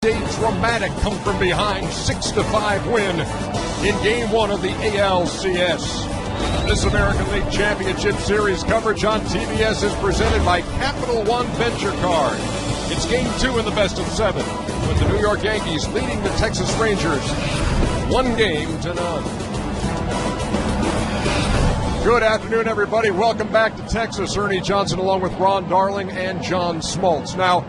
a dramatic come-from-behind 6-5 win in Game 1 of the ALCS. This American League Championship Series coverage on TBS is presented by Capital One Venture Card. It's Game 2 in the best of 7, with the New York Yankees leading the Texas Rangers 1-0. Good afternoon, everybody. Welcome back to Texas. Ernie Johnson along with Ron Darling and John Smoltz. Now,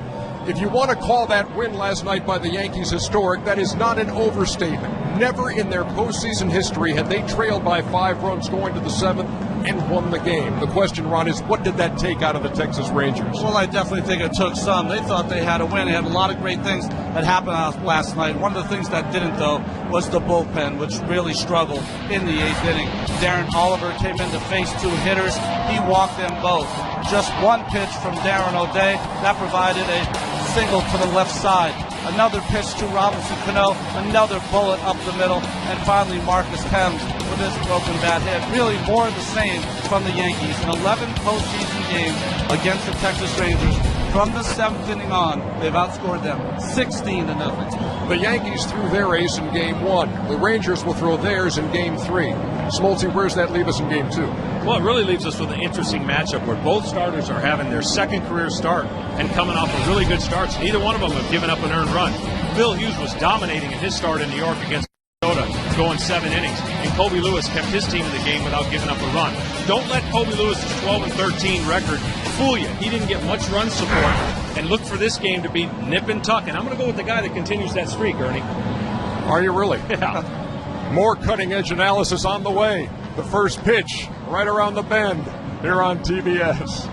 if you want to call that win last night by the Yankees historic, that is not an overstatement. Never in their postseason history had they trailed by 5 runs going to the 7th and won the game. The question, Ron, is what did that take out of the Texas Rangers? Well, I definitely think it took some. They thought they had a win. They had a lot of great things that happened last night. One of the things that didn't, though, was the bullpen, which really struggled in the 8th inning. Darren Oliver came in to face 2 hitters. He walked them both. Just one pitch from Darren O'Day. That provided a single to the left side. Another pitch to Robinson Cano, another bullet up the middle, and finally Marcus Thames with his broken bat hit. Really more of the same from the Yankees. In 11 postseason games against the Texas Rangers, from the 7th inning on, they've outscored them 16-0. The Yankees threw their ace in Game 1. The Rangers will throw theirs in Game 3. Smoltzy, where's that leave us in Game 2? Well, it really leaves us with an interesting matchup where both starters are having their second career start and coming off of really good starts. Neither one of them have given up an earned run. Phil Hughes was dominating in his start in New York against Minnesota, going 7 innings, and Kobe Lewis kept his team in the game without giving up a run. Don't let Kobe Lewis's 12-13 record fool you. He didn't get much run support, and look for this game to be nip and tuck. And I'm going to go with the guy that continues that streak, Ernie. Are you really? Yeah. More cutting-edge analysis on the way. The first pitch right around the bend here on TBS.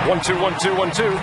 One, two, 1, 2, 1, 2.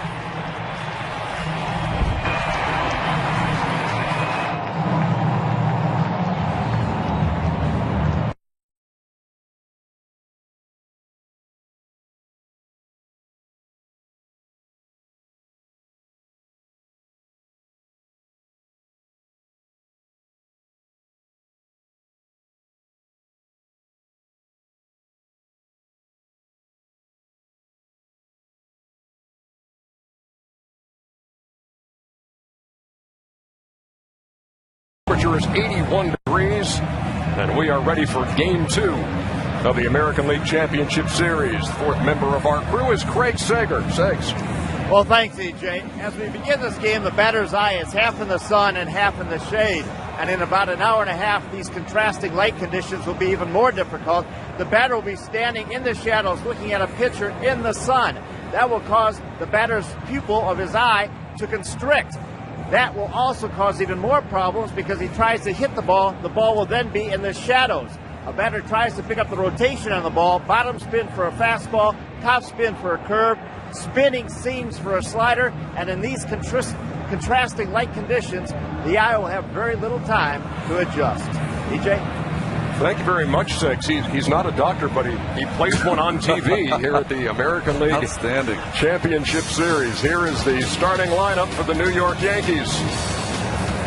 Temperature is 81 degrees, and we are ready for Game 2 of the American League Championship Series. The fourth member of our crew is Craig Sager. Segs. Well, thanks, EJ. As we begin this game, the batter's eye is half in the sun and half in the shade. And in about an hour and a half, these contrasting light conditions will be even more difficult. The batter will be standing in the shadows looking at a pitcher in the sun. That will cause the batter's pupil of his eye to constrict. That will also cause even more problems because he tries to hit the ball will then be in the shadows. A batter tries to pick up the rotation on the ball, bottom spin for a fastball, top spin for a curve, spinning seams for a slider, and in these contrasting light conditions, the eye will have very little time to adjust. EJ? Thank you very much, Six. He's not a doctor, but he plays one on TV here at the American League Outstanding Championship Series. Here is the starting lineup for the New York Yankees.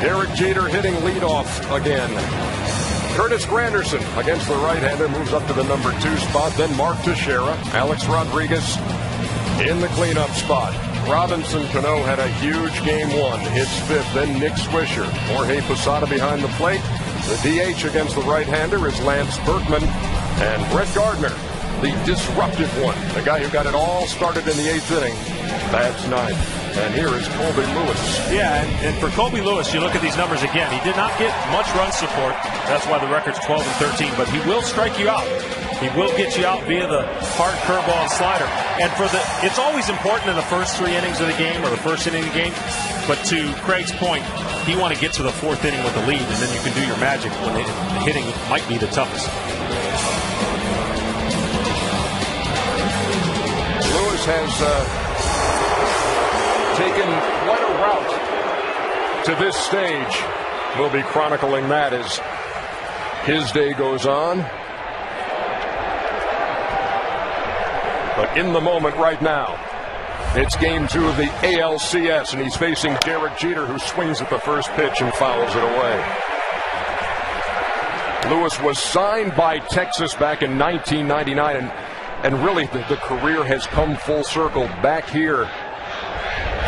Derek Jeter hitting leadoff again. Curtis Granderson against the right-hander moves up to the number 2 spot. Then Mark Teixeira, Alex Rodriguez in the cleanup spot. Robinson Cano had a huge game 1, hits 5th. Then Nick Swisher, Jorge Posada behind the plate. The DH against the right-hander is Lance Berkman, and Brett Gardner, the disruptive one, the guy who got it all started in the 8th inning, bats 9th. And here is Colby Lewis. Yeah, and for Colby Lewis, you look at these numbers again. He did not get much run support. That's why the record's 12 and 13. But he will strike you out. He will get you out via the hard curveball and slider. And it's always important in the first 3 innings of the game or the first inning of the game. But to Craig's point, you want to get to the 4th inning with the lead, and then you can do your magic when the hitting might be the toughest. Lewis has taken quite a route to this stage. We'll be chronicling that as his day goes on. But in the moment right now, it's game 2 of the ALCS, and he's facing Derek Jeter, who swings at the first pitch and fouls it away. Lewis was signed by Texas back in 1999, and really the career has come full circle back here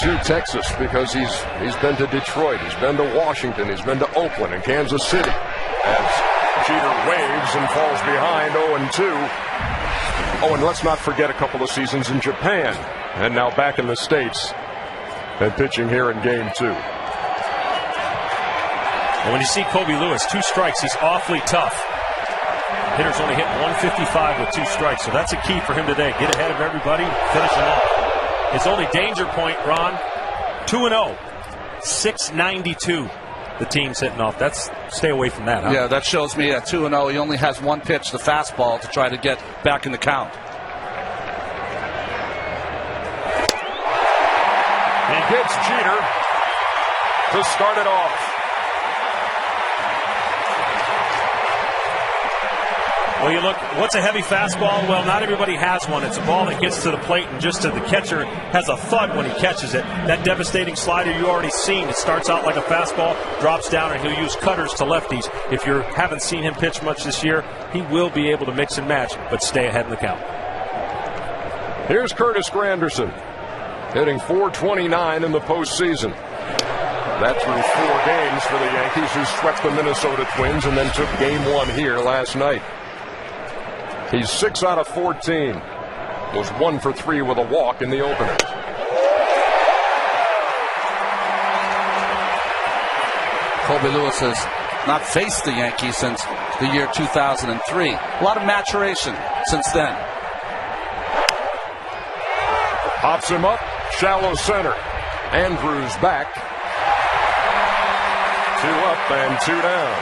to Texas because he's been to Detroit, he's been to Washington, he's been to Oakland and Kansas City. As Jeter waves and falls behind 0-2. Oh, and let's not forget a couple of seasons in Japan, and now back in the States and pitching here in game 2. And when you see Colby Lewis, 2 strikes, he's awfully tough. Hitters only hit 155 with 2 strikes, so that's a key for him today. Get ahead of everybody, finish him off. His only danger point, Ron, 2-0, 692. The team's hitting off. Stay away from that, huh? Yeah, that shows me at 2-0, he only has 1 pitch, the fastball, to try to get back in the count. He gets Jeter to start it off. Well, you look, what's a heavy fastball? Well, not everybody has one. It's a ball that gets to the plate, and just the catcher has a thud when he catches it. That devastating slider you already seen. It starts out like a fastball, drops down, and he'll use cutters to lefties. If you haven't seen him pitch much this year, he will be able to mix and match, but stay ahead in the count. Here's Curtis Granderson, hitting .429 in the postseason. That's through 4 games for the Yankees, who swept the Minnesota Twins and then took game 1 here last night. He's 6 out of 14. Was 1 for 3 with a walk in the opener. Colby Lewis has not faced the Yankees since the year 2003. A lot of maturation since then. Pops him up, shallow center. Andrews back. 2 up and 2 down.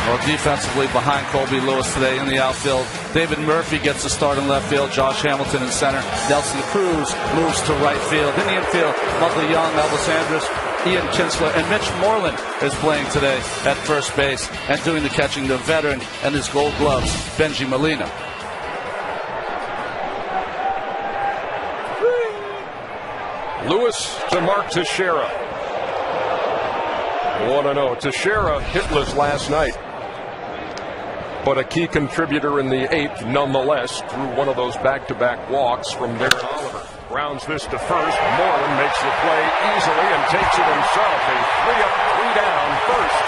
Well, defensively behind Colby Lewis today in the outfield, David Murphy gets the start in left field. Josh Hamilton in center. Nelson Cruz moves to right field. In the infield, Muggsy Young, Elvis Andrus, Ian Kinsler, and Mitch Moreland is playing today at first base and doing the catching, the veteran and his gold gloves, Benji Molina. Lewis to Mark Teixeira. 1-0. Teixeira hitless last night, but a key contributor in the 8th nonetheless through one of those back-to-back walks from Darren Oliver. Grounds this to first. Moreland makes the play easily and takes it himself. A 3 up, 3 down first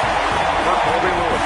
for Colby Lewis.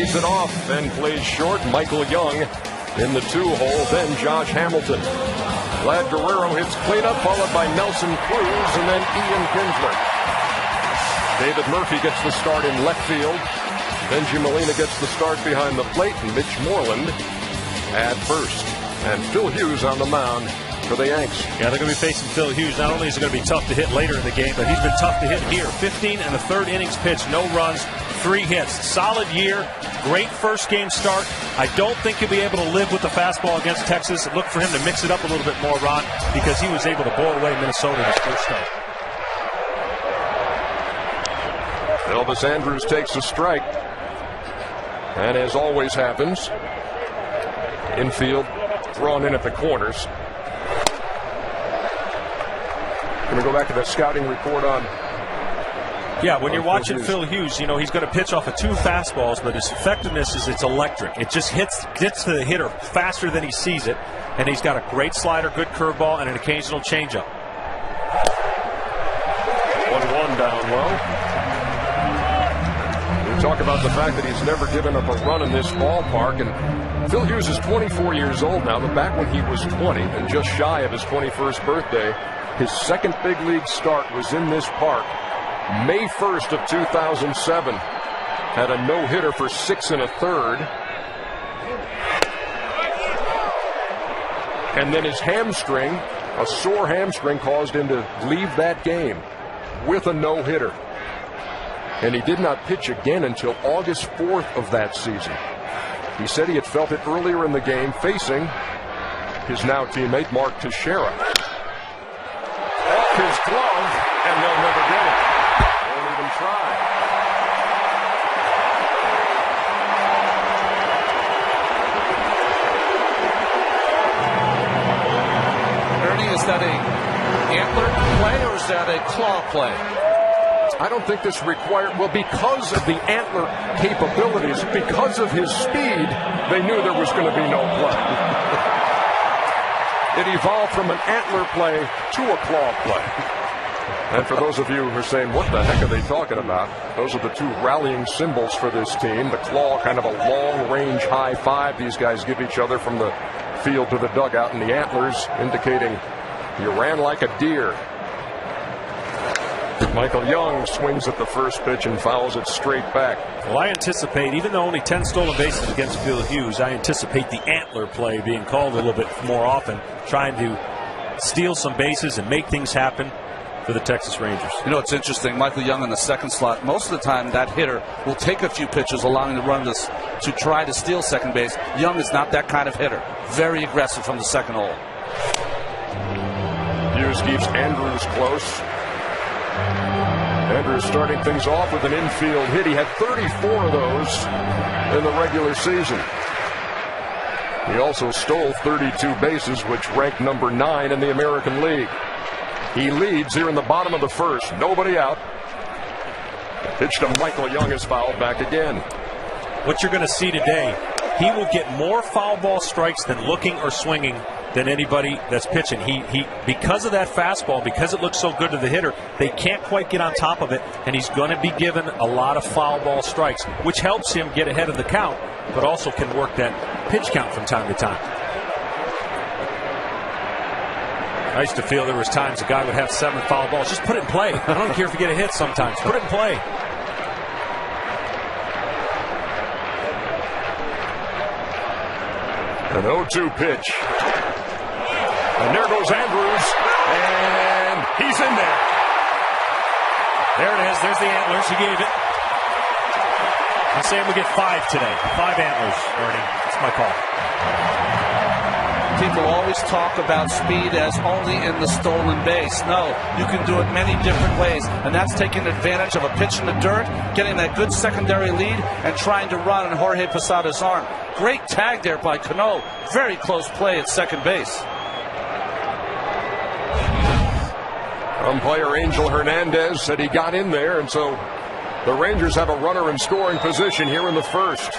leads it off and plays short. Michael Young in the 2-hole, then Josh Hamilton. Vlad Guerrero hits cleanup, followed by Nelson Cruz, and then Ian Kinsler. David Murphy gets the start in left field. Benji Molina gets the start behind the plate, and Mitch Moreland at first. And Phil Hughes on the mound for the Yanks. Yeah, they're going to be facing Phil Hughes. Not only is it going to be tough to hit later in the game, but he's been tough to hit here. 15 and a third innings pitched, no runs, 3 hits. Solid year, great first game start. I don't think he'll be able to live with the fastball against Texas. Look for him to mix it up a little bit more, Ron, because he was able to blow away Minnesota in his first start. Elvis Andrus takes a strike. And as always happens, infield thrown in at the corners. Going to go back to that scouting report on. Yeah, when you're watching Phil Hughes, you know, he's going to pitch off of 2 fastballs, but his effectiveness is it's electric. It just gets to the hitter faster than he sees it, and he's got a great slider, good curveball, and an occasional changeup. 1-1 down low. We talk about the fact that he's never given up a run in this ballpark, and Phil Hughes is 24 years old now, but back when he was 20 and just shy of his 21st birthday, his second big league start was in this park. May 1st of 2007, had a no-hitter for 6 1/3. And then his hamstring, a sore hamstring, caused him to leave that game with a no-hitter. And he did not pitch again until August 4th of that season. He said he had felt it earlier in the game facing his now teammate Mark Teixeira. Off his glove, and they'll never get it. Won't even try. Ernie, is that a antler play or is that a claw play? I don't think this required, well, because of the antler capabilities, because of his speed, they knew there was going to be no play. It evolved from an antler play to a claw play. And for those of you who are saying, what the heck are they talking about? Those are the 2 rallying symbols for this team. The claw, kind of a long-range high five these guys give each other from the field to the dugout, and the antlers indicating you ran like a deer. Michael Young swings at the first pitch and fouls it straight back. Well, I anticipate, even though only 10 stolen bases against Phil Hughes, I anticipate the antler play being called a little bit more often, trying to steal some bases and make things happen for the Texas Rangers. You know, it's interesting. Michael Young in the second slot, most of the time that hitter will take a few pitches, allowing the runners to try to steal second base. Young is not that kind of hitter. Very aggressive from the second hole. Hughes keeps Andrus close. Andrus starting things off with an infield hit. He had 34 of those in the regular season. He also stole 32 bases, which ranked number 9 in the American League. He leads here in the bottom of the first. Nobody out. Pitch to Michael Young is fouled back again. What you're going to see today, he will get more foul ball strikes than looking or swinging than anybody that's pitching. He because of that fastball, because it looks so good to the hitter, they can't quite get on top of it, and he's going to be given a lot of foul ball strikes, which helps him get ahead of the count, but also can work that pitch count from time to time. I used to feel there was times a guy would have 7 foul balls. Just put it in play. I don't care if you get a hit sometimes. Put it in play. An 0-2 pitch. And there goes Andrus. And he's in there. There it is. There's the antlers. He gave it. I'm saying we get 5 today. 5 antlers, Ernie. That's my call. People always talk about speed as only in the stolen base. No, you can do it many different ways, and that's taking advantage of a pitch in the dirt, getting that good secondary lead, and trying to run on Jorge Posada's arm. Great tag there by Cano. Very close play at second base. Umpire Angel Hernandez said he got in there, and so the Rangers have a runner in scoring position here in the first.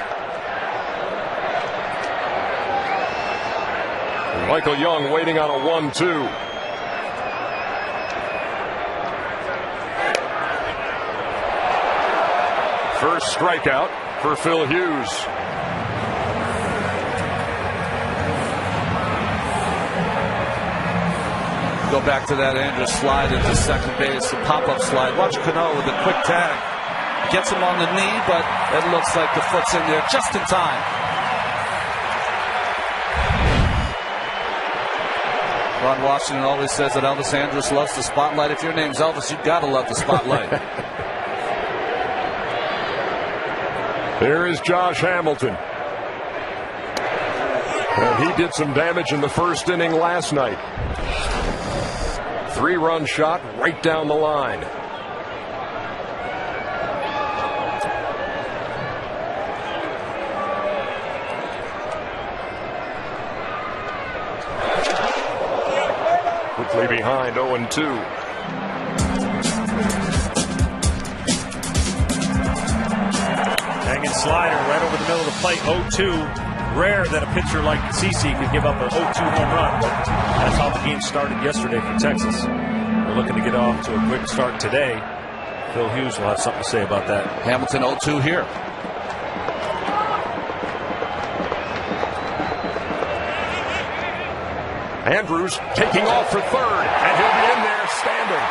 Michael Young waiting on a 1-2. First strikeout. for Phil Hughes. Go back to that Andrews slide into second base, a pop-up slide. Watch Cano with a quick tag. Gets him on the knee, but it looks like the foot's in there just in time. Ron Washington always says that Elvis Andrus loves the spotlight. If your name's Elvis, you've got to love the spotlight. There is Josh Hamilton. And he did some damage in the first inning last night. 3-run shot right down the line. Quickly behind, 0-2. Hanging slider right over the middle of the plate, 0-2. Rare that a pitcher like CeCe could give up a 0-2 home run, but that's how the game started yesterday for Texas. They're looking to get off to a quick start today. Phil Hughes will have something to say about that. Hamilton 0-2 here. Andrews taking off for third, and he'll be in there standing.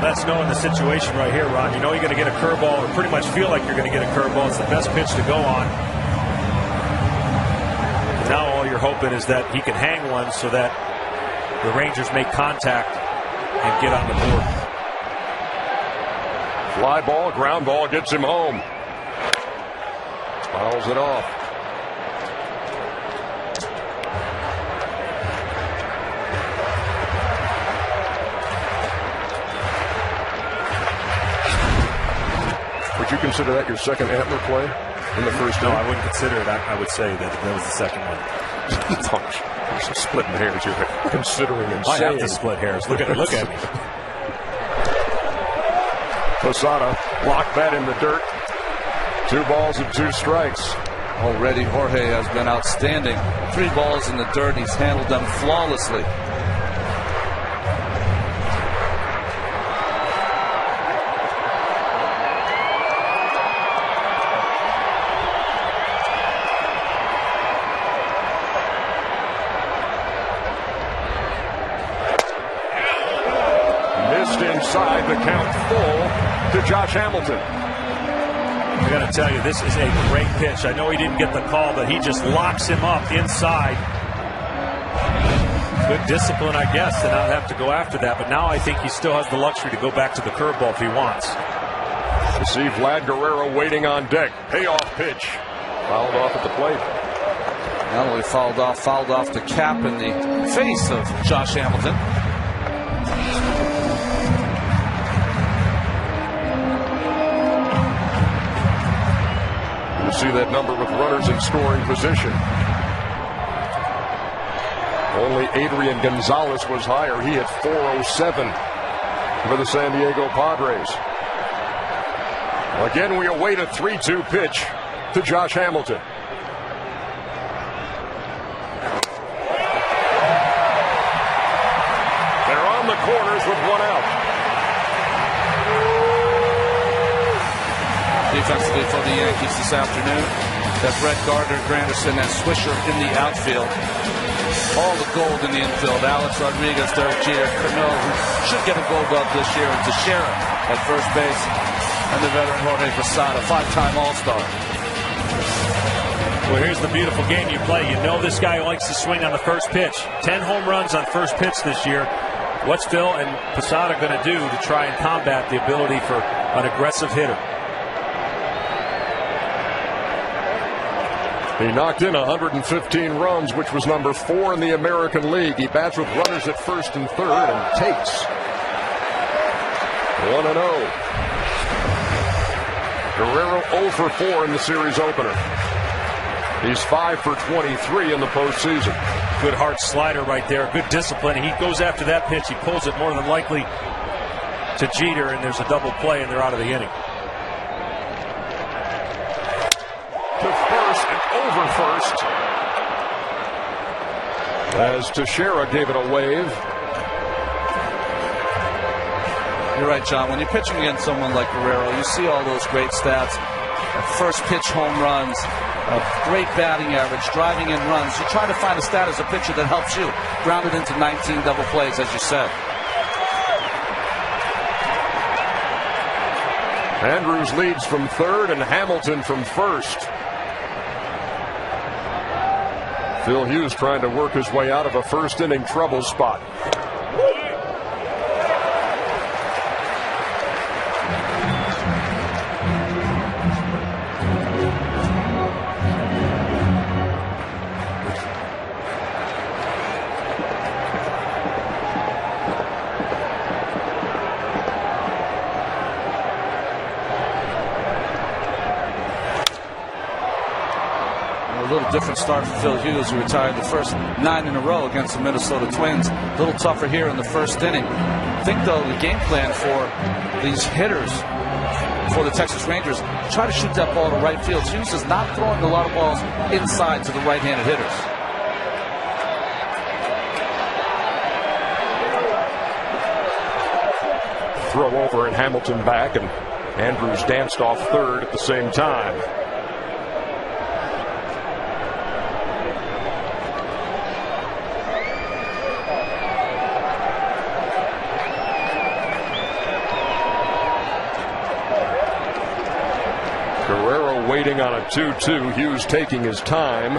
That's knowing the situation right here, Ron. You know you're going to get a curveball, or pretty much feel like you're going to get a curveball. It's the best pitch to go on. Now all you're hoping is that he can hang one so that the Rangers make contact and get on the board. Fly ball, ground ball gets him home. Fouls it off. Would you consider that your second antler play in the first inning? No, I wouldn't consider it. I would say that was the second one. You're splitting hairs. You're considering and I saying. have to split hairs. Look at me. Posada blocked that in the dirt. 2 balls and 2 strikes. Already Jorge has been outstanding. 3 balls in the dirt. He's handled them flawlessly. Inside, the count full to Josh Hamilton. I got to tell you, this is a great pitch. I know he didn't get the call, but he just locks him up inside. Good discipline, I guess, to not have to go after that. But now I think he still has the luxury to go back to the curveball if he wants. You see Vlad Guerrero waiting on deck. Payoff pitch. Fouled off at the plate. Not only fouled off the cap in the face of Josh Hamilton. See that number with runners in scoring position. Only Adrian Gonzalez was higher. He had 407 for the San Diego Padres. Again, we await a 3-2 pitch to Josh Hamilton. They're on the corners with 1 out. Defensively for the Yankees this afternoon, that Brett Gardner, Granderson, and Swisher in the outfield. All the gold in the infield. Alex Rodriguez, Derek Jeter, Cano, who should get a gold glove this year, and Teixeira at first base, and the veteran Jorge Posada, 5-time All-Star. Well, here's the beautiful game you play. You know this guy likes to swing on the first pitch. 10 home runs on first pitch this year. What's Phil and Posada going to do to try and combat the ability for an aggressive hitter? He knocked in 115 runs, which was number 4 in the American League. He bats with runners at first and third and takes 1-0. Guerrero 0 for 4 in the series opener. He's 5 for 23 in the postseason. Good hard slider right there. Good discipline. He goes after that pitch. He pulls it more than likely to Jeter, and there's a double play, and they're out of the inning. To first and first. As Teixeira gave it a wave. You're right, John. When you're pitching against someone like Guerrero, you see all those great stats. First pitch home runs, great batting average, driving in runs. You try to find a stat as a pitcher that helps you. Grounded into 19 double plays, as you said. Andrews leads from third and Hamilton from first. Phil Hughes trying to work his way out of a first inning trouble spot. A little different start for Phil Hughes, who retired the first 9 in a row against the Minnesota Twins. A little tougher here in the first inning. I think, though, the game plan for these hitters, for the Texas Rangers, try to shoot that ball to right field. Hughes is not throwing a lot of balls inside to the right-handed hitters. Throw over and Hamilton back, and Andrews danced off third at the same time. Guerrero waiting on a 2-2. Hughes taking his time.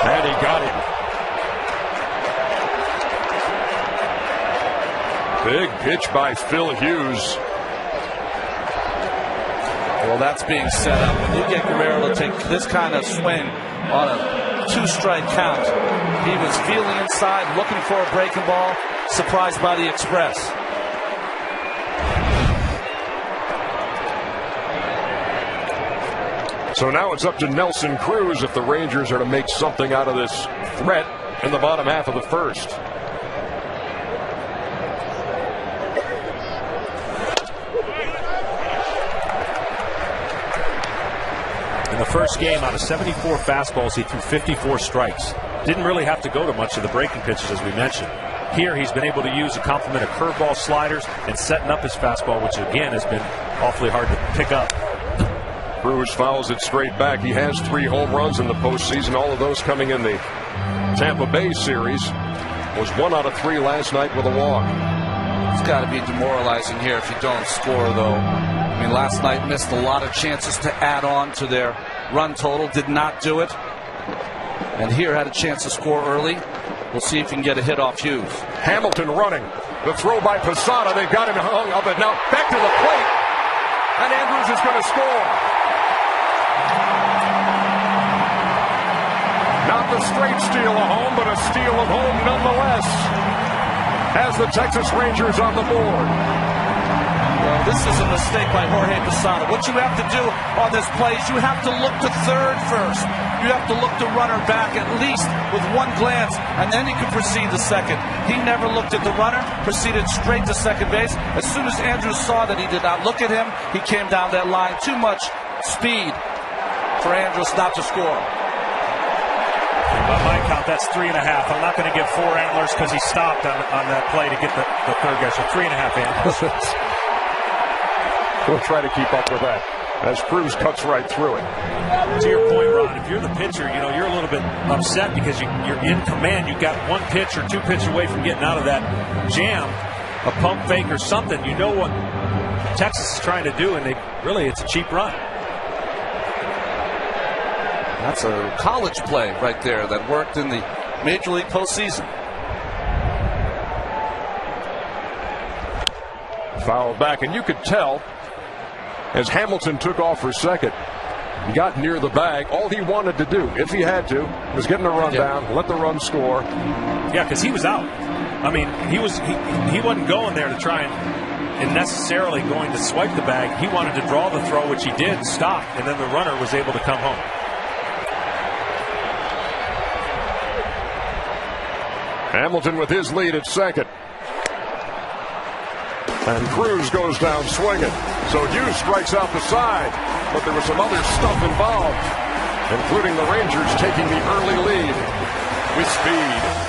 And he got him. Big pitch by Phil Hughes. Well, that's being set up. When you get Guerrero to take this kind of swing on a 2-strike count, he was feeling inside, looking for a breaking ball, surprised by the express. So now it's up to Nelson Cruz if the Rangers are to make something out of this threat in the bottom half of the first. In the first game, out of 74 fastballs, he threw 54 strikes. Didn't really have to go to much of the breaking pitches, as we mentioned. Here, he's been able to use a complement of curveball, sliders, and setting up his fastball, which again has been awfully hard to pick up. Cruz fouls it straight back. He has 3 home runs in the postseason, all of those coming in the Tampa Bay series. Was 1 out of 3 last night with a walk. It's got to be demoralizing here if you don't score, though. I mean, last night missed a lot of chances to add on to their run total. Did not do it. And here had a chance to score early. We'll see if he can get a hit off Hughes. Hamilton running. The throw by Posada. They've got him hung up. And now back to the plate. And Andrews is going to score. Not the straight steal of home, but a steal of home nonetheless. As the Texas Rangers on the board. Well, this is a mistake by Jorge Posada. What you have to do on this play is you have to look to third first. You have to look the runner back at least with one glance, and then you can proceed to second. He never looked at the runner, proceeded straight to second base. As soon as Andrews saw that he did not look at him, he came down that line. Too much speed for Andrews not to score. By my count, that's 3.5. I'm not going to give 4 antlers because he stopped on that play to get the third guy. So 3.5 antlers. We'll try to keep up with that as Cruz cuts right through it. To your point, Ron, if you're the pitcher, you're a little bit upset because you're in command. You've got 1 pitch or 2 pitches away from getting out of that jam, a pump fake or something. You know what Texas is trying to do, and it's a cheap run. That's a college play right there that worked in the Major League postseason. Foul back, and you could tell as Hamilton took off for second, he got near the bag. All he wanted to do, if he had to, was get in a run down, let the run score. Yeah, because he was out. I mean, he wasn't going there to try and necessarily going to swipe the bag. He wanted to draw the throw, which he did, stop, and then the runner was able to come home. Hamilton with his lead at second. And Cruz goes down swinging. So Hughes strikes out the side. But there was some other stuff involved, including the Rangers taking the early lead with speed.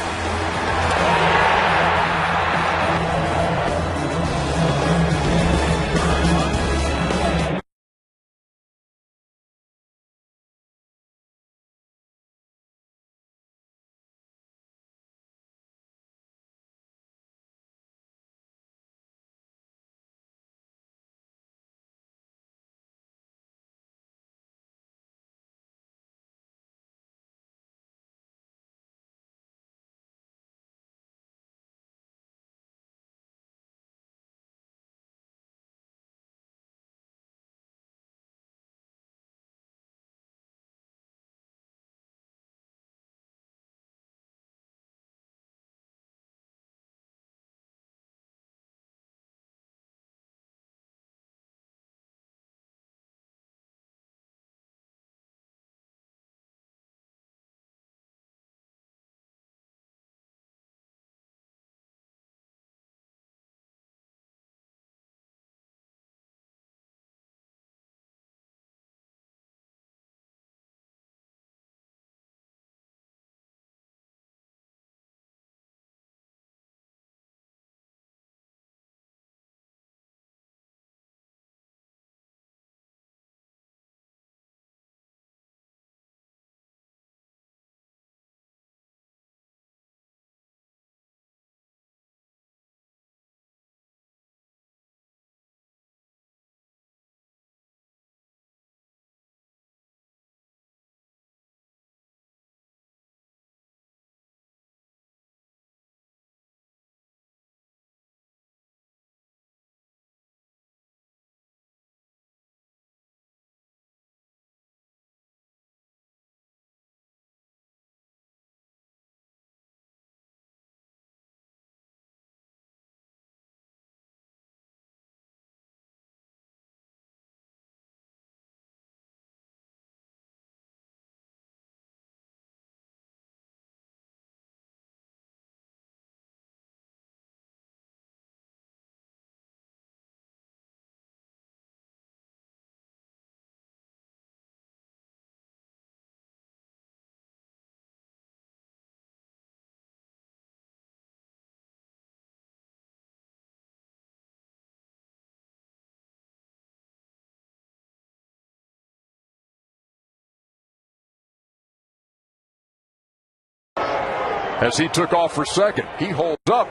As he took off for second, he holds up.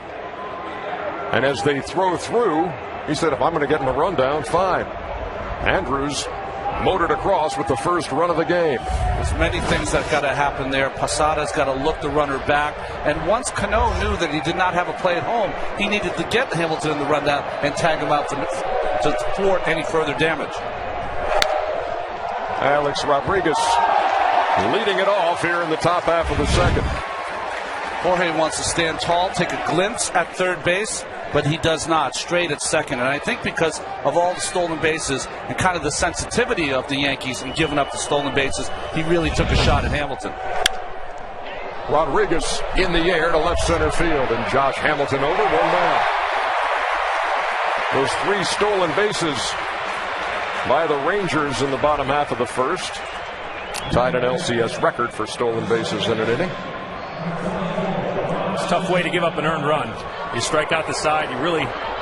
And as they throw through, he said, if I'm going to get in the rundown, fine. Andrews motored across with the first run of the game. There's many things that got to happen there. Posada's got to look the runner back. And once Cano knew that he did not have a play at home, he needed to get Hamilton in the rundown and tag him out to thwart any further damage. Alcs Rodriguez leading it off here in the top half of the second. Jorge wants to stand tall, take a glimpse at third base, but he does not. Straight at second. And I think because of all the stolen bases and kind of the sensitivity of the Yankees in giving up the stolen bases, he really took a shot at Hamilton. Rodriguez in the air to left center field, and Josh Hamilton over, one down. Those three stolen bases by the Rangers in the bottom half of the first tied an LCS record for stolen bases in an inning. It's a tough way to give up an earned run. You strike out the side,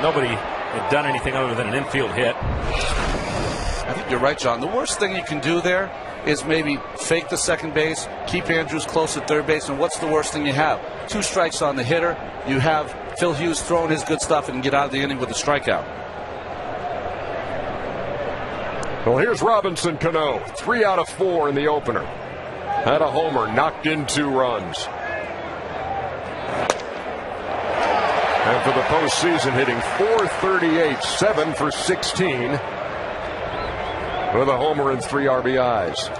nobody had done anything other than an infield hit. I think you're right, John. The worst thing you can do there is maybe fake the second base, keep Andrews close at third base, and what's the worst thing you have? 2 strikes on the hitter. You have Phil Hughes throwing his good stuff and get out of the inning with a strikeout. Well, here's Robinson Cano, 3 out of 4 in the opener. Had a homer, knocked in 2 runs. And for the postseason, hitting .438, 7 for 16, with a homer and 3 RBIs.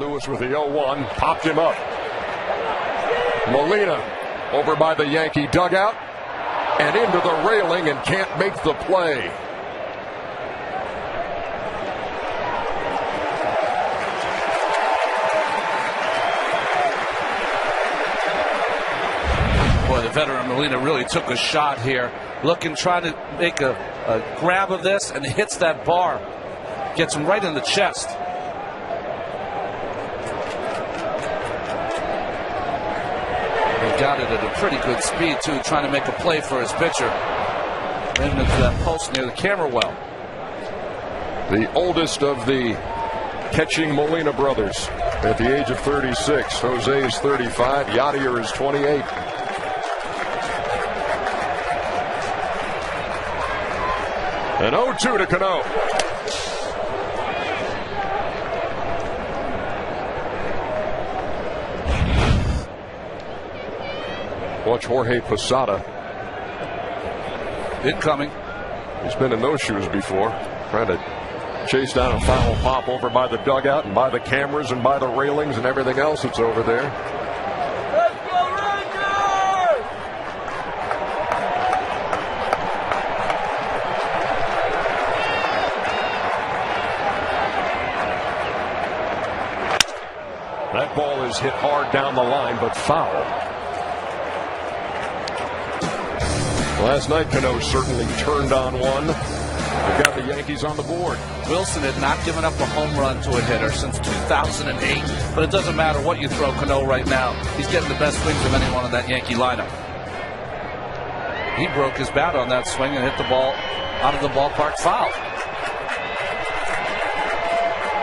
Lewis with the 0-1, popped him up. Molina over by the Yankee dugout and into the railing and can't make the play. veteran Molina really took a shot here, trying to make a grab of this, and hits that bar. Gets him right in the chest. He got it at a pretty good speed, too, trying to make a play for his pitcher. Ran into that post near the camera well. The oldest of the catching Molina brothers at the age of 36. Jose is 35. Yadier is 28. An 0-2 to Cano. Watch Jorge Posada. Incoming. He's been in those shoes before, trying to chase down a foul pop over by the dugout and by the cameras and by the railings and everything else that's over there. Let's go Rangers! That ball is hit hard down the line, but foul. Last night, Cano certainly turned on one. They've got the Yankees on the board. Wilson had not given up a home run to a hitter since 2008. But it doesn't matter what you throw Cano right now. He's getting the best swings of anyone in that Yankee lineup. He broke his bat on that swing and hit the ball out of the ballpark foul.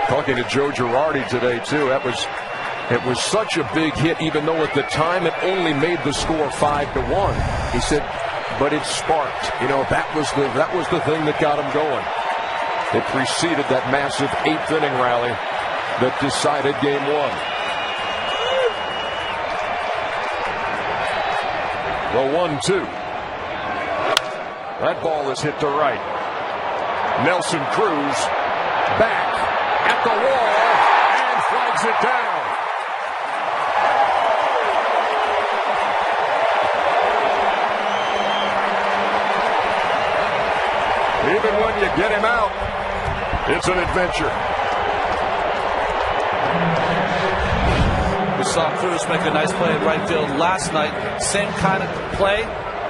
Talking to Joe Girardi today, too. It was such a big hit, even though at the time it only made the score 5-1. He said, but it sparked. You know, that was the thing that got him going. It preceded that massive 8th inning rally that decided game 1. The 1-2. That ball is hit to right. Nelson Cruz back at the wall and flags it down. Even when you get him out, it's an adventure. We saw Cruz make a nice play in right field last night. Same kind of play.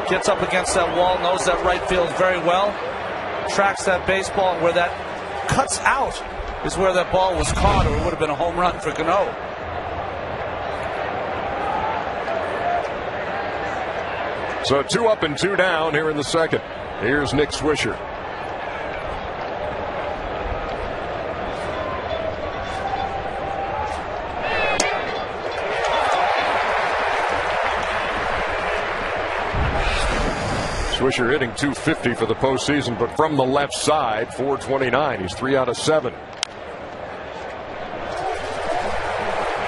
Gets up against that wall, knows that right field very well. Tracks that baseball, and where that cuts out is where that ball was caught, or it would have been a home run for Cano. So 2 up and 2 down here in the second. Here's Nick Swisher. Swisher hitting .250 for the postseason, but from the left side, .429. He's 3 out of 7.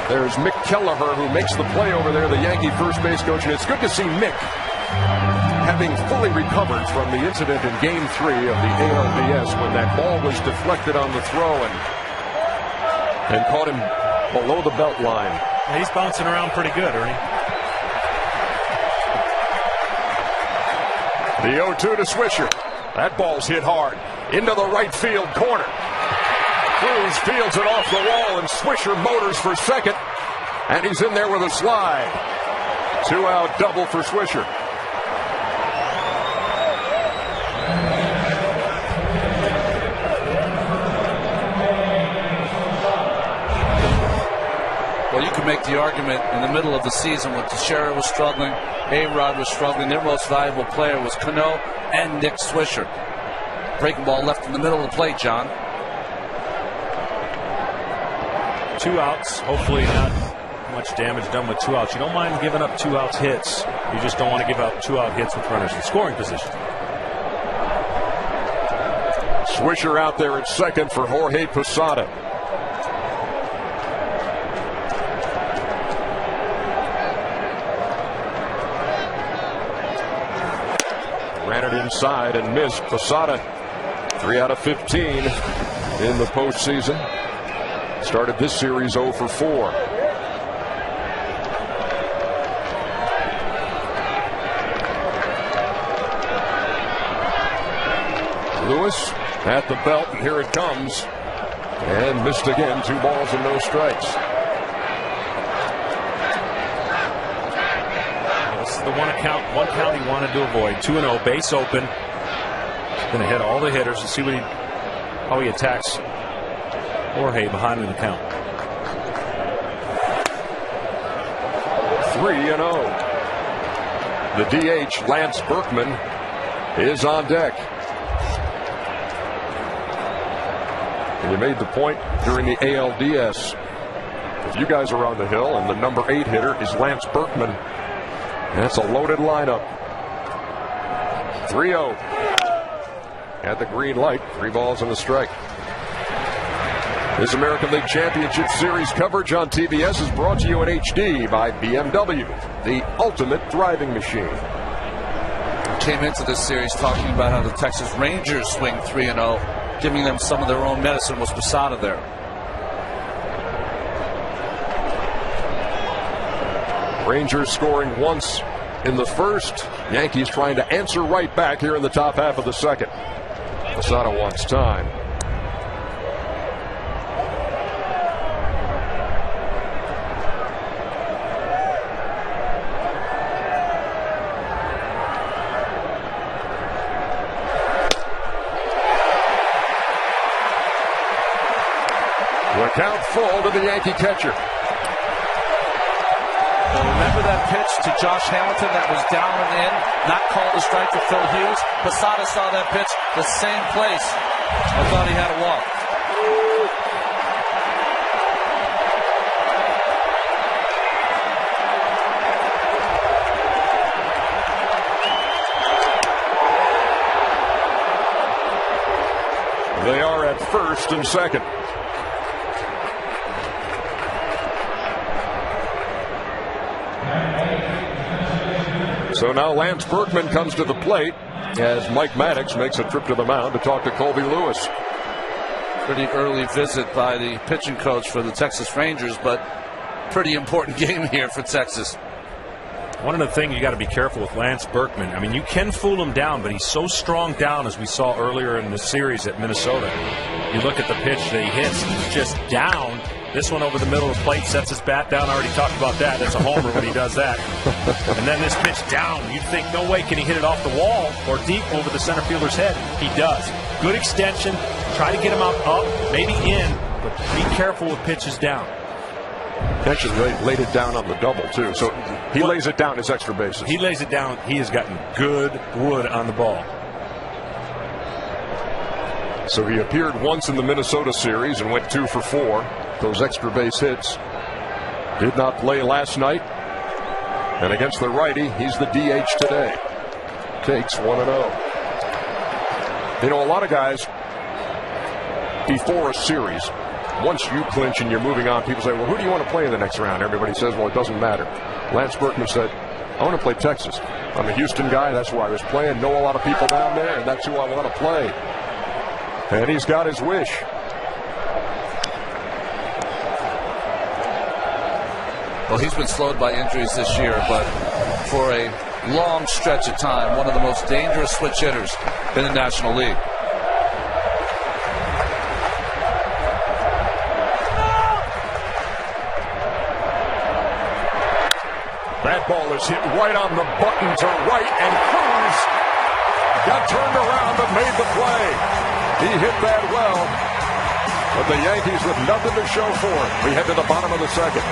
There's Mick Kelleher, who makes the play over there, the Yankee first base coach, and it's good to see Mick having fully recovered from the incident in Game 3 of the ALDS when that ball was deflected on the throw and caught him below the belt line. Yeah, he's bouncing around pretty good, Ernie. The 0-2 to Swisher. That ball's hit hard into the right field corner. Cruz fields it off the wall, and Swisher motors for second, and he's in there with a slide. 2-out double for Swisher. Well, you could make the argument in the middle of the season when Teixeira was struggling, A-Rod was struggling, their most valuable player was Cano and Nick Swisher. Breaking ball left in the middle of the plate, John. 2 outs. Hopefully not much damage done with 2 outs. You don't mind giving up 2 outs hits. You just don't want to give up 2-out hits with runners in scoring position. Swisher out there at second for Jorge Posada. Ran it inside and missed. Posada 3 out of 15 in the postseason. Started this series 0 for 4. Lewis at the belt, and here it comes. And missed again. 2 balls and no strikes. This is the one count he wanted to avoid. 2-0, base open. Going to hit all the hitters to see how he attacks Jorge behind in the count. 3-0. The DH, Lance Berkman, is on deck. And you made the point during the ALDS. If you guys are on the hill and the number 8 hitter is Lance Berkman, that's a loaded lineup. 3-0. At the green light, 3 balls and a strike. This American League Championship Series coverage on TBS is brought to you in HD by BMW, the ultimate driving machine. Came into this series talking about how the Texas Rangers swing 3-0, giving them some of their own medicine was Posada there. Rangers scoring once in the first. Yankees trying to answer right back here in the top half of the second. Posada wants time. The count full to the Yankee catcher. Remember that pitch to Josh Hamilton that was down and in, not called a strike to Phil Hughes? Posada saw that pitch the same place. I thought he had a walk. They are at first and second. So now Lance Berkman comes to the plate as Mike Maddox makes a trip to the mound to talk to Colby Lewis. Pretty early visit by the pitching coach for the Texas Rangers, but pretty important game here for Texas. One of the things you got to be careful with Lance Berkman. I mean, you can fool him down, but he's so strong down, as we saw earlier in the series at Minnesota. You look at the pitch that he hits, he's just down. This one over the middle of the plate, sets his bat down. I already talked about that. That's a homer when he does that. And then this pitch down. You'd think, no way can he hit it off the wall or deep over the center fielder's head. He does. Good extension. Try to get him out up, maybe in, but be careful with pitches down. Actually laid it down on the double, too. So he lays it down as extra bases. He lays it down. He has gotten good wood on the ball. So he appeared once in the Minnesota series and went 2 for 4. Those extra base hits. Did not play last night. And against the righty, he's the DH today. Takes 1-0. You know, a lot of guys, before a series, once you clinch and you're moving on, people say, well, who do you want to play in the next round? Everybody says, well, it doesn't matter. Lance Berkman said, I want to play Texas. I'm a Houston guy. That's why I was playing. Know a lot of people down there, and that's who I want to play. And he's got his wish. Well, he's been slowed by injuries this year, but for a long stretch of time, one of the most dangerous switch hitters in the National League. That ball is hit right on the button to right, and Cruz got turned around but made the play. He hit that well, but the Yankees with nothing to show for it. We head to the bottom of the second.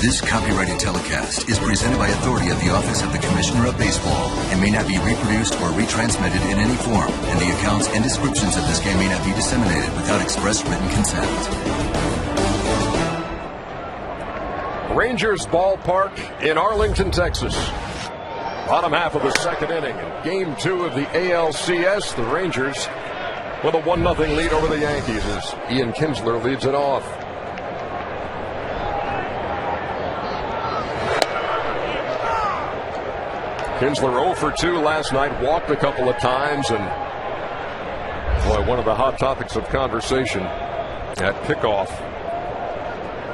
This copyrighted telecast is presented by authority of the Office of the Commissioner of Baseball and may not be reproduced or retransmitted in any form, and the accounts and descriptions of this game may not be disseminated without express written consent. Rangers Ballpark in Arlington, Texas. Bottom half of the second inning. In Game 2 of the ALCS, the Rangers with a 1-0 lead over the Yankees as Ian Kinsler leads it off. Kinsler 0 for 2 last night, walked a couple of times, and boy, one of the hot topics of conversation at kickoff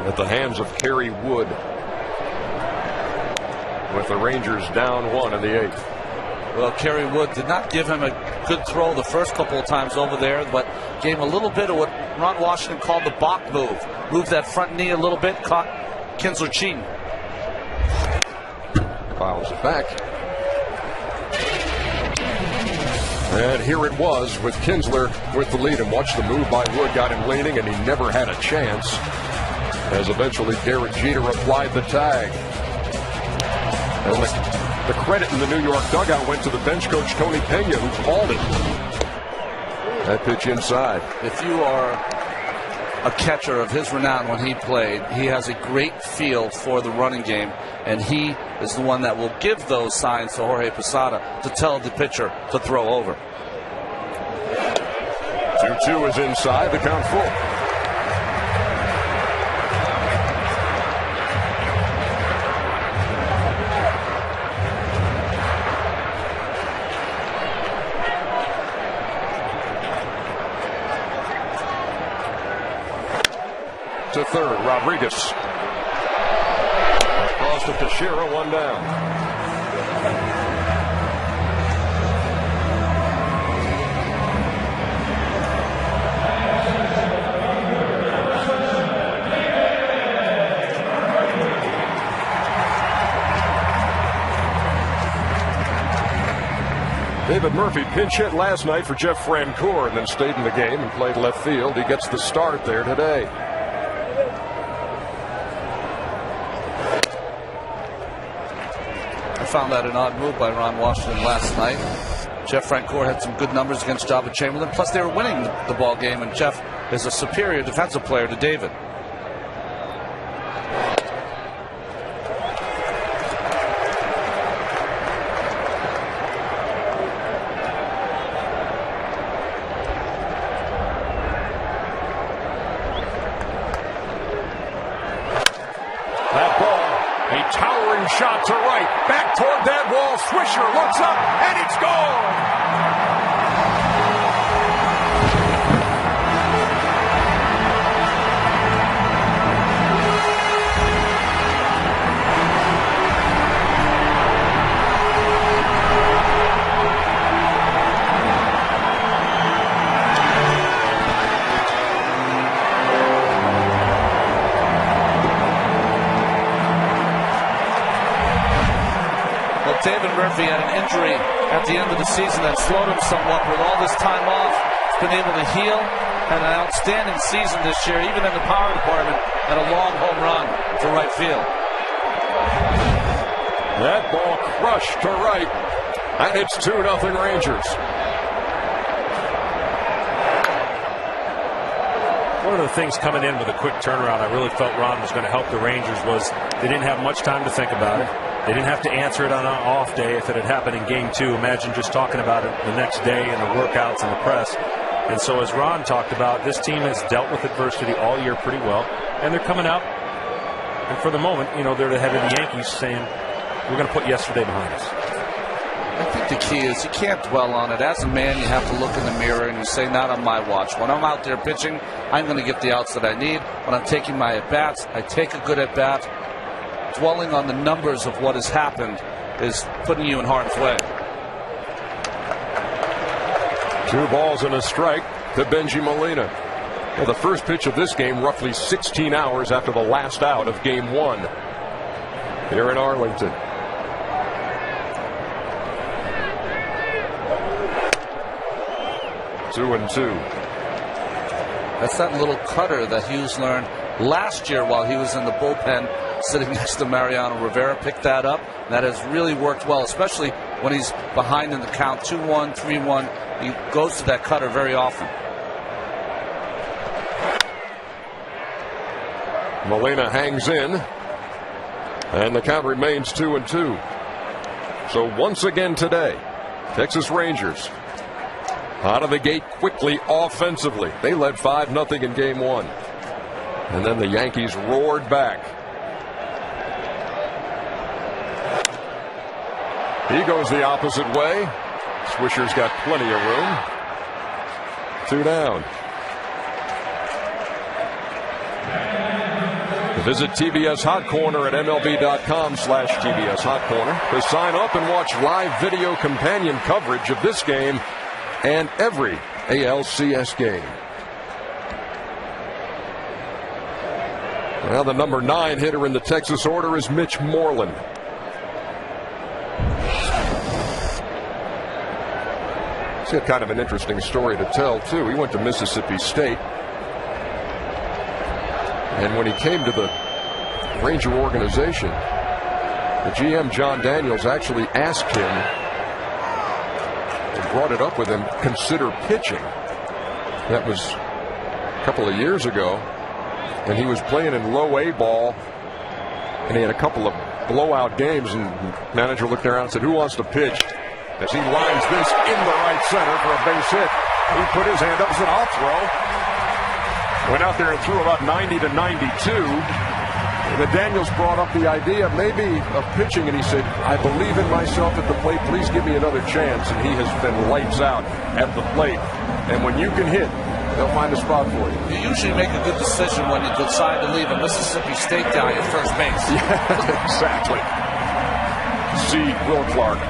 at the hands of Kerry Wood, with the Rangers down 1 in the 8th. Well, Kerry Wood did not give him a good throw the first couple of times over there, but gave him a little bit of what Ron Washington called the Bach move. Moved that front knee a little bit, caught Kinsler cheating. Fouls it back. And here it was with Kinsler with the lead, and watch the move by Wood, got him leaning, and he never had a chance as eventually Derek Jeter applied the tag. And the credit in the New York dugout went to the bench coach Tony Pena, who called it. That pitch inside. If you are a catcher of his renown when he played, he has a great feel for the running game, and he is the one that will give those signs to Jorge Posada to tell the pitcher to throw over. 2-2 is inside, the count full. To third, Rodriguez. Across to Teixeira, 1 down. David Murphy pinch hit last night for Jeff Francoeur and then stayed in the game and played left field. He gets the start there today. Found that an odd move by Ron Washington last night. Jeff Francoeur had some good numbers against Jabba Chamberlain. Plus, they were winning the ball game, and Jeff is a superior defensive player to David. Shot to right, back toward that wall. Swisher looks up, and it's gone. David Murphy had an injury at the end of the season that slowed him somewhat. With all this time off, he's been able to heal, and an outstanding season this year, even in the power department, and a long home run to right field. That ball crushed to right, and it's 2-0 Rangers. One of the things coming in with a quick turnaround, I really felt Ron was going to help the Rangers, was they didn't have much time to think about it. They didn't have to answer it on an off day if it had happened in Game 2. Imagine just talking about it the next day in the workouts and the press. And so as Ron talked about, this team has dealt with adversity all year pretty well, and they're coming out. And for the moment, you know, they're the head of the Yankees saying, we're going to put yesterday behind us. I think the key is you can't dwell on it. As a man, you have to look in the mirror and you say, not on my watch. When I'm out there pitching, I'm going to get the outs that I need. When I'm taking my at-bats, I take a good at-bat. Dwelling on the numbers of what has happened is putting you in harm's way. 2 balls and a strike to Benji Molina. Well, the first pitch of this game roughly 16 hours after the last out of Game 1 here in Arlington. Two and two. That's that little cutter that Hughes learned last year while he was in the bullpen sitting next to Mariano Rivera, picked that up. That has really worked well, especially when he's behind in the count, 2-1, 3-1. He goes to that cutter very often. Molina hangs in, and the count remains 2-2. So once again today, Texas Rangers out of the gate quickly offensively. They led 5-0 in game one. And then the Yankees roared back. He goes the opposite way. Swisher's got plenty of room. 2 down. Visit TBS Hot Corner at MLB.com/TBS Hot Corner to sign up and watch live video companion coverage of this game and every ALCS game. Well, the number 9 hitter in the Texas order is Mitch Moreland. He's got kind of an interesting story to tell, too. He went to Mississippi State. And when he came to the Ranger organization, the GM, John Daniels, actually asked him and brought it up with him, consider pitching. That was a couple of years ago. And he was playing in low A ball. And he had a couple of blowout games. And the manager looked around and said, who wants to pitch? As he lines this in the right center for a base hit. He put his hand up and said, I'll throw. Went out there and threw about 90 to 92. And then Daniels brought up the idea maybe of pitching, and he said, I believe in myself at the plate. Please give me another chance. And he has been lights out at the plate. And when you can hit, they'll find a spot for you. You usually make a good decision when you decide to leave a Mississippi State guy at first base. Yeah, exactly. C. Will Clark.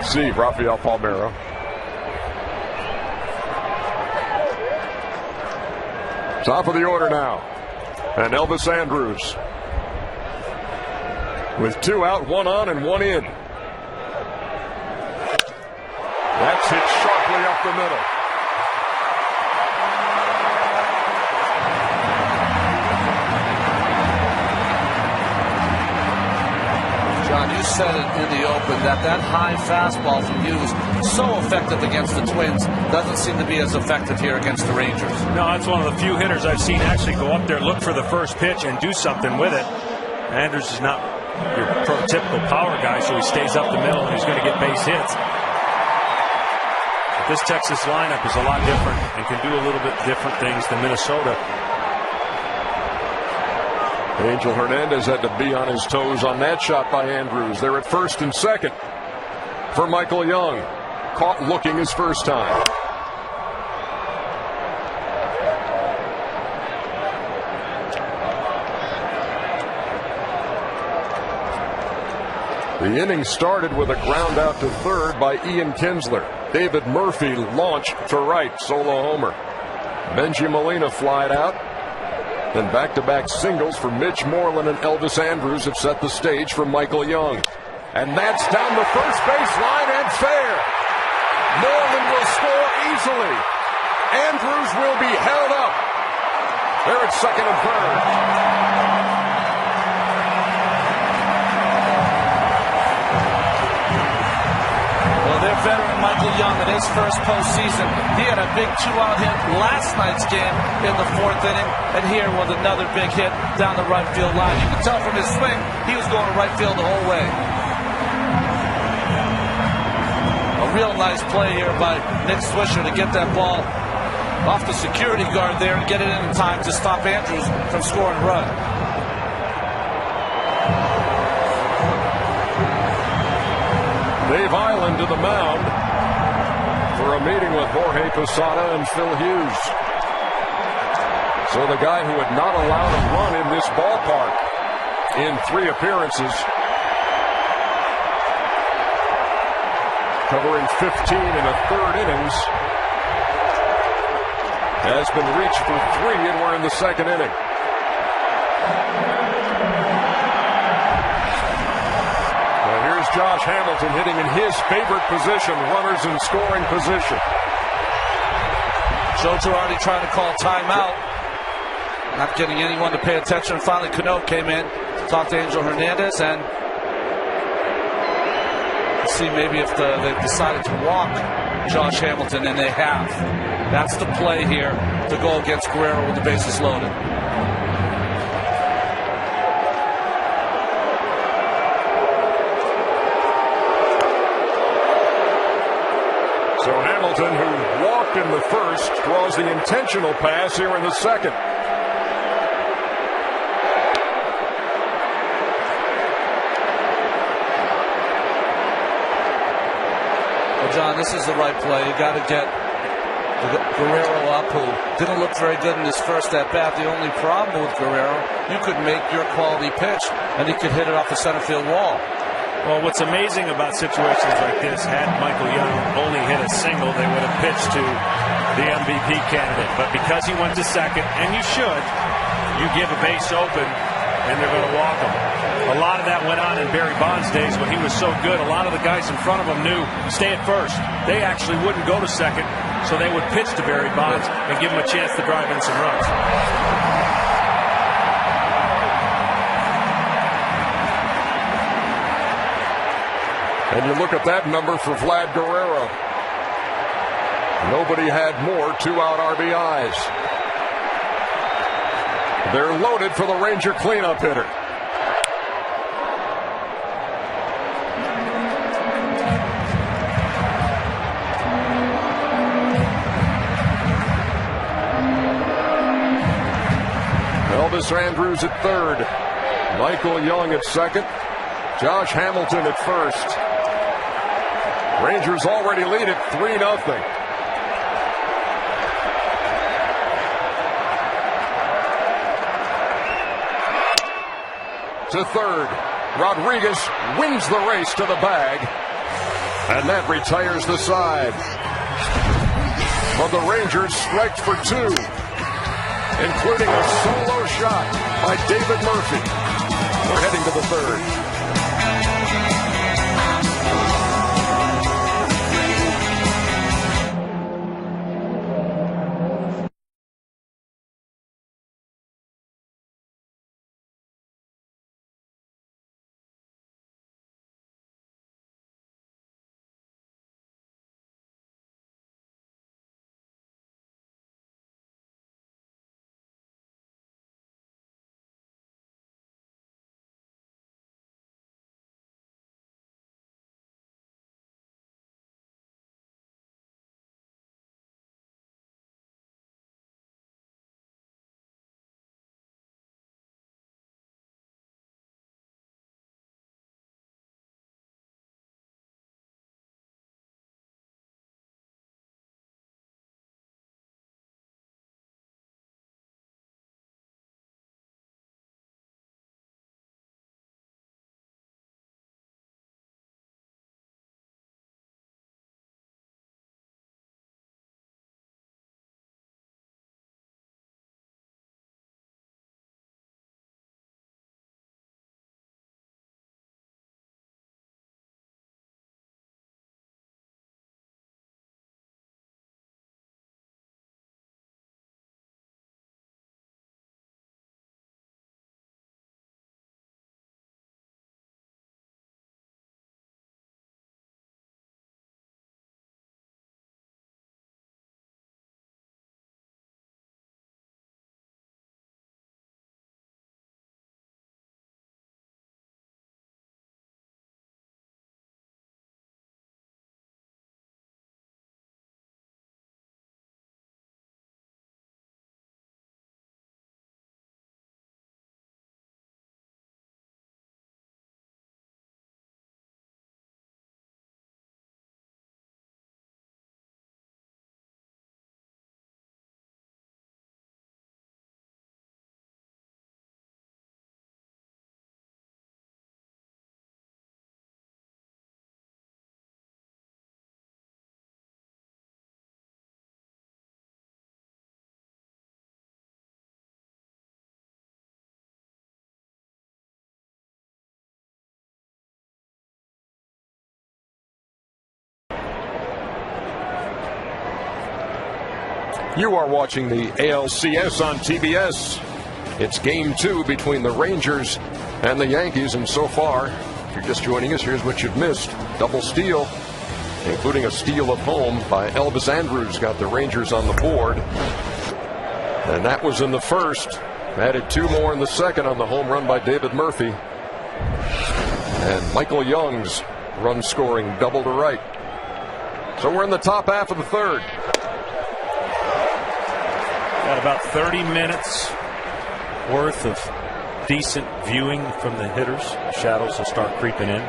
C. Rafael Palmeiro. Top of the order now. And Elvis Andrus with 2 out, 1 on, and 1 in. That's hit sharply up the middle. John, you said it in the open that high fastball from Hughes, so effective against the Twins, doesn't seem to be as effective here against the Rangers. No, that's one of the few hitters I've seen actually go up there, look for the first pitch, and do something with it. Andrus is not your prototypical power guy, so he stays up the middle and he's going to get base hits. But this Texas lineup is a lot different and can do a little bit different things than Minnesota. Angel Hernandez had to be on his toes on that shot by Andrus. They're at first and second for Michael Young. Caught looking his first time. The inning started with a ground out to third by Ian Kinsler. David Murphy launched to right, solo homer. Benji Molina flied out. Then back-to-back singles for Mitch Moreland and Elvis Andrus have set the stage for Michael Young. And that's down the first baseline and fair. Moreland will score easily. Andrus will be held up. They're at second and third. Their veteran Michael Young in his first postseason, he had a big 2-out hit last night's game in the 4th inning, and here with another big hit down the right field line. You can tell from his swing, he was going to right field the whole way. A real nice play here by Nick Swisher to get that ball off the security guard there and get it in time to stop Andrus from scoring a run. Dave Island to the mound for a meeting with Jorge Posada and Phil Hughes. So the guy who had not allowed a run in this ballpark in 3 appearances, covering 15 and a third innings, has been reached for 3, and we're in the 2nd inning. Josh Hamilton hitting in his favorite position, runners in scoring position. Joe Girardi trying to call timeout. Not getting anyone to pay attention. Finally, Cano came in talk to Angel Hernandez and see maybe if they've decided to walk Josh Hamilton, and they have. That's the play here to go against Guerrero with the bases loaded. So Hamilton, who walked in the first, draws the intentional pass here in the second. Well, John, this is the right play. You got to get Guerrero up, who didn't look very good in his first at-bat. The only problem with Guerrero, you could make your quality pitch, and he could hit it off the center field wall. Well, what's amazing about situations like this, had Michael Young only hit a single, they would have pitched to the MVP candidate. But because he went to second, and you should, you give a base open, and they're going to walk him. A lot of that went on in Barry Bonds' days when he was so good. A lot of the guys in front of him knew, stay at first. They actually wouldn't go to second, so they would pitch to Barry Bonds and give him a chance to drive in some runs. And you look at that number for Vlad Guerrero. Nobody had more two-out RBIs. They're loaded for the Ranger cleanup hitter. Elvis Andrus at third. Michael Young at second. Josh Hamilton at first. Rangers already lead at 3-0. To third. Rodriguez wins the race to the bag. And that retires the side. But the Rangers strike for two, including a solo shot by David Murphy. We're heading to the third. You are watching the ALCS on TBS. It's game 2 between the Rangers and the Yankees, and so far, if you're just joining us, here's what you've missed. Double steal, including a steal of home by Elvis Andrus, got the Rangers on the board. And that was in the first. Added 2 more in the second on the home run by David Murphy. And Michael Young's run scoring double to right. So we're in the top half of the third. Got about 30 minutes worth of decent viewing from the hitters. The shadows will start creeping in.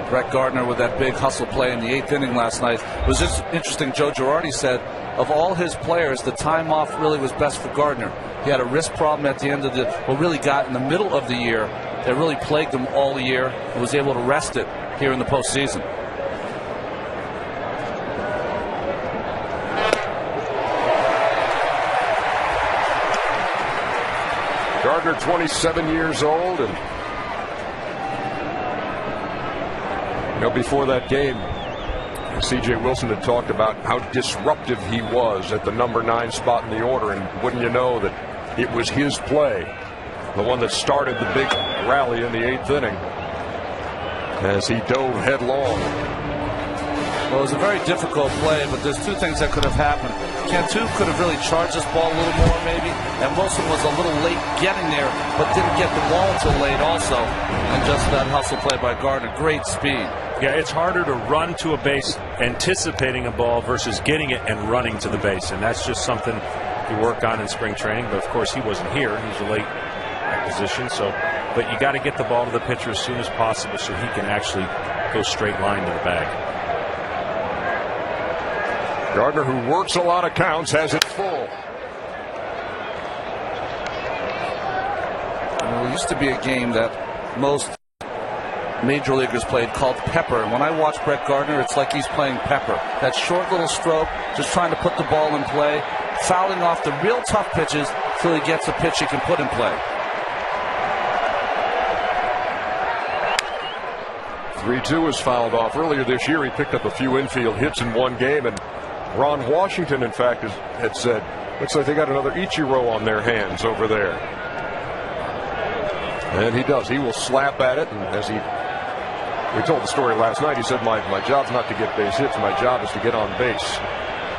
Brett Gardner with that big hustle play in the 8th inning last night. It was just interesting. Joe Girardi said of all his players, the time off really was best for Gardner. He had a wrist problem at the end of really got in the middle of the year. That really plagued him all year and was able to rest it here in the postseason. Gardner, 27 years old, and before that game, C.J. Wilson had talked about how disruptive he was at the number 9 spot in the order, and wouldn't you know that it was his play, the one that started the big rally in the 8th inning as he dove headlong. Well, it was a very difficult play, but there's 2 things that could have happened. Cantu could have really charged this ball a little more maybe, and Wilson was a little late getting there, but didn't get the ball until late also. And just that hustle play by Gardner, great speed. Yeah, it's harder to run to a base anticipating a ball versus getting it and running to the base, and that's just something you work on in spring training. But of course he wasn't here. He was a late acquisition, but you got to get the ball to the pitcher as soon as possible so he can actually go straight line to the bag. Gardner, who works a lot of counts, has it full. There used to be a game that most major leaguers played called Pepper, and when I watch Brett Gardner, it's like he's playing Pepper. That short little stroke, just trying to put the ball in play, fouling off the real tough pitches till he gets a pitch he can put in play. 3-2 was fouled off. Earlier this year, he picked up a few infield hits in one game, and Ron Washington, in fact, had said, looks like they got another Ichiro on their hands over there. And he does. He will slap at it, and as we told the story last night, he said, my job's not to get base hits, my job is to get on base.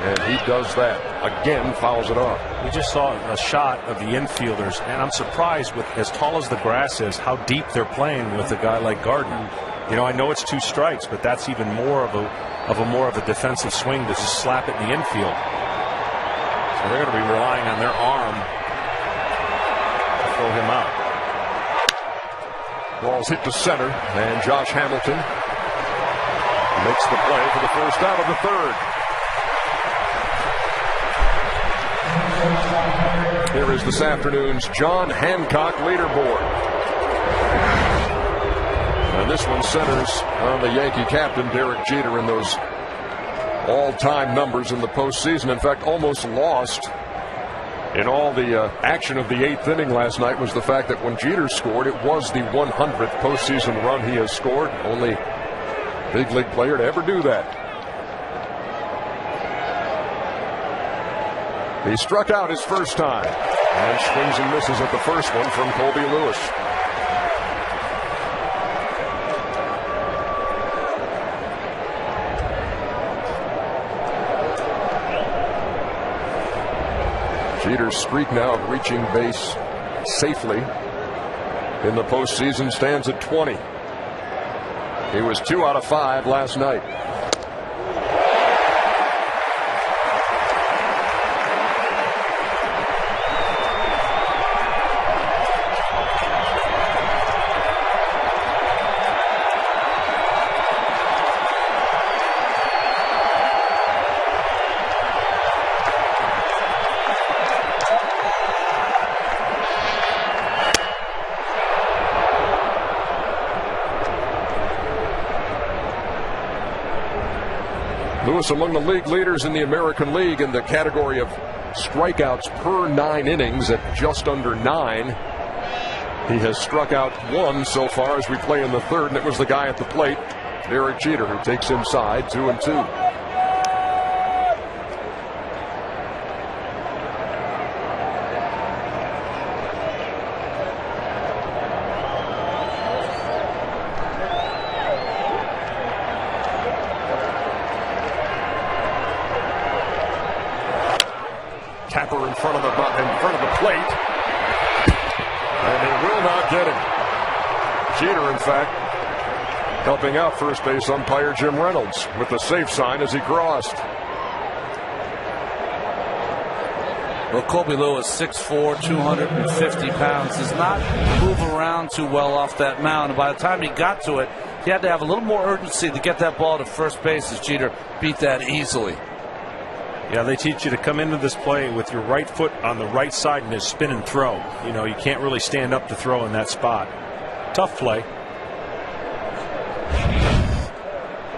And he does that. Again, fouls it off. We just saw a shot of the infielders, and I'm surprised with as tall as the grass is, how deep they're playing with a guy like Gardner. I know it's 2 strikes, but that's even more of a defensive swing to just slap it in the infield. So they're going to be relying on their arm to throw him out. Ball's hit to center, and Josh Hamilton makes the play for the first out of the third. Here is this afternoon's John Hancock leaderboard. And this one centers on the Yankee captain, Derek Jeter, in those all-time numbers in the postseason. In fact, almost lost in all the action of the 8th inning last night was the fact that when Jeter scored, it was the 100th postseason run he has scored. Only big league player to ever do that. He struck out his first time and swings and misses at the first one from Colby Lewis. Jeter's streak now of reaching base safely in the postseason stands at 20. He was 2 out of 5 last night. Lewis among the league leaders in the American League in the category of strikeouts per 9 innings at just under 9. He has struck out 1 so far as we play in the third, and it was the guy at the plate, Derek Jeter, who takes inside 2-2. Tapper in front of the plate. And he will not get him. Jeter, in fact, helping out first base umpire Jim Reynolds with the safe sign as he crossed. Well, Colby Lewis, 6'4", 250 pounds, does not move around too well off that mound. And by the time he got to it, he had to have a little more urgency to get that ball to first base, as Jeter beat that easily. Yeah, they teach you to come into this play with your right foot on the right side and just spin and throw. You know, you can't really stand up to throw in that spot. Tough play.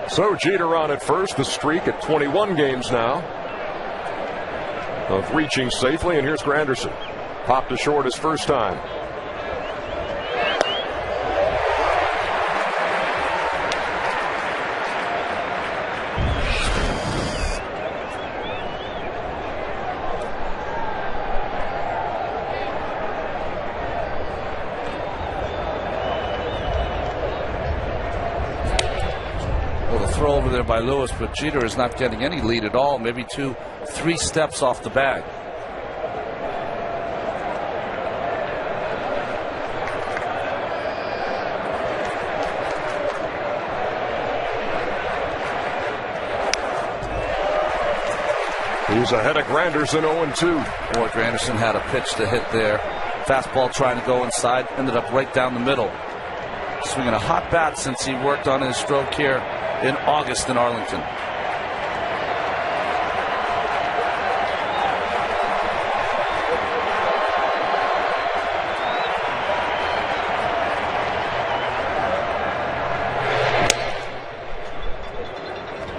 So Jeter on at first, the streak at 21 games now of reaching safely, and here's Granderson. Popped to short his first time. Throw over there by Lewis, but Jeter is not getting any lead at all, maybe 2-3 steps off the bag. He's ahead of Granderson, 0-2. Boy, Granderson had a pitch to hit there. Fastball trying to go inside, ended up right down the middle. Swinging a hot bat since he worked on his stroke here in August in Arlington.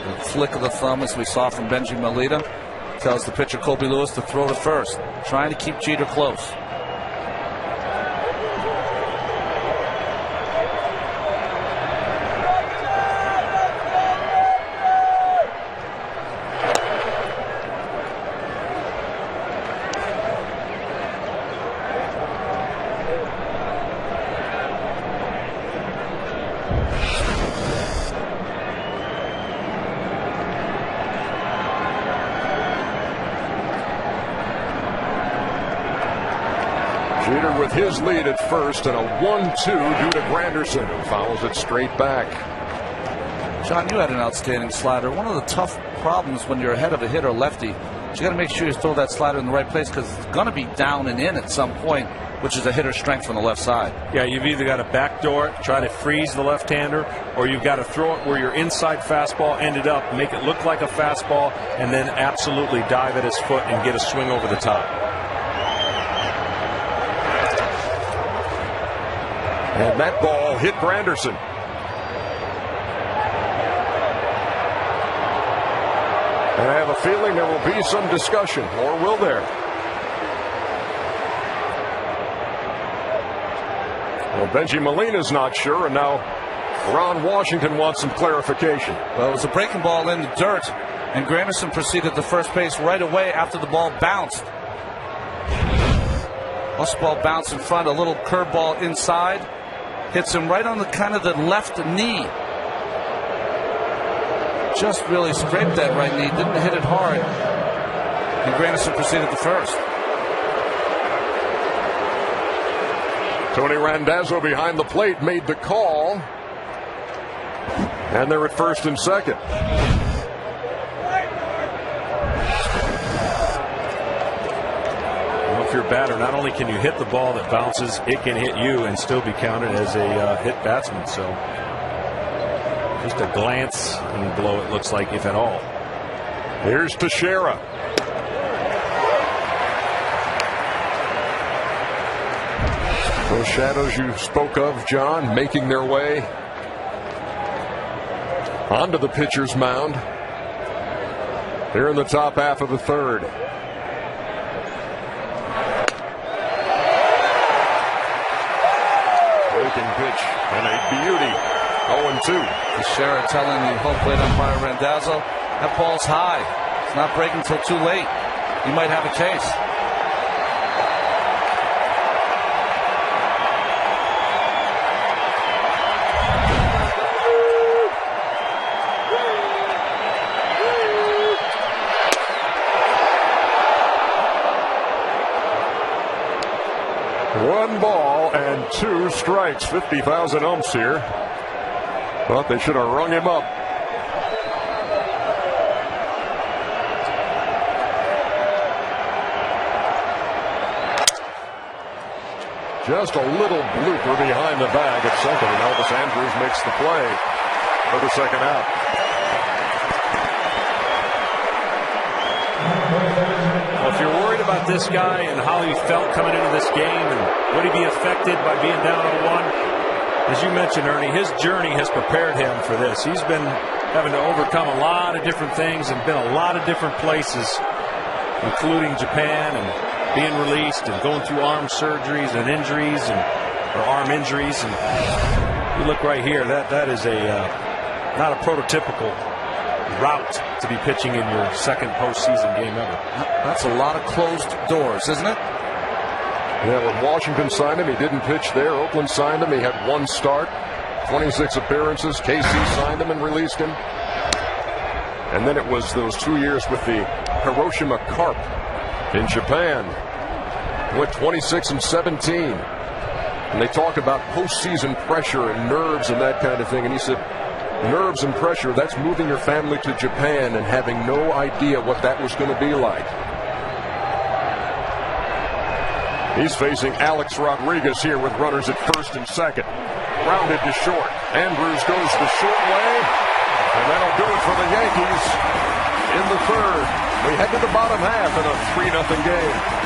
The flick of the thumb, as we saw from Benji Melita, tells the pitcher Colby Lewis to throw to first, trying to keep Jeter close. Jeter with his lead at first, and a 1-2 due to Granderson, who fouls it straight back. John, you had an outstanding slider. One of the tough problems when you're ahead of a hitter lefty, you got to make sure you throw that slider in the right place, because it's going to be down and in at some point, which is a hitter's strength on the left side. Yeah, you've either got to backdoor it, try to freeze the left-hander, or you've got to throw it where your inside fastball ended up, make it look like a fastball, and then absolutely dive at his foot and get a swing over the top. And that ball hit Granderson. And I have a feeling there will be some discussion, or will there? Well, Benji Molina's not sure, and now Ron Washington wants some clarification. Well, it was a breaking ball in the dirt, and Granderson proceeded to first base right away after the ball bounced. This ball bounced in front, a little curveball inside. Hits him right on the kind of the left knee. Just really scraped that right knee. Didn't hit it hard. And Granderson proceeded to first. Tony Randazzo behind the plate made the call. And they're at first and second. If you're a batter, not only can you hit the ball that bounces, it can hit you and still be counted as a hit batsman. So just a glance and blow, it looks like, if at all. Here's Teixeira. Those shadows you spoke of, John, making their way onto the pitcher's mound here in the top half of the third. Pitch and a beauty. 0-2. Teixeira telling the home plate umpire Randazzo, that ball's high. It's not breaking until too late. You might have a case. ball and 2 strikes. 50,000 umps here. Thought they should have rung him up. Just a little blooper behind the bag at second, and Elvis Andrews makes the play for the second out. Well, if you're worried about this guy and how he felt coming into this game and would he be affected by being down 0-1, as you mentioned, Ernie, his journey has prepared him for this. He's been having to overcome a lot of different things and been a lot of different places, including Japan and being released and going through arm surgeries and injuries or arm injuries. And you look right here, that is not a prototypical route to be pitching in your second postseason game ever. That's a lot of closed doors, isn't it? Yeah, when Washington signed him, he didn't pitch there. Oakland signed him. He had 1 start, 26 appearances. KC signed him and released him. And then it was those 2 years with the Hiroshima Carp in Japan. Went 26 and 17. And they talked about postseason pressure and nerves and that kind of thing. And he said, nerves and pressure, that's moving your family to Japan and having no idea what that was going to be like. He's facing Alex Rodriguez here with runners at first and second. Grounded to short. Andrews goes the short way. And that'll do it for the Yankees in the third. We head to the bottom half in a 3-0 game.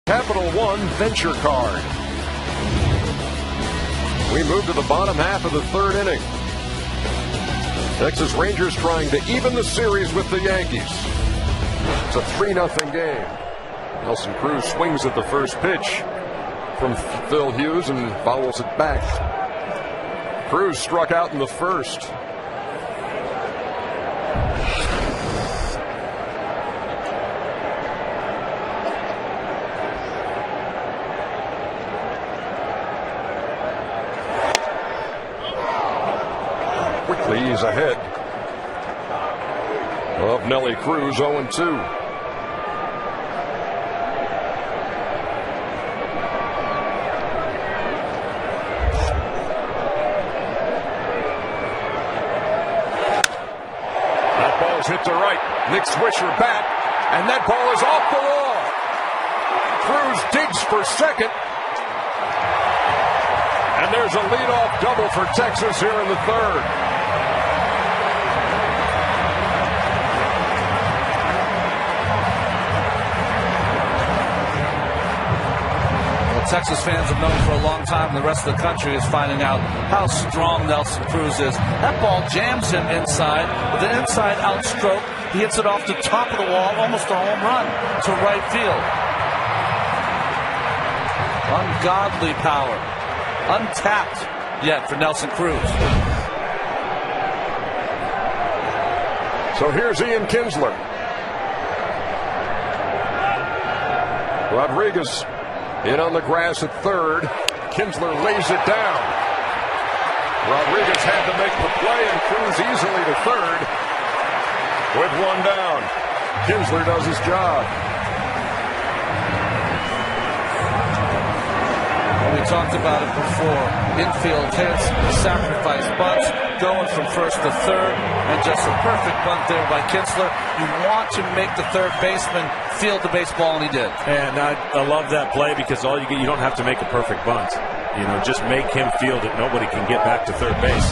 Capital One Venture Card. We move to the bottom half of the third inning. Texas Rangers trying to even the series with the Yankees. It's a 3-0 game. Nelson Cruz swings at the first pitch from Phil Hughes and fouls it back. Cruz struck out in the first. He's ahead of Nelly Cruz, 0-2. That ball's hit to right. Nick Swisher back, and that ball is off the wall. Cruz digs for second. And there's a leadoff double for Texas here in the third. Well, Texas fans have known for a long time, and the rest of the country is finding out how strong Nelson Cruz is. That ball jams him inside with an inside-out stroke. He hits it off the top of the wall, almost a home run to right field. Ungodly power. Untapped yet for Nelson Cruz. So here's Ian Kinsler. Rodriguez in on the grass at third. Kinsler lays it down. Rodriguez had to make the play, and Cruz easily to third with one down. Kinsler does his job. We talked about it before. Infield hits, sacrifice bunts, going from first to third, and just a perfect bunt there by Kinsler. You want to make the third baseman field the baseball, and he did. And I love that play because all you don't have to make a perfect bunt. You know, just make him field it. Nobody can get back to third base.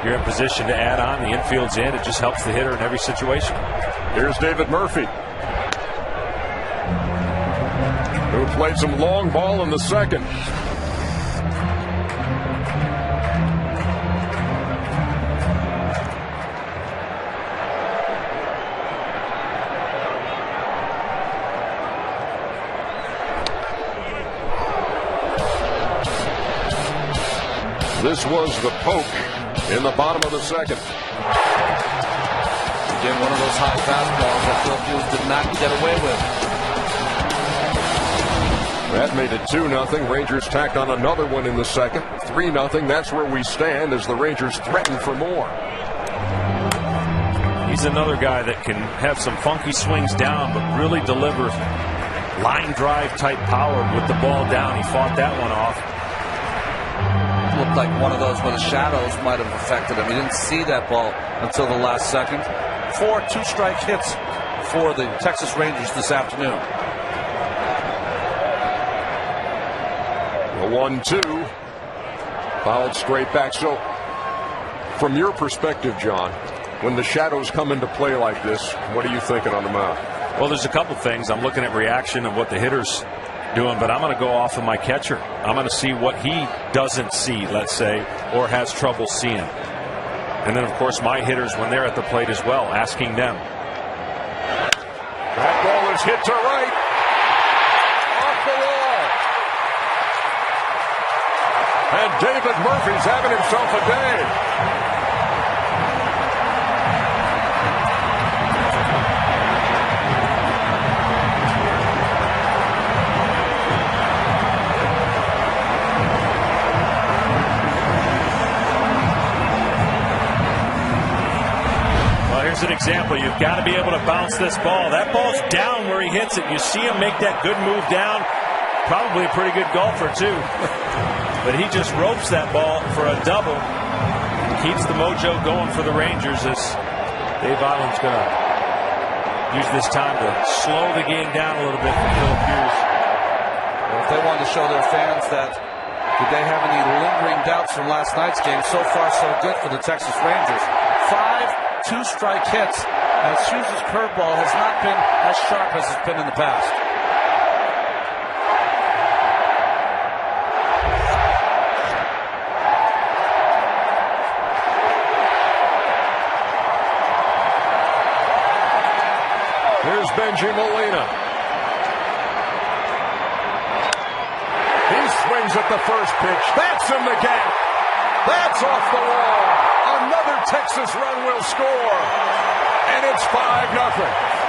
You're in position to add on. The infield's in. It just helps the hitter in every situation. Here's David Murphy, who played some long ball in the second. This was the poke in the bottom of the second. Again, one of those high fastballs that Phil Hughes did not get away with. That made it 2-0. Rangers tacked on another one in the second. 3-0. That's where we stand as the Rangers threaten for more. He's another guy that can have some funky swings down, but really deliver line drive type power with the ball down. He fought that one off. Looked like one of those where the shadows might have affected him. He didn't see that ball until the last second. 4 two-strike hits for the Texas Rangers this afternoon. The 1-2. Fouled straight back. So, from your perspective, John, when the shadows come into play like this, what are you thinking on the mound? Well, there's a couple things. I'm looking at reaction of what the hitter's doing, but I'm going to go off of my catcher. I'm going to see what he doesn't see, let's say, or has trouble seeing. And then, of course, my hitters, when they're at the plate as well, asking them. That ball is hit to right. Off the wall. And David Murphy's having himself a day. Here's an example. You've got to be able to bounce this ball. That ball's down where he hits it. You see him make that good move down. Probably a pretty good golfer, too. But he just ropes that ball for a double. Keeps the mojo going for the Rangers as Dave Island's going to use this time to slow the game down a little bit for Philip Hughes. Well, if they wanted to show their fans that did they have any lingering doubts from last night's game, so far so good for the Texas Rangers. 5 two-strike hits, as Hughes' curveball has not been as sharp as it's been in the past. Here's Benji Molina. He swings at the first pitch. That's in the gap. That's off the wall. Another Texas run will score. And it's 5-0.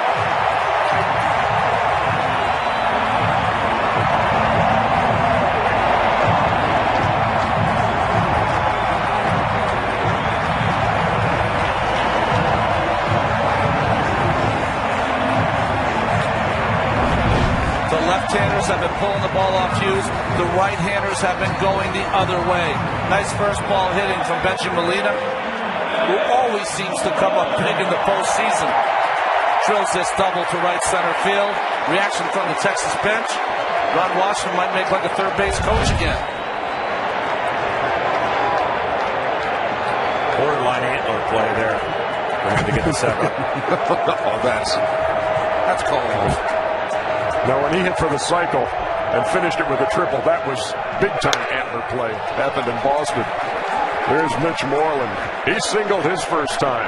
have been pulling the ball off Hughes. The right-handers have been going the other way. Nice first ball hitting from Benji Molina, who always seems to come up big in the postseason. Drills this double to right center field. Reaction from the Texas bench. Ron Washington might make like a third base coach again. Borderline antler play there for him to get the setup. Oh, that's called. Now, when he hit for the cycle and finished it with a triple, that was big-time antler play. Happened in Boston. Here's Mitch Moreland. He singled his first time.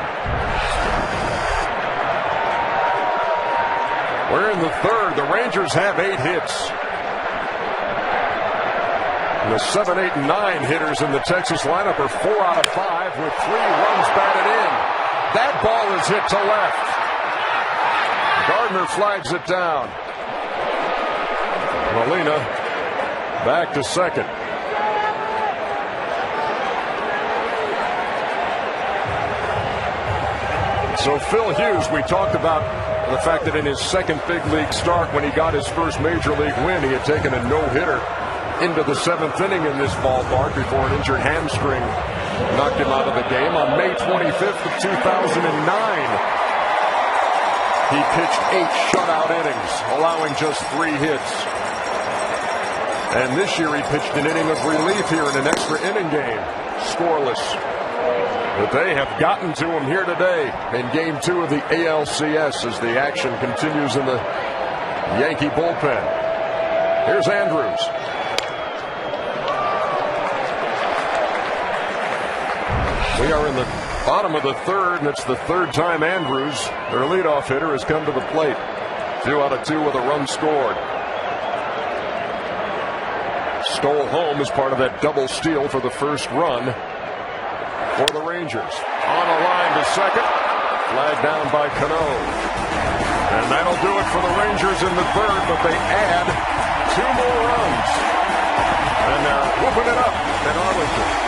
We're in the third. The Rangers have 8 hits. The 7, 8, and 9 hitters in the Texas lineup are 4 out of 5 with 3 runs batted in. That ball is hit to left. Gardner flags it down. Molina back to second. So Phil Hughes, we talked about the fact that in his second big league start, when he got his first major league win, he had taken a no-hitter into the 7th inning in this ballpark before an injured hamstring knocked him out of the game. On May 25th of 2009, he pitched 8 shutout innings, allowing just 3 hits. And this year he pitched an inning of relief here in an extra inning game, scoreless. But they have gotten to him here today in Game 2 of the ALCS as the action continues in the Yankee bullpen. Here's Andrews. We are in the bottom of the third, and it's the third time Andrews, their leadoff hitter, has come to the plate. 2 out of 2 with a run scored. Stole home as part of that double steal for the first run for the Rangers. On a line to second. Flag down by Cano. And that'll do it for the Rangers in the third, but they add 2 more runs. And they're whooping it up in Arlington.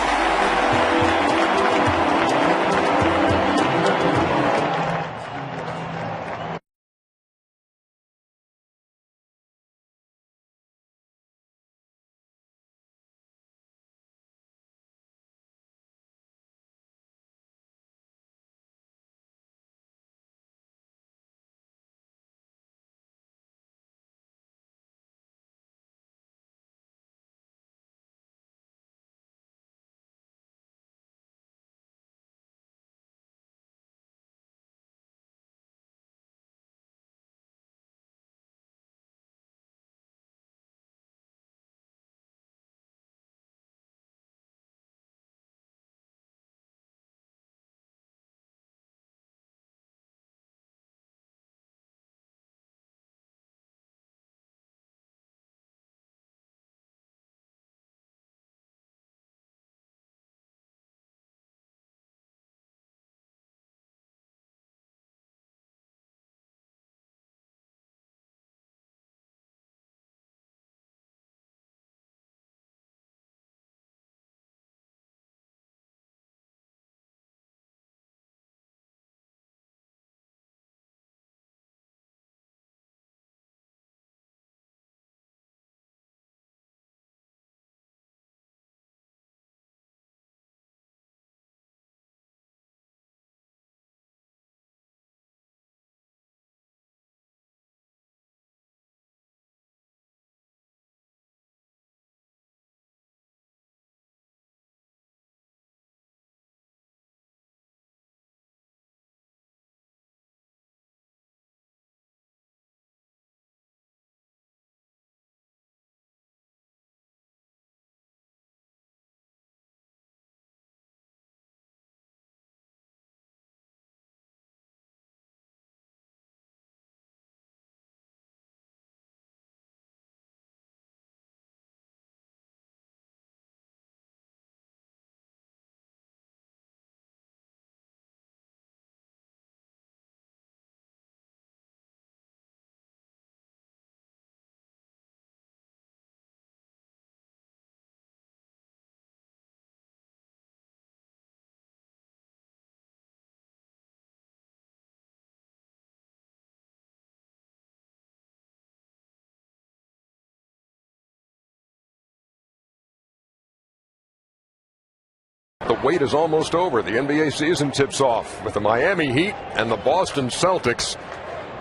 The wait is almost over. The NBA season tips off with the Miami Heat and the Boston Celtics.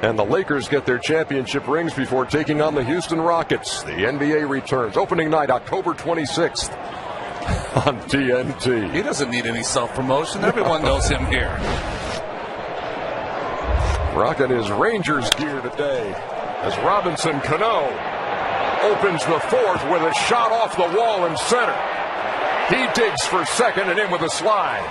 And the Lakers get their championship rings before taking on the Houston Rockets. The NBA returns. Opening night, October 26th on TNT. He doesn't need any self-promotion. Everyone knows him here. Rocking his Rangers gear today as Robinson Cano opens the fourth with a shot off the wall in center. He digs for second and in with a slide.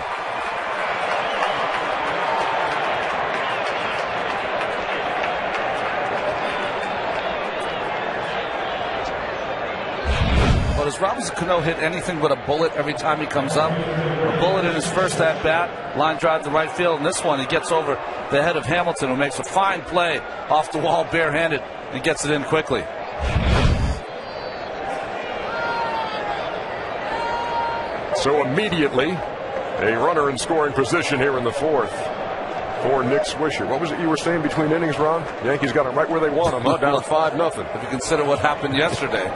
But has Robinson Cano hit anything but a bullet every time he comes up? A bullet in his first at-bat, line drive to right field. And this one, he gets over the head of Hamilton, who makes a fine play off the wall barehanded and gets it in quickly. So immediately, a runner in scoring position here in the fourth for Nick Swisher. What was it you were saying between innings, Ron? Yankees got them right where they want them, huh? Down 5-0. If you consider what happened yesterday.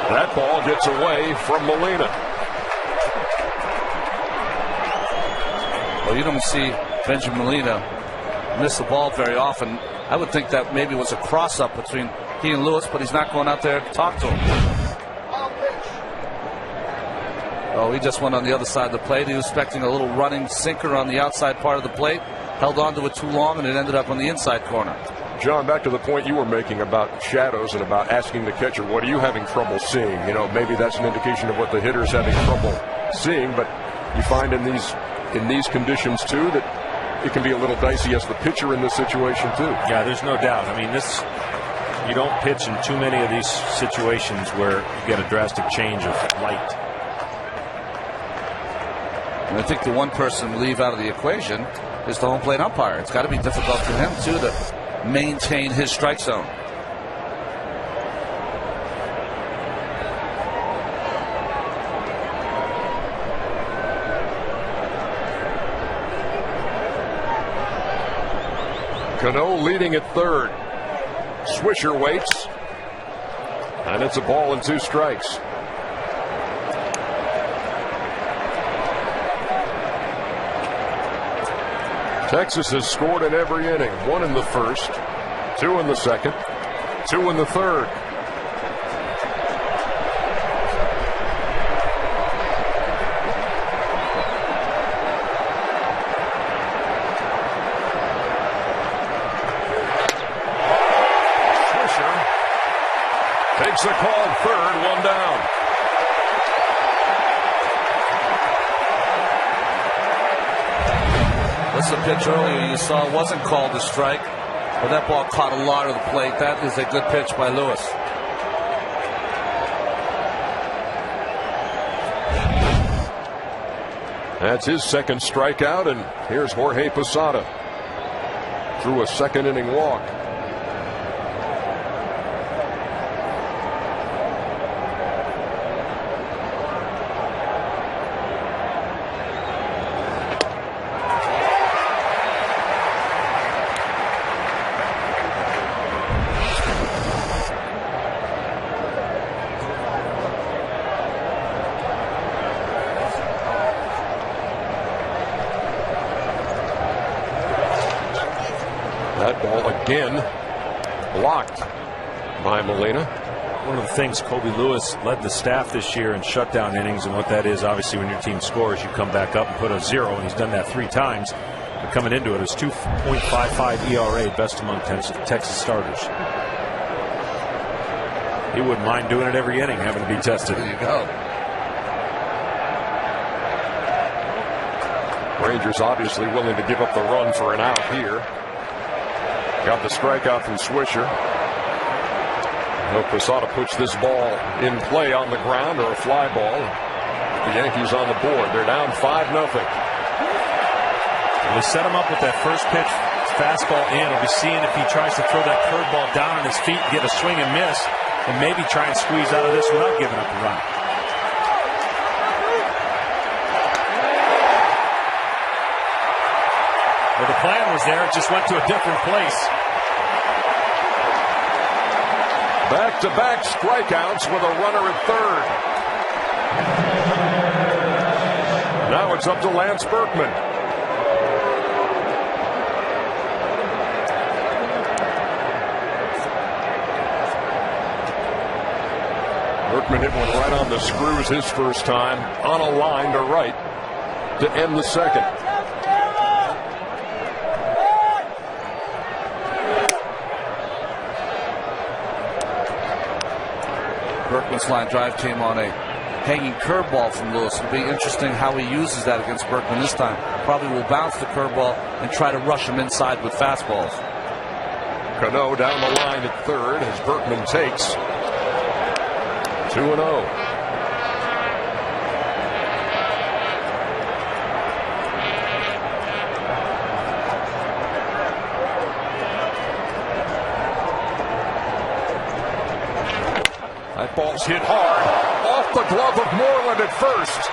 That ball gets away from Molina. Well, you don't see Benjamin Molina miss the ball very often. I would think that maybe was a cross-up between he and Lewis, but he's not going out there to talk to him. Oh, he just went on the other side of the plate. He was expecting a little running sinker on the outside part of the plate. Held on to it too long, and it ended up on the inside corner. John, back to the point you were making about shadows and about asking the catcher, what are you having trouble seeing? You know, maybe that's an indication of what the hitter's having trouble seeing, but you find in these conditions, too, that it can be a little dicey as the pitcher in this situation, too. Yeah, there's no doubt. I mean, you don't pitch in too many of these situations where you get a drastic change of light. And I think the one person to leave out of the equation is the home plate umpire. It's got to be difficult for him, too, to maintain his strike zone. Cano leading at third. Swisher waits. And it's a ball and 2 strikes. Texas has scored in every inning. 1 in the first, 2 in the second, 2 in the third. Takes a call third, 1 down. That's the pitch earlier you saw wasn't called a strike, but that ball caught a lot of the plate. That is a good pitch by Lewis. That's his second strikeout, and here's Jorge Posada through a second inning walk. That ball again blocked by Molina. One of the things Kobe Lewis led the staff this year in shutdown innings, and what that is, obviously, when your team scores, you come back up and put a 0, and he's done that 3 times. But coming into it, it's 2.55 ERA, best among Texas starters. He wouldn't mind doing it every inning, having to be tested. There you go. Rangers obviously willing to give up the run for an out here. Got the strikeout from Swisher. Posada puts this ball in play on the ground, or a fly ball. The Yankees on the board. They're down 5-0. They set him up with that first pitch fastball in. We'll be seeing if he tries to throw that curveball down on his feet and get a swing and miss, and maybe try and squeeze out of this without giving up the run. Well, the plan was there. It just went to a different place. Back-to-back strikeouts with a runner at third. Now it's up to Lance Berkman. Berkman hit one right on the screws his first time, on a line to right to end the second. Berkman's line drive came on a hanging curveball from Lewis. It'll be interesting how he uses that against Berkman this time. Probably will bounce the curveball and try to rush him inside with fastballs. Cano down the line at third as Berkman takes 2-0. That ball's hit hard off the glove of Moreland at first.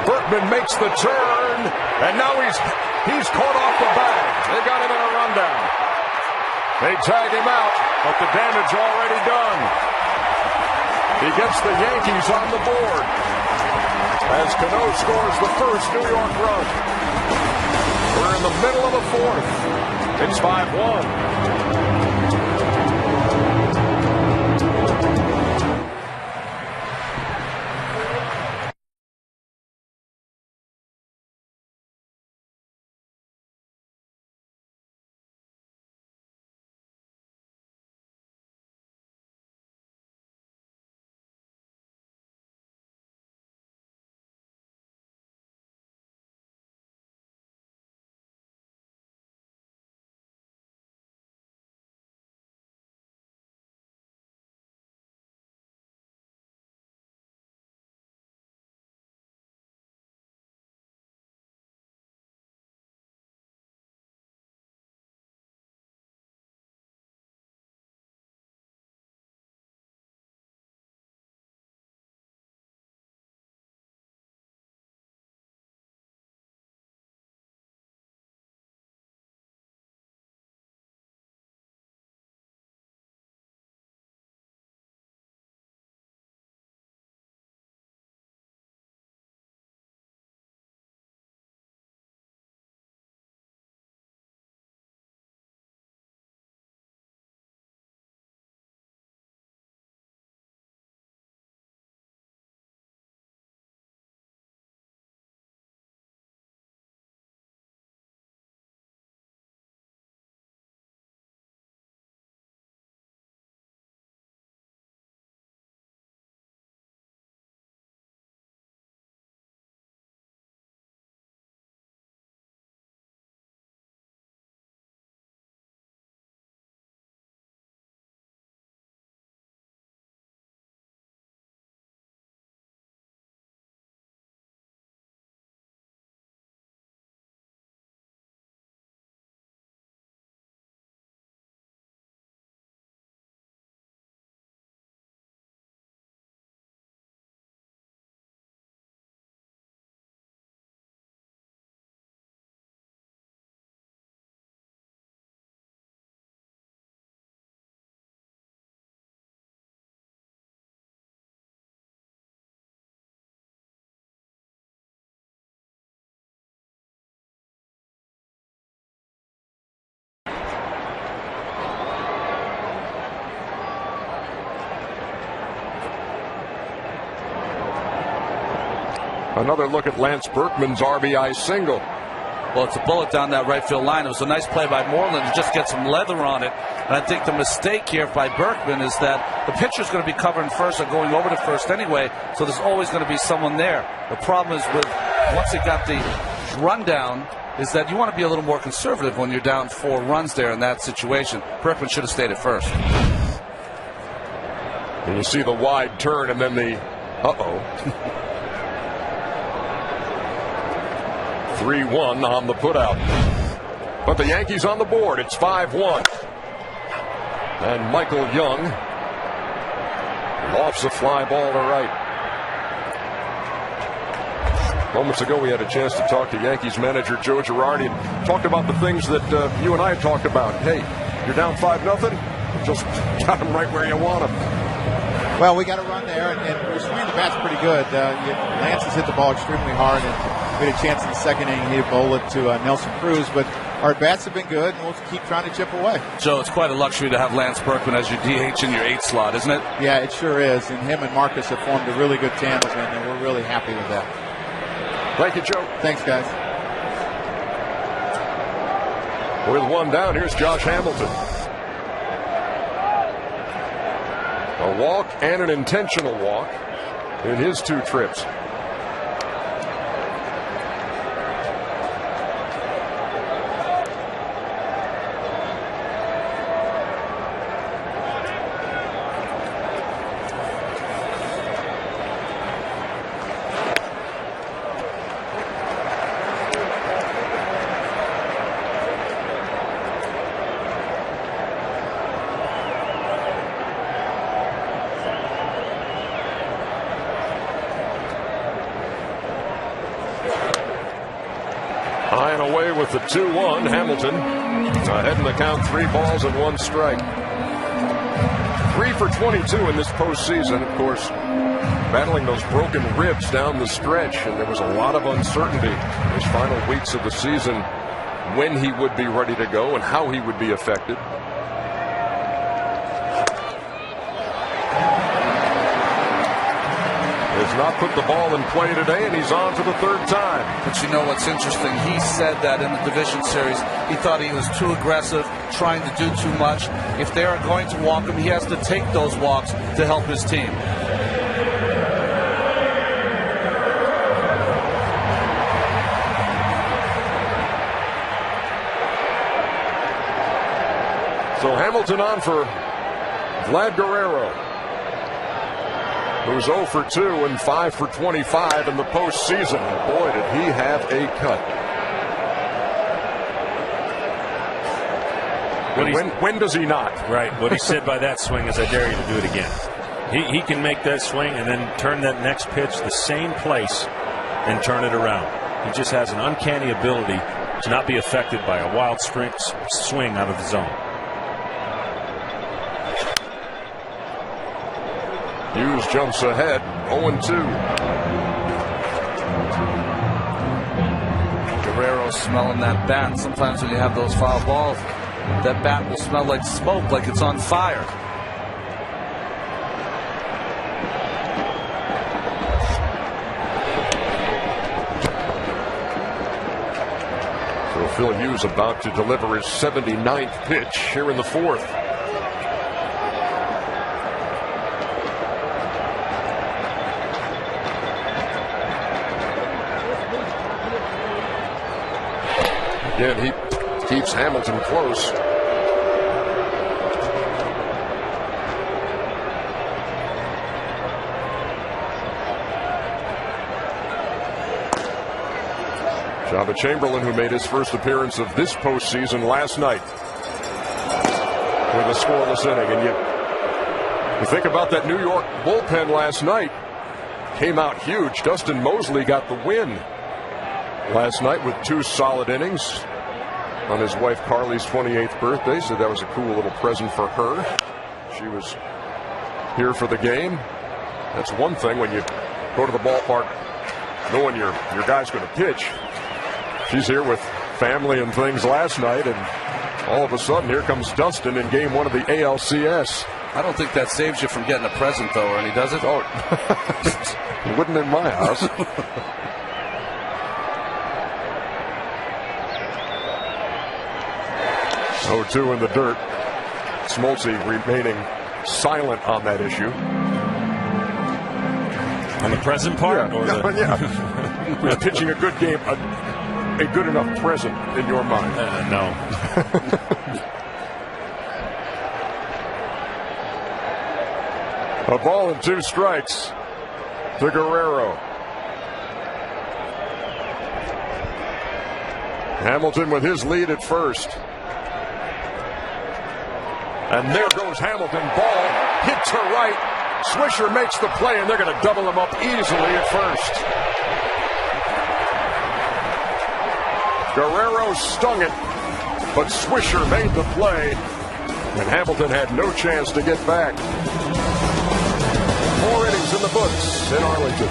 Berkman makes the turn, and now he's caught off the bag. They got him in a rundown. They tag him out, but the damage already done. He gets the Yankees on the board as Cano scores the first New York run. We're in the middle of the fourth. It's 5-1. Another look at Lance Berkman's RBI single. Well, it's a bullet down that right field line. It was a nice play by Moreland to just get some leather on it. And I think the mistake here by Berkman is that the pitcher's going to be covering first or going over to first anyway, so there's always going to be someone there. The problem is with once he got the rundown is that you want to be a little more conservative when you're down 4 runs there in that situation. Berkman should have stayed at first. And you see the wide turn and then the 3-1 on the putout. But the Yankees on the board. It's 5-1. And Michael Young lofts a fly ball to right. Moments ago, we had a chance to talk to Yankees manager Joe Girardi and talked about the things that you and I have talked about. Hey, you're down 5-0. just got them right where you want them. Well, we got a run there, and we're swinging the bats pretty good. Lance has hit the ball extremely hard, and we had a chance in the second inning. He bowled it to Nelson Cruz, but our bats have been good, and we'll keep trying to chip away. Joe, it's quite a luxury to have Lance Berkman as your DH in your 8th slot, isn't it? Yeah, it sure is, and him and Marcus have formed a really good tandem, and we're really happy with that. Thank you, Joe. Thanks, guys. With one down, here's Josh Hamilton. A walk and an intentional walk in his 2 trips. High and away with the 2-1. Hamilton ahead in the count, 3 balls and 1 strike. 3 for 22 in this postseason. Of course, battling those broken ribs down the stretch, and there was a lot of uncertainty in his final weeks of the season when he would be ready to go and how he would be affected. Has not put the ball in play today, and he's on for the 3rd time. But you know what's interesting? He said that in the division series, he thought he was too aggressive, trying to do too much. If they are going to walk him, he has to take those walks to help his team. So Hamilton on for Vlad Guerrero, who's 0 for 2 and 5 for 25 in the postseason. Boy, did he have a cut. When does he not? Right. What he said by that swing is, I dare you to do it again. He can make that swing and then turn that next pitch the same place and turn it around. He just has an uncanny ability to not be affected by a wild swing out of the zone. Hughes jumps ahead, 0-2. Guerrero smelling that bat. Sometimes when you have those foul balls, that bat will smell like smoke, like it's on fire. So Phil Hughes about to deliver his 79th pitch here in the 4th. Again, he keeps Hamilton close. Jabba Chamberlain, who made his first appearance of this postseason last night with a scoreless inning. And you think about that New York bullpen last night. Came out huge. Dustin Mosley got the win last night with 2 solid innings on his wife Carly's 28th birthday, so that was a cool little present for her. She was here for the game. That's one thing when you go to the ballpark knowing your guy's going to pitch. She's here with family and things last night, and all of a sudden here comes Dustin in game 1 of the ALCS. I don't think that saves you from getting a present, though, Ernie, does it? Oh, it wouldn't in my house. 0-2 in the dirt. Smoltz remaining silent on that issue. On the present part? Yeah, or yeah. Pitching a good game, a good enough present in your mind? No. A ball and 2 strikes to Guerrero. Hamilton with his lead at first. And there goes Hamilton. Ball hit to right. Swisher makes the play, and they're going to double him up easily at first. Guerrero stung it, but Swisher made the play. And Hamilton had no chance to get back. 4 innings in the books in Arlington.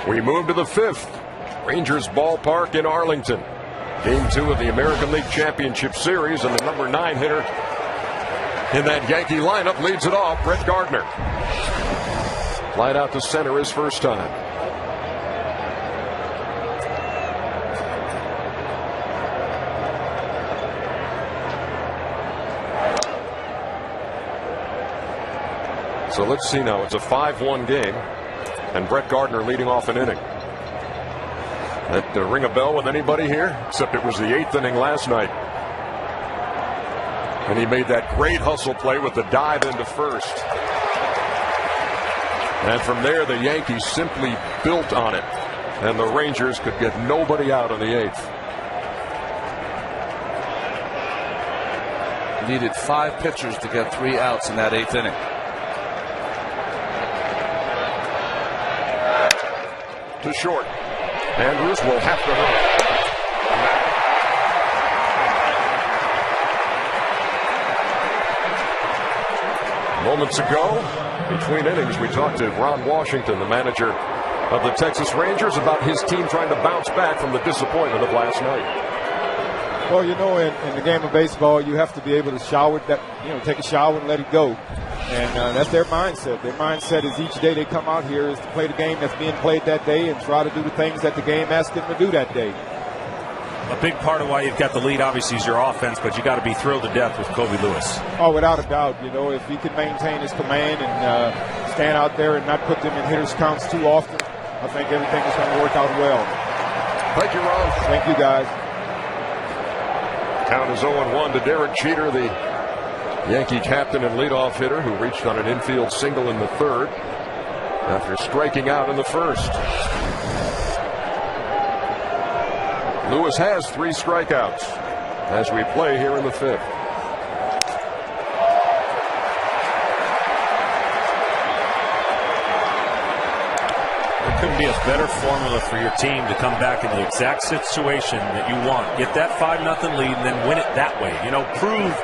We move to the 5th. Rangers Ballpark in Arlington. Game 2 of the American League Championship Series, and the number 9 hitter in that Yankee lineup leads it off, Brett Gardner. Flied out to center his first time. So let's see now. It's a 5-1 game. And Brett Gardner leading off an inning. That ring a bell with anybody here? Except it was the 8th inning last night. And he made that great hustle play with the dive into first. And from there, the Yankees simply built on it. And the Rangers could get nobody out in the 8th. Needed 5 pitchers to get 3 outs in that 8th inning. To short. Andrews will have to hurry. Moments ago, between innings, we talked to Ron Washington, the manager of the Texas Rangers, about his team trying to bounce back from the disappointment of last night. Well, you know, in the game of baseball, you have to be able to shower that, take a shower and let it go. And that's their mindset. Their mindset is each day they come out here is to play the game that's being played that day and try to do the things that the game asks them to do that day. A big part of why you've got the lead, obviously, is your offense, but you got to be thrilled to death with Kobe Lewis. Oh, without a doubt. If he can maintain his command and stand out there and not put them in hitters' counts too often, I think everything is going to work out well. Thank you, Ron. Thank you, guys. Count is 0-1 to Derek Jeter, the Yankee captain and leadoff hitter, who reached on an infield single in the 3rd. after striking out in the first. Lewis has 3 strikeouts as we play here in the 5th. There couldn't be a better formula for your team to come back in the exact situation that you want. Get that 5-0 lead and then win it that way. You know, prove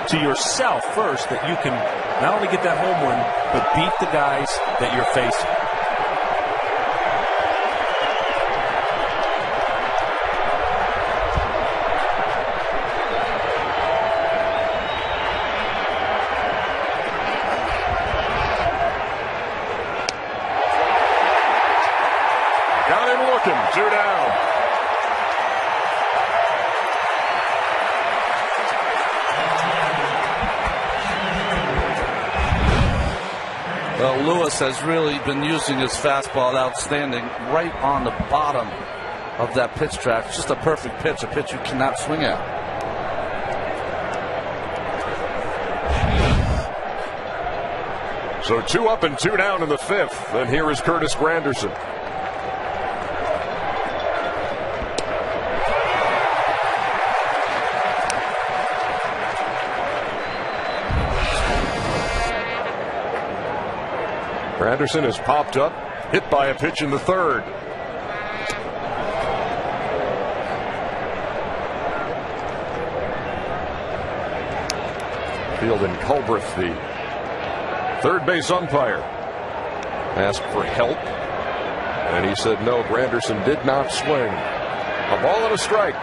to yourself first that you can not only get that home win, but beat the guys that you're facing. Got him looking. 2 down. Well, Lewis has really been using his fastball outstanding right on the bottom of that pitch track. Just a perfect pitch, a pitch you cannot swing at. So 2 up and 2 down in the 5th. And here is Curtis Granderson. Granderson has popped up, hit by a pitch in the 3rd. Field and Culbreth, the third base umpire, asked for help, and he said no. Granderson did not swing. A ball and a strike.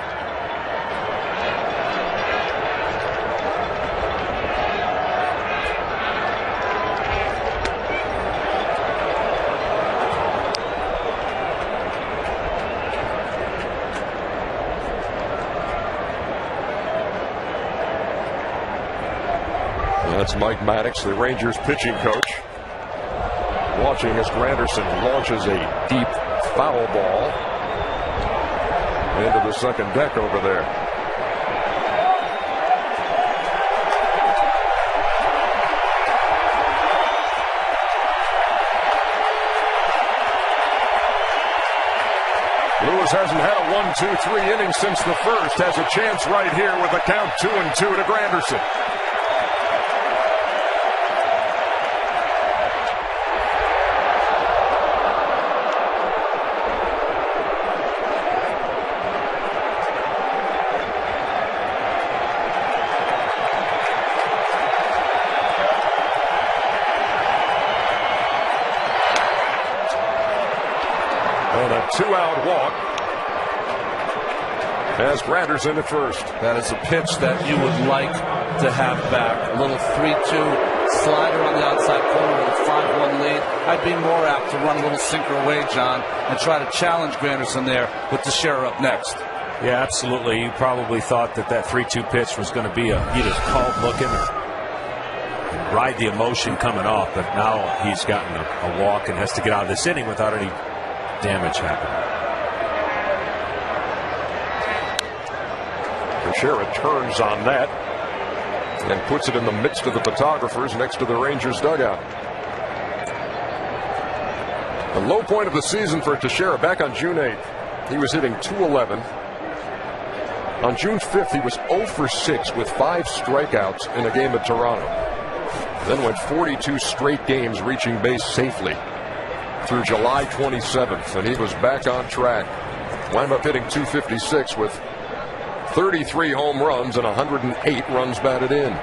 That's Mike Maddox, the Rangers pitching coach, watching as Granderson launches a deep foul ball into the second deck over there. Lewis hasn't had a 1-2-3 inning since the first. Has a chance right here with a count 2-2 to Granderson. And a 2-out walk has Granderson at first. That is a pitch that you would like to have back. A little 3-2 slider on the outside corner with a 5-1 lead. I'd be more apt to run a little sinker away, John, and try to challenge Granderson there with Teixeira up next. Yeah, absolutely. You probably thought that 3-2 pitch was going to be either called looking or ride the emotion coming off, but now he's gotten a walk and has to get out of this inning without any damage happening. Teixeira turns on that and puts it in the midst of the photographers next to the Rangers dugout. The low point of the season for Teixeira back on June 8th. He was hitting .211. On June 5th, he was 0 for 6 with 5 strikeouts in a game at Toronto. Then went 42 straight games reaching base safely through July 27th, and he was back on track. Wound up hitting .256 with 33 home runs and 108 runs batted in.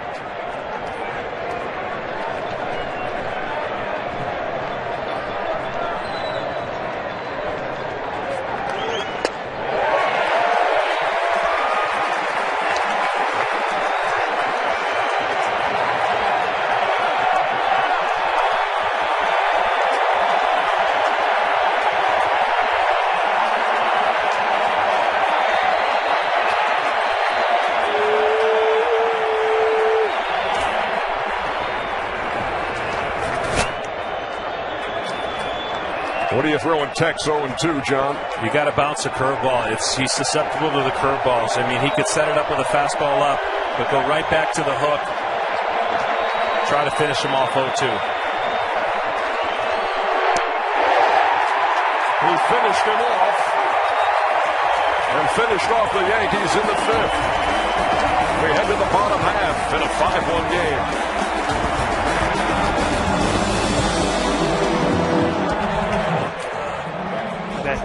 What are you throwing Tex 0-2, John? You got to bounce a curveball. He's susceptible to the curveballs. I mean, he could set it up with a fastball up, but go right back to the hook. Try to finish him off 0-2. He finished him off and finished off the Yankees in the fifth. We head to the bottom half in a 5-1 game. Okay.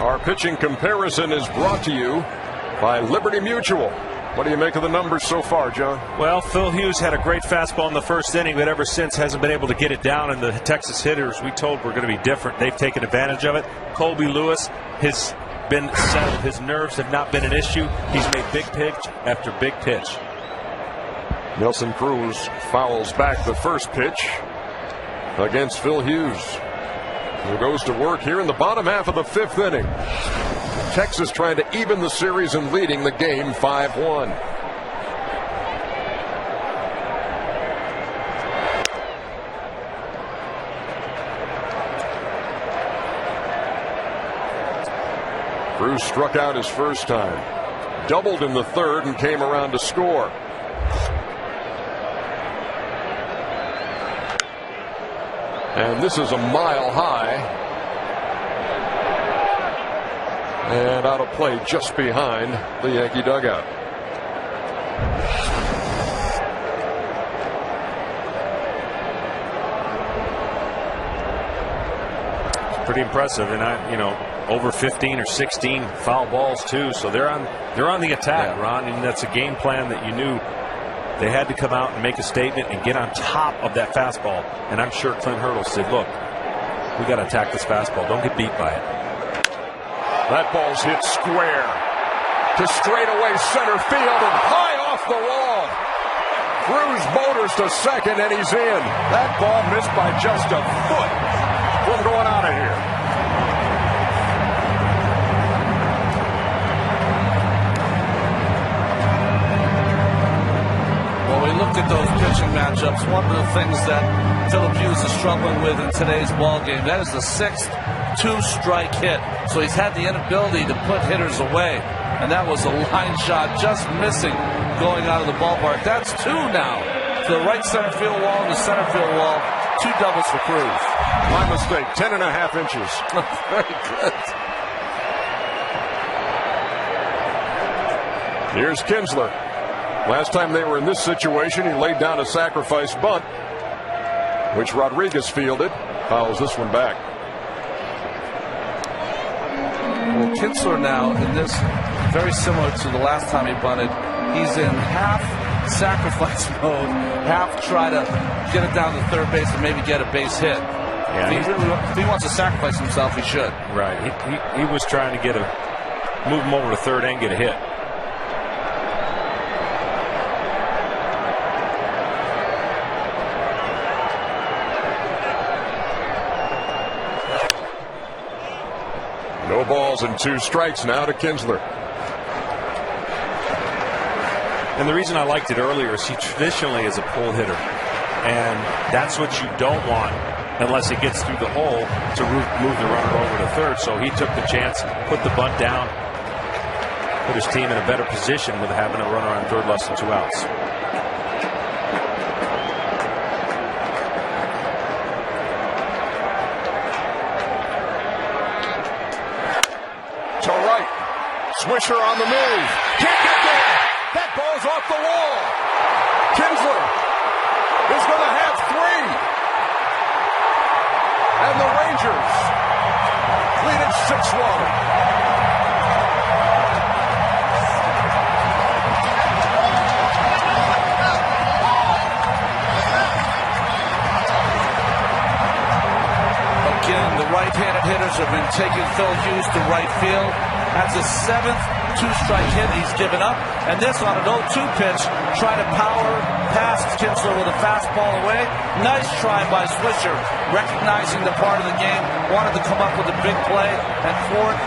Our pitching comparison is brought to you by Liberty Mutual. What do you make of the numbers so far, John? Well, Phil Hughes had a great fastball in the first inning, but ever since hasn't been able to get it down. And the Texas hitters, we told, were going to be different. They've taken advantage of it. Colby Lewis has been settled. His nerves have not been an issue. He's made big pitch after big pitch. Nelson Cruz fouls back the first pitch against Phil Hughes, who goes to work here in the bottom half of the fifth inning. Texas trying to even the series and leading the game 5-1. Cruz struck out his first time, doubled in the third, and came around to score. And this is a mile high. And out of play just behind the Yankee dugout. It's pretty impressive, and over 15 or 16 foul balls too. So they're on the attack, Ron, and that's a game plan that you knew they had to come out and make a statement and get on top of that fastball. And I'm sure Clint Hurdle said, "Look, we got to attack this fastball. Don't get beat by it." That ball's hit square to straightaway center field and high off the wall. Cruz motors to second, and he's in. That ball missed by just a foot from going out of here. Well, we looked at those pitching matchups. One of the things that Phillip Hughes is struggling with in today's ball game, that is the sixth two-strike hit. So he's had the inability to put hitters away. And that was a line shot just missing going out of the ballpark. That's two now. To the right center field wall and the center field wall. 2 doubles for Cruz. My mistake, 10.5 inches. Very good. Here's Kinsler. Last time they were in this situation, he laid down a sacrifice bunt, which Rodriguez fielded. Fouls this one back. Well, Kinsler now in this, very similar to the last time he bunted. He's in half sacrifice mode, half try to get it down to third base and maybe get a base hit. Yeah, if he wants to sacrifice himself, he should. Right. He was trying to move him over to third and get a hit. No balls and 2 strikes now to Kinsler. And the reason I liked it earlier is he traditionally is a pull hitter. And that's what you don't want unless it gets through the hole to move the runner over to third. So he took the chance, put the bunt down, put his team in a better position with having a runner on third less than 2 outs. To right. Swisher on the move. Can't get there. That ball's off the wall. Kinsler is going to have 3. And the Rangers lead it 6-1. Again, the right-handed hitters have been taking Phil Hughes to right field. That's his 7th 2-strike hit he's given up. And this on an 0-2 pitch, trying to power past Kinsler with a fastball away. Nice try by Swisher, recognizing the part of the game, wanted to come up with a big play, and thwart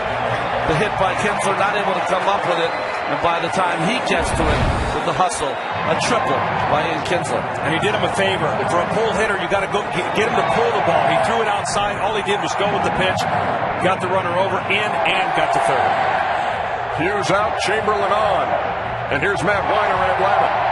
the hit by Kinsler, not able to come up with it. And by the time he gets to it with the hustle, a triple by Ian Kinsler. And he did him a favor. For a pull hitter, you got to go get him to pull the ball. He threw it outside. All he did was go with the pitch, got the runner over in, and got to third. Hughes out, Chamberlain on. And here's Matt Weiner in Atlanta.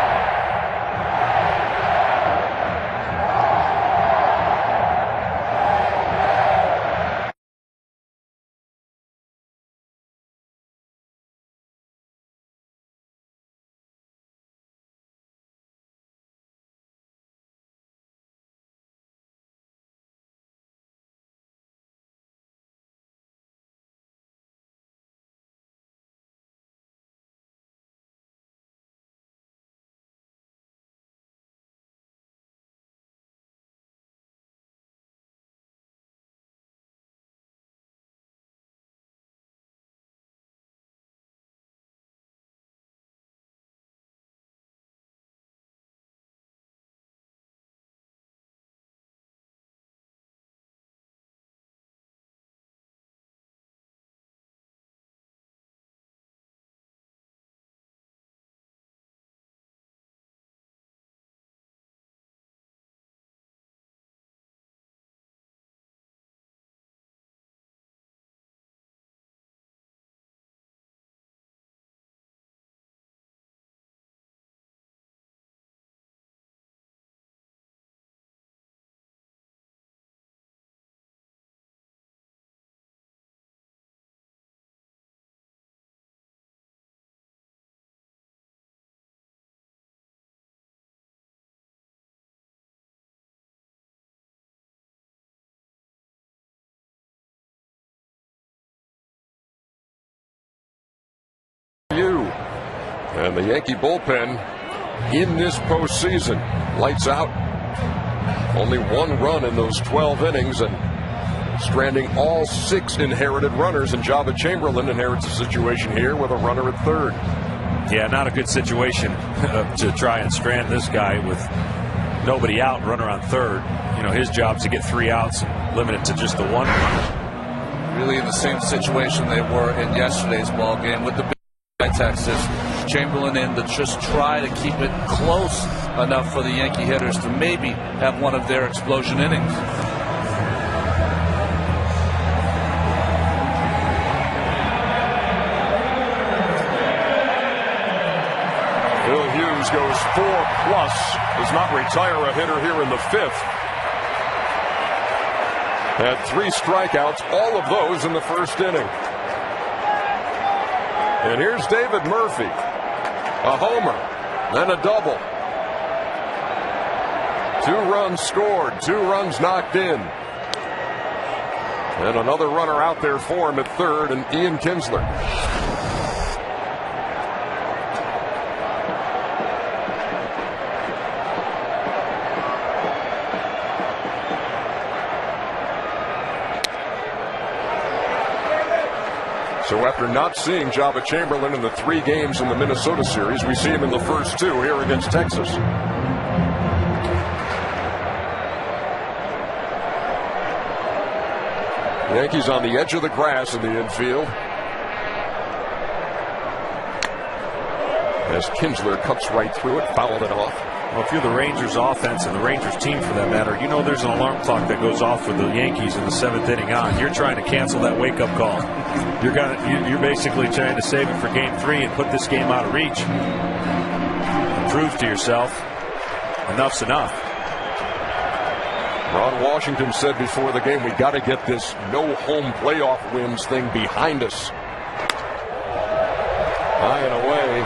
And the Yankee bullpen in this postseason, lights out. Only 1 run in those 12 innings, and stranding all 6 inherited runners. And Java Chamberlain inherits a situation here with a runner at third. Yeah, not a good situation to try and strand this guy with nobody out, runner on third. You know, his job is to get 3 outs and limit it to just the 1 run. Really in the same situation they were in yesterday's ball game with the big guy Texas. Chamberlain in to just try to keep it close enough for the Yankee hitters to maybe have one of their explosion innings. Phil Hughes goes 4+, does not retire a hitter here in the 5th. Had 3 strikeouts, all of those in the first inning. And here's David Murphy. A homer, then a double. 2 runs scored, 2 runs knocked in. And another runner out there for him at third, and Ian Kinsler. So after not seeing Jabba Chamberlain in the 3 games in the Minnesota series, we see him in the first 2 here against Texas. Yankees on the edge of the grass in the infield. As Kinsler cuts right through it, fouled it off. Well, if you're the Rangers offense and the Rangers team for that matter, you know there's an alarm clock that goes off for the Yankees in the 7th inning on. You're trying to cancel that wake-up call. You're basically trying to save it for Game 3 and put this game out of reach. Prove to yourself, enough's enough. Ron Washington said before the game, we got to get this no home playoff wins thing behind us. High and away.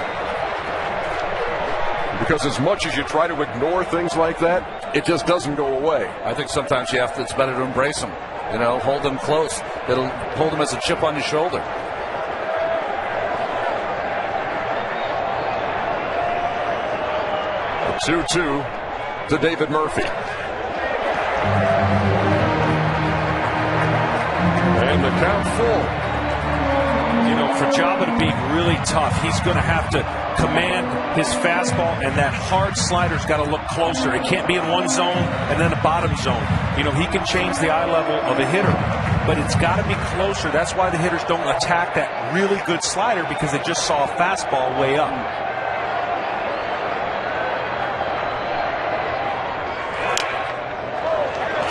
Because as much as you try to ignore things like that, it just doesn't go away. I think sometimes you have to, it's better to embrace them. You know, hold them close. It'll hold them as a chip on your shoulder. A 2-2 to David Murphy. And the count full. You know, for Jabba to be really tough, he's going to have to command his fastball, and that hard slider's got to look closer. It can't be in one zone and then a bottom zone. You know, he can change the eye level of a hitter, but it's got to be closer. That's why the hitters don't attack that really good slider, because they just saw a fastball way up.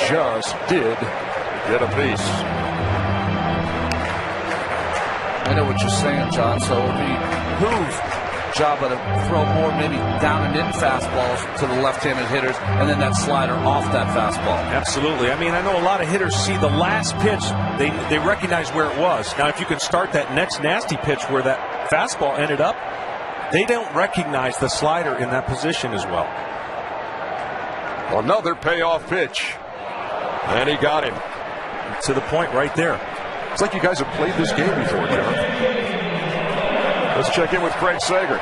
Just did get a piece. I know what you're saying, John, so it would behoove Jabba to throw more maybe down and in fastballs to the left-handed hitters, and then that slider off that fastball. Absolutely. I mean, I know a lot of hitters see the last pitch, they recognize where it was. Now, if you can start that next nasty pitch where that fastball ended up, they don't recognize the slider in that position as well. Another payoff pitch. And he got him. To the point right there. It's like you guys have played this game before, John. Let's check in with Craig Sager.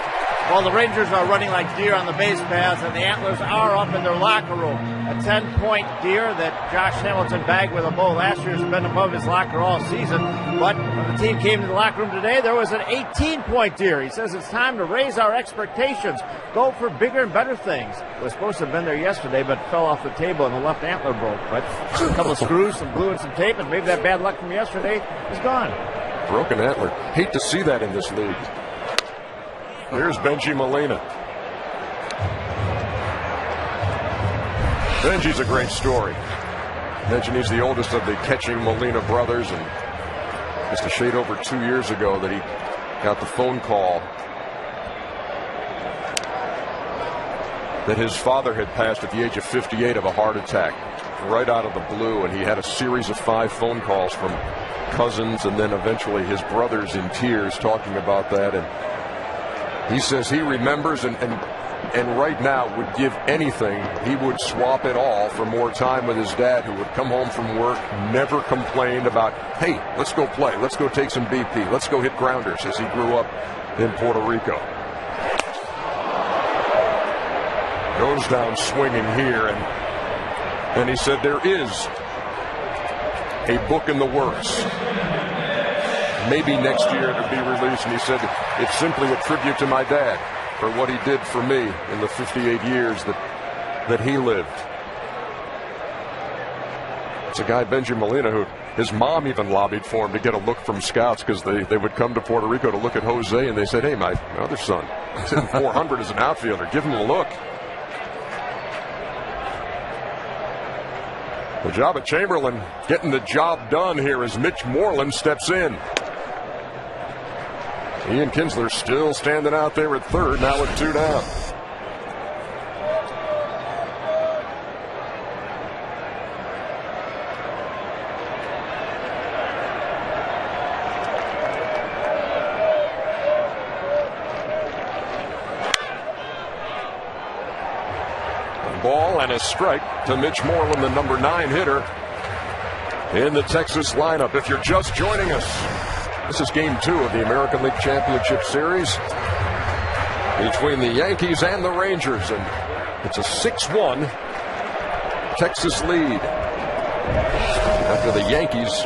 Well, the Rangers are running like deer on the base paths, and the Antlers are up in their locker room. A 10-point deer that Josh Hamilton bagged with a bow last year has been above his locker all season. But when the team came to the locker room today, there was an 18-point deer. He says it's time to raise our expectations, go for bigger and better things. It was supposed to have been there yesterday, but fell off the table and the left antler broke. But a couple of screws, some glue, and some tape, and maybe that bad luck from yesterday is gone. Broken antler. Hate to see that in this league. Here's Benji Molina. Benji's a great story. Mentioned he's the oldest of the catching Molina brothers, and just a shade over 2 years ago that he got the phone call that his father had passed at the age of 58 of a heart attack right out of the blue, and he had a series of 5 phone calls from cousins and then eventually his brothers in tears talking about that. And he says he remembers and right now would give anything. He would swap it all for more time with his dad, who would come home from work, never complained about, hey, let's go play, let's go take some BP, let's go hit grounders, as he grew up in Puerto Rico. Goes down swinging here, and he said there is a book in the works. Maybe next year it'll be released, and he said it's simply a tribute to my dad for what he did for me in the 58 years that he lived. It's a guy, Benji Molina, who his mom even lobbied for him to get a look from scouts, because they would come to Puerto Rico to look at Jose, and they said, hey, my other son, he's hitting 400 as an outfielder, give him a look. The job at Chamberlain getting the job done here as Mitch Moreland steps in. Ian Kinsler still standing out there at third, now with 2 down. ball and a strike to Mitch Moreland, the number 9 hitter in the Texas lineup. If you're just joining us, this is game 2 of the American League Championship Series between the Yankees and the Rangers, and it's a 6-1 Texas lead after the Yankees,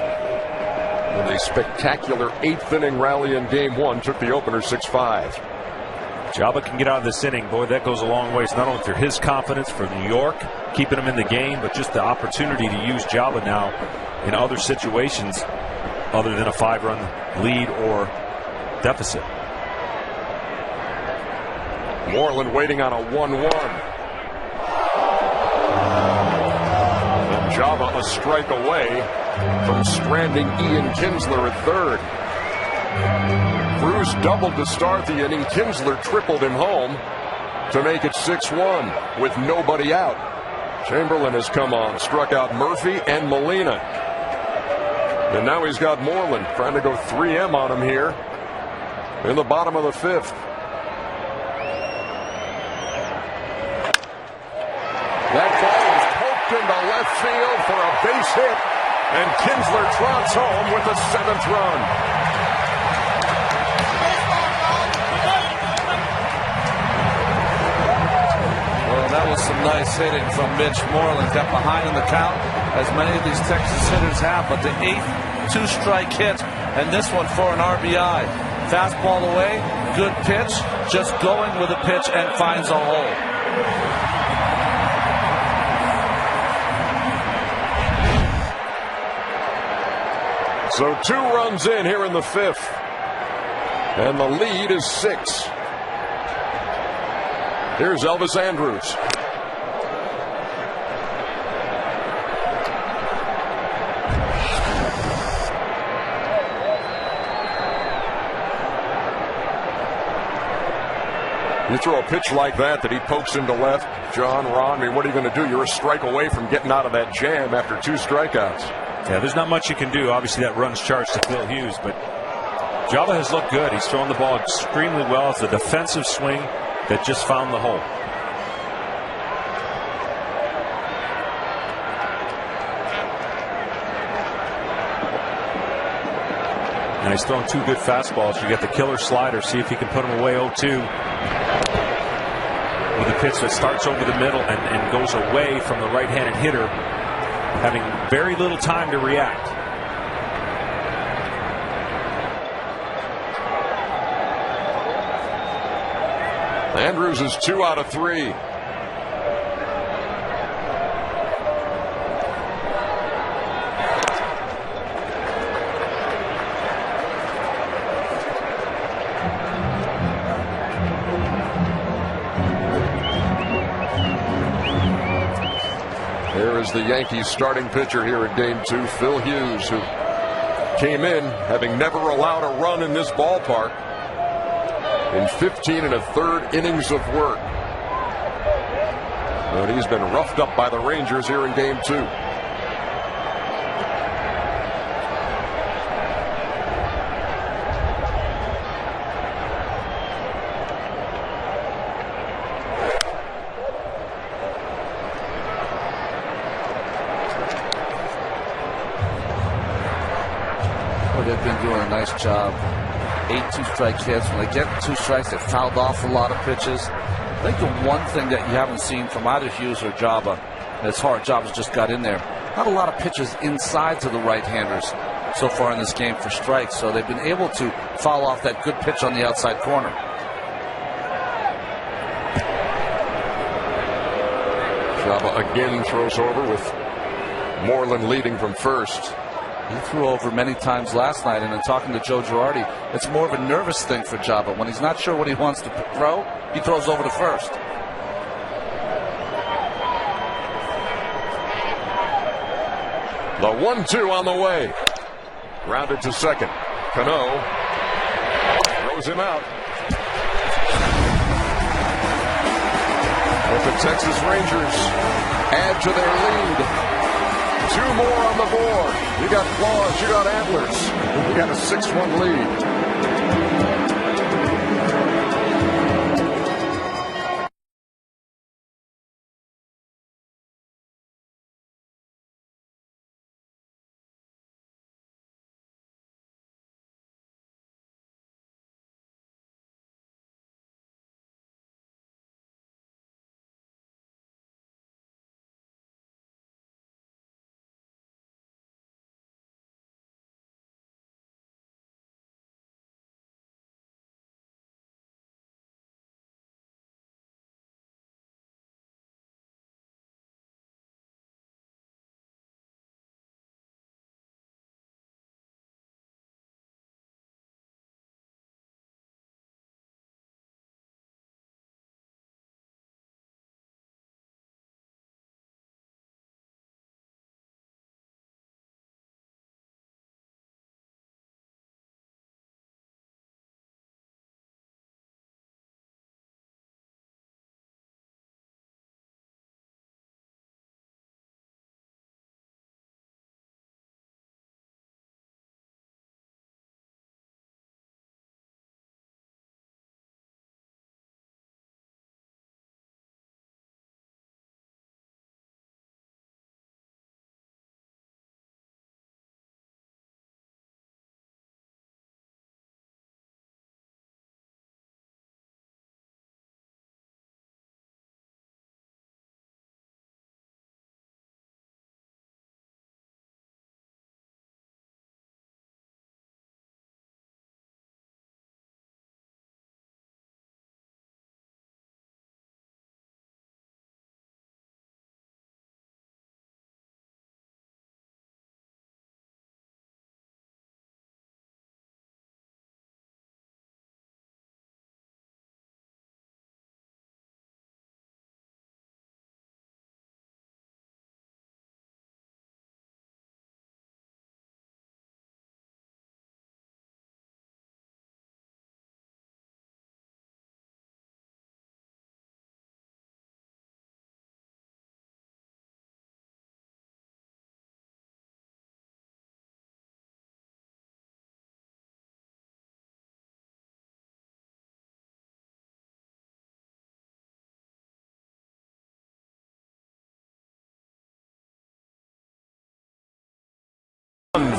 with a spectacular 8th inning rally in game 1, took the opener 6-5. Jabba can get out of this inning. Boy, that goes a long ways, not only for his confidence, for New York, keeping him in the game, but just the opportunity to use Jabba now in other situations other than a 5-run lead or deficit. Moreland waiting on a 1-1. And Jabba a strike away from stranding Ian Kinsler at third. Cruz doubled to start the inning. Kinsler tripled him home to make it 6-1 with nobody out. Chamberlain has come on, struck out Murphy and Molina. And now he's got Moreland trying to go 3M on him here in the bottom of the 5th. That ball is poked into left field for a base hit, and Kinsler trots home with the 7th run. Well, that was some nice hitting from Mitch Moreland. Got behind in the count, as many of these Texas hitters have, but the 8th 2-strike hit, and this one for an RBI. Fastball away, good pitch, just going with a pitch and finds a hole. So 2 runs in here in the 5th, and the lead is 6. Here's Elvis Andrus. You throw a pitch like that he pokes into left, John, Ron, I mean, what are you going to do? You're a strike away from getting out of that jam after 2 strikeouts. Yeah, there's not much you can do. Obviously, that run's charged to Phil Hughes, but Jabba has looked good. He's thrown the ball extremely well. It's a defensive swing that just found the hole. And he's thrown 2 good fastballs. You get the killer slider. See if he can put him away 0-2. With a pitch that starts over the middle and goes away from the right-handed hitter, having very little time to react. Andrus is 2 out of 3. There is the Yankees starting pitcher here in game 2, Phil Hughes, who came in having never allowed a run in this ballpark in 15 1/3 innings of work. But he's been roughed up by the Rangers here in game 2. They've been doing a nice job. 8 2-strike hits. When they get 2 strikes, they fouled off a lot of pitches. I think the one thing that you haven't seen from either Hughes or Jabba, and it's hard, Jabba's just got in there, not a lot of pitches inside to the right-handers so far in this game for strikes. So they've been able to foul off that good pitch on the outside corner. Jabba again throws over with Moreland leading from first. He threw over many times last night, and in talking to Joe Girardi, it's more of a nervous thing for Jabba. When he's not sure what he wants to throw, he throws over to first. The 1-2 on the way. Grounded to second. Cano throws him out. But the Texas Rangers add to their lead. 2 more on the board. You got claws, you got antlers. You got a 6-1 lead.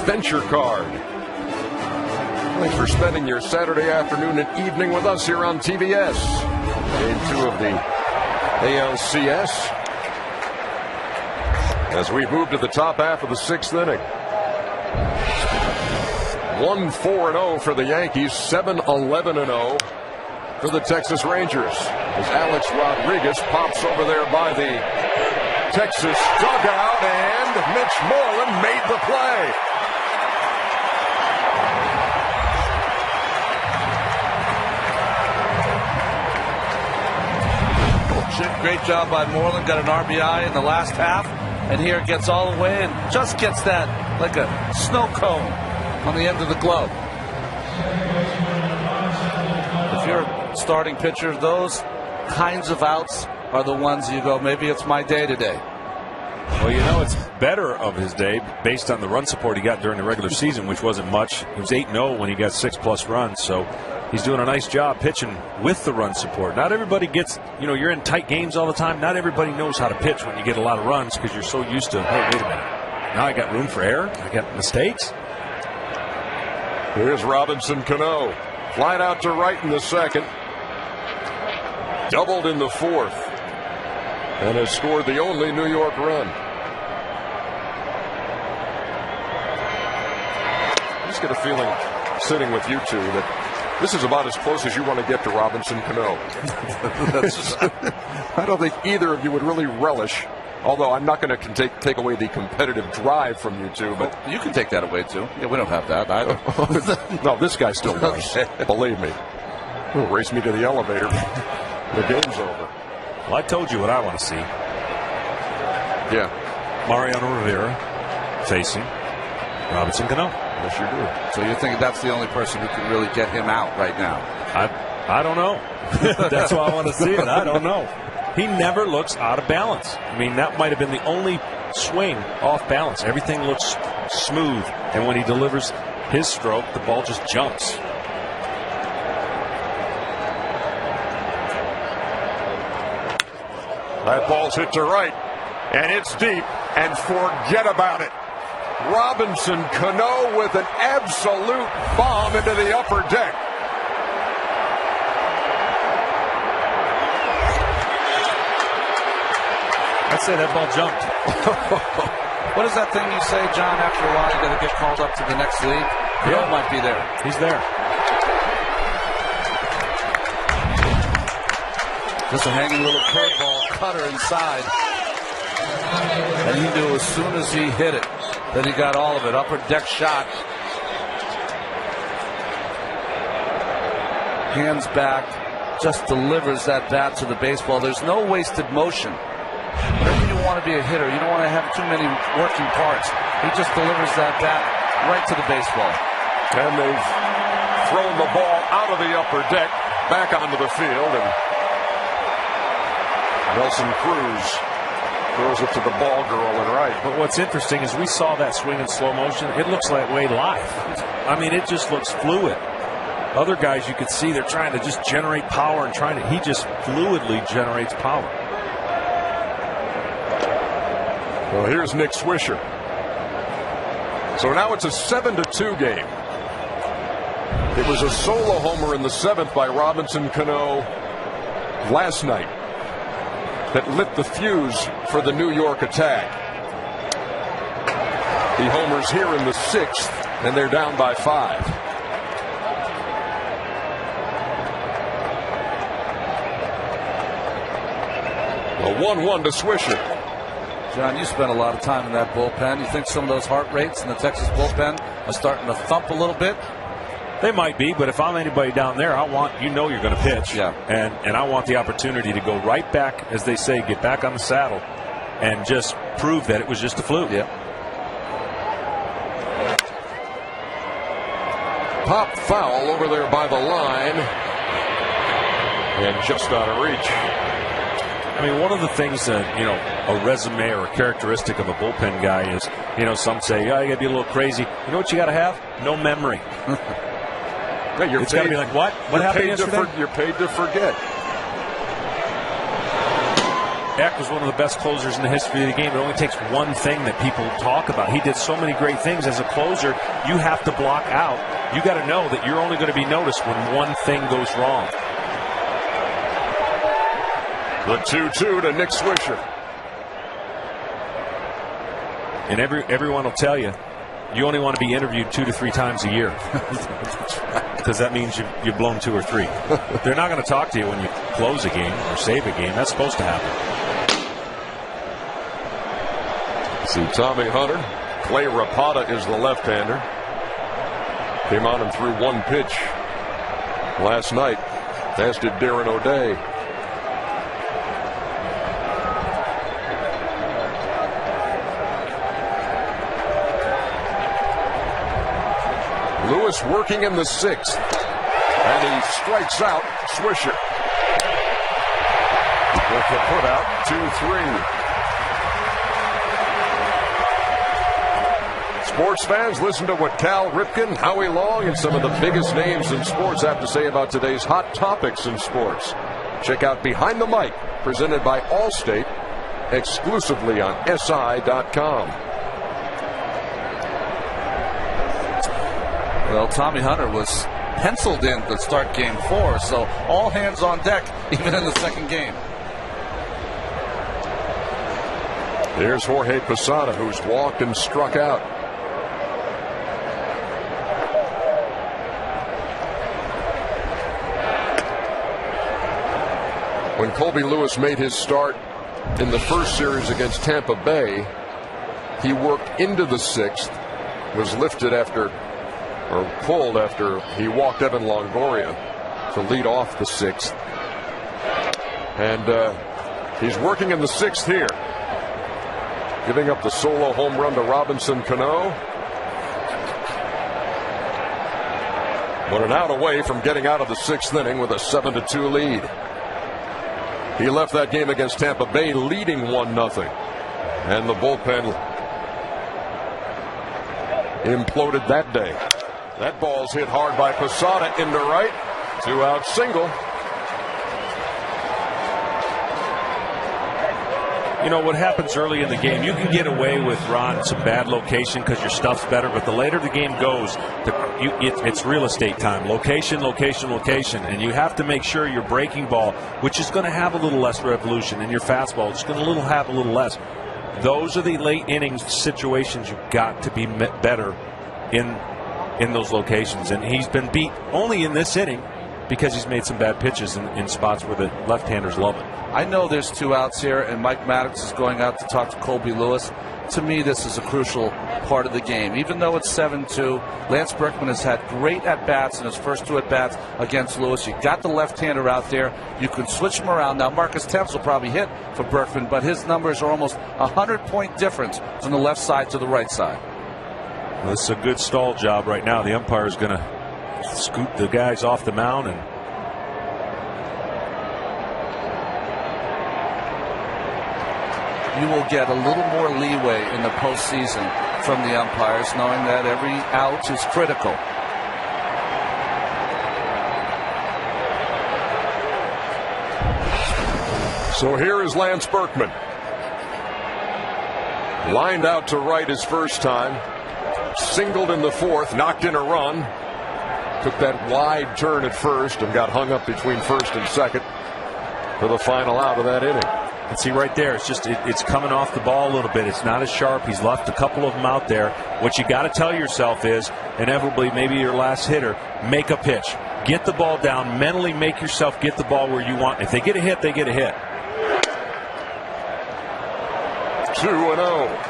Adventure Card. Thanks for spending your Saturday afternoon and evening with us here on TBS. Game 2 of the ALCS. As we move to the top half of the 6th inning. 1-4-0 for the Yankees, 7-11-0 for the Texas Rangers. As Alex Rodriguez pops over there by the Texas dugout, and Mitch Moreland made the play. Great job by Moreland, got an RBI in the last half, and here it gets all the way and just gets that like a snow cone on the end of the glove. If you're a starting pitcher, those kinds of outs are the ones you go, maybe it's my day today. Well, you know, it's better of his day based on the run support he got during the regular season, which wasn't much. He was 8-0 when he got 6+ runs, so he's doing a nice job pitching with the run support. Not everybody gets, you know, you're in tight games all the time. Not everybody knows how to pitch when you get a lot of runs because you're so used to, hey, wait a minute. Now I got room for error. I got mistakes. Here's Robinson Cano. Flied out to right in the 2nd. Doubled in the 4th. And has scored the only New York run. I just get a feeling, sitting with you two, that this is about as close as you want to get to Robinson Cano. I don't think either of you would really relish, although I'm not going to take away the competitive drive from you two. But you can take that away, too. Yeah, we don't have that either. No, this guy still does. Okay. Believe me. He'll race me to the elevator. The game's over. Well, I told you what I want to see. Yeah. Mariano Rivera facing Robinson Cano. Yes, you do. So you're thinking that's the only person who can really get him out right now? I don't know. That's why I want to see it. I don't know. He never looks out of balance. I mean, that might have been the only swing off balance. Everything looks smooth. And when he delivers his stroke, the ball just jumps. That ball's hit to right, and it's deep, and forget about it. Robinson Cano with an absolute bomb into the upper deck. I'd say that ball jumped. What is that thing you say, John, after a while you got to get called up to the next league? Cano might be there. He's there. Just a hanging little curveball, cutter inside. And he knew as soon as he hit it that he got all of it. Upper deck shot. Hands back, just delivers that bat to the baseball. There's no wasted motion. Whenever you want to be a hitter, you don't want to have too many working parts. He just delivers that bat right to the baseball. And they've thrown the ball out of the upper deck, back onto the field, and Nelson Cruz throws it to the ball girl and right. But what's interesting is we saw that swing in slow motion. It looks that way live. I mean, it just looks fluid. Other guys you could see they're trying to just generate power and he just fluidly generates power. Well, here's Nick Swisher. So now it's a 7-2 game. It was a solo homer in the 7th by Robinson Cano last night that lit the fuse for the New York attack. He homers here in the 6th, and they're down by 5. A 1-1 to Swisher. John, you spent a lot of time in that bullpen. You think some of those heart rates in the Texas bullpen are starting to thump a little bit? They might be, but if I'm anybody down there, I want, you're going to pitch. Yeah. And I want the opportunity to go right back, as they say, get back on the saddle and just prove that it was just a fluke. Yeah. Pop foul over there by the line. And just out of reach. I mean, one of the things that, a resume or a characteristic of a bullpen guy is, some say, you got to be a little crazy. You know what you got to have? No memory. Yeah, it's got to be like, what? What happened yesterday? You're paid to forget. Eck was one of the best closers in the history of the game. It only takes one thing that people talk about. He did so many great things. As a closer, you have to block out. You got to know that you're only going to be noticed when one thing goes wrong. The 2-2 to Nick Swisher. And everyone will tell you, you only want to be interviewed 2 to 3 times a year. Because that means you've blown 2 or 3. They're not going to talk to you when you close a game or save a game. That's supposed to happen. See Tommy Hunter. Clay Rapata is the left-hander. Came on and threw 1 pitch last night, as did Darren O'Day. Lewis working in the 6th, and he strikes out Swisher. With the put out, 2-3. Sports fans, listen to what Cal Ripken, Howie Long, and some of the biggest names in sports have to say about today's hot topics in sports. Check out Behind the Mic, presented by Allstate, exclusively on SI.com. Well, Tommy Hunter was penciled in to start game 4, so all hands on deck, even in the second game. There's Jorge Posada, who's walked and struck out. When Colby Lewis made his start in the first series against Tampa Bay, he worked into the 6th, was lifted after, or pulled after he walked Evan Longoria to lead off the 6th. And he's working in the 6th here, giving up the solo home run to Robinson Cano. 1 out away from getting out of the 6th inning with a 7-2 lead. He left that game against Tampa Bay leading 1-0. And the bullpen imploded that day. That ball's hit hard by Posada into right. 2-out single. You know what happens early in the game, you can get away with, Ron, some bad location because your stuff's better, but the later the game goes, it's real estate time. Location, location, location, and you have to make sure your breaking ball, which is going to have a little less revolution, and your fastball is going to have a little less. Those are the late innings situations you've got to be better in those locations, and he's been beat only in this inning because he's made some bad pitches in spots where the left-handers love it. I know there's 2 outs here, and Mike Maddox is going out to talk to Colby Lewis. To me, this is a crucial part of the game. Even though it's 7-2, Lance Berkman has had great at-bats in his first 2 at-bats against Lewis. You got the left-hander out there. You can switch him around. Now, Marcus Thames will probably hit for Berkman, but his numbers are almost 100-point difference from the left side to the right side. Well, this is a good stall job right now. The umpire is going to scoot the guys off the mound, and you will get a little more leeway in the postseason from the umpires, knowing that every out is critical. So here is Lance Berkman. Lined out to right his first time. Singled in the 4th, knocked in a run. Took that wide turn at first and got hung up between first and second for the final out of that inning. And see right there, it's coming off the ball a little bit. It's not as sharp. He's left a couple of them out there. What you got to tell yourself is, inevitably, maybe your last hitter, make a pitch. Get the ball down. Mentally make yourself get the ball where you want. If they get a hit, they get a hit. 2-0.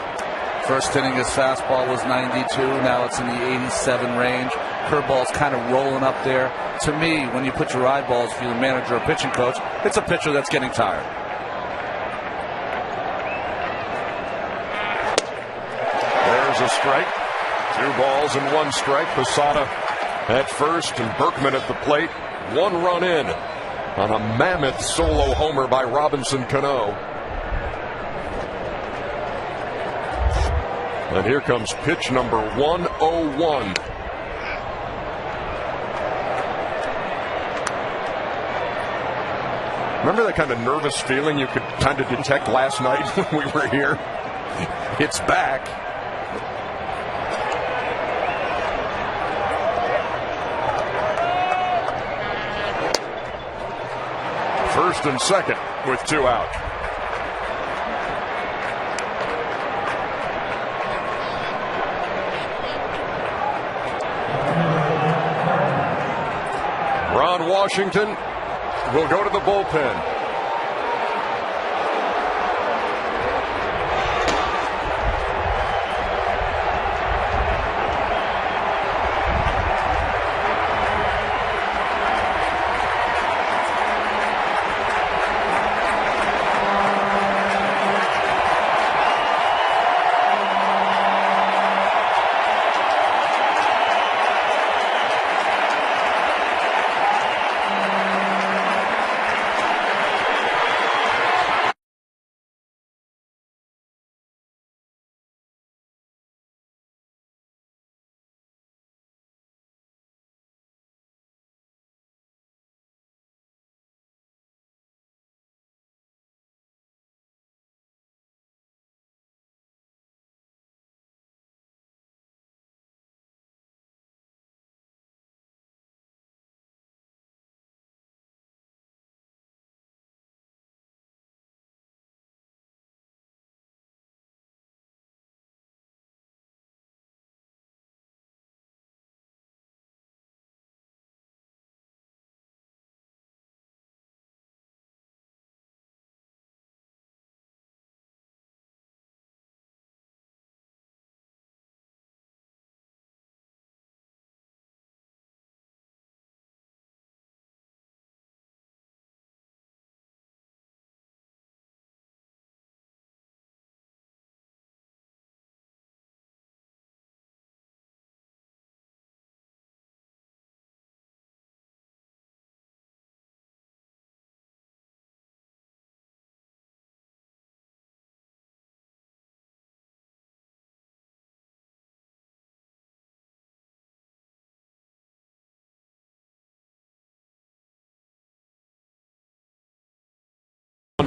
First inning, his fastball was 92. Now it's in the 87 range. Curveball's kind of rolling up there. To me, when you put your eyeballs, if you're the manager or pitching coach, it's a pitcher that's getting tired. There's a strike. 2 balls and 1 strike. Posada at first and Berkman at the plate. 1 run in on a mammoth solo homer by Robinson Cano. And here comes pitch number 101. Remember that kind of nervous feeling you could kind of detect last night when we were here? It's back. First and second with 2 out. Ron Washington will go to the bullpen.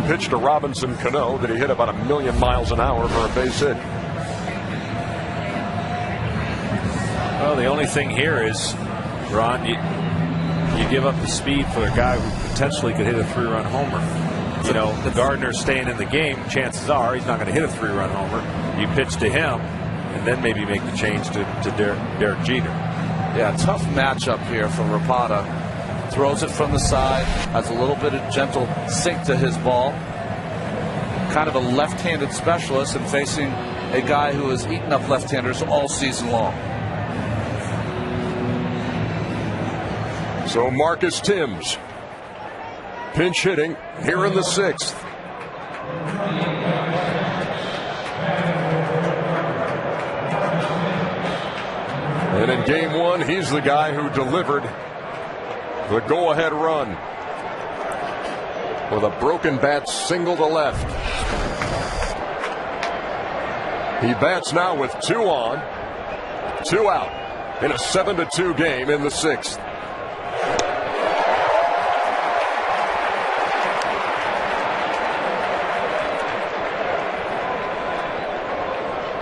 Pitch to Robinson Cano that he hit about 1,000,000 miles an hour for a base hit. Well, the only thing here is, Ron, you give up the speed for a guy who potentially could hit a 3-run homer. You know, the Gardner's staying in the game. Chances are he's not going to hit a 3-run homer. You pitch to him, and then maybe make the change to Derek Jeter. Yeah, tough matchup here for Rapata. Throws it from the side, has a little bit of gentle sink to his ball. Kind of a left-handed specialist and facing a guy who has eaten up left-handers all season long. So Marcus Timms, pinch hitting here in the 6th. And in game 1, he's the guy who delivered the go-ahead run with a broken bat single to left. He bats now with 2 on, 2 out in a 7-2 game in the 6th.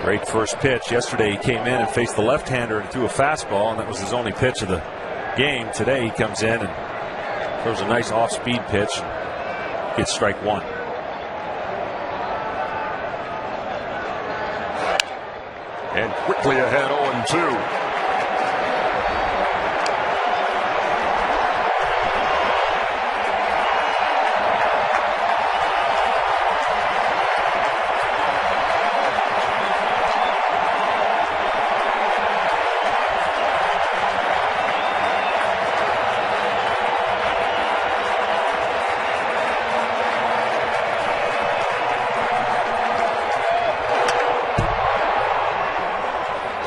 Great first pitch. Yesterday he came in and faced the left-hander and threw a fastball, and that was his only pitch of the game. Today he comes in and throws a nice off-speed pitch and gets strike 1. And quickly ahead 0-2.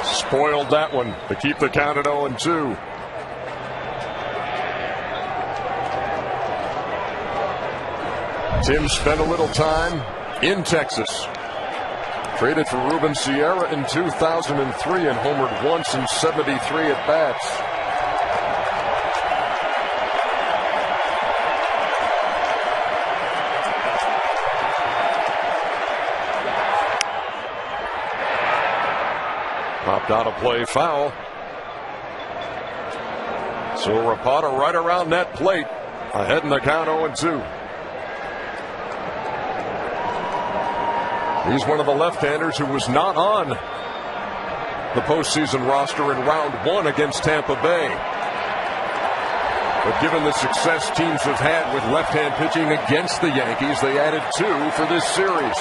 Spoiled that one to keep the count at 0-2. Tim spent a little time in Texas. Traded for Ruben Sierra in 2003 and homered once in 73 at bats. Got a play foul. So Rapata right around that plate. Ahead in the count 0-2. He's one of the left-handers who was not on the postseason roster in round 1 against Tampa Bay. But given the success teams have had with left-hand pitching against the Yankees, they added 2 for this series.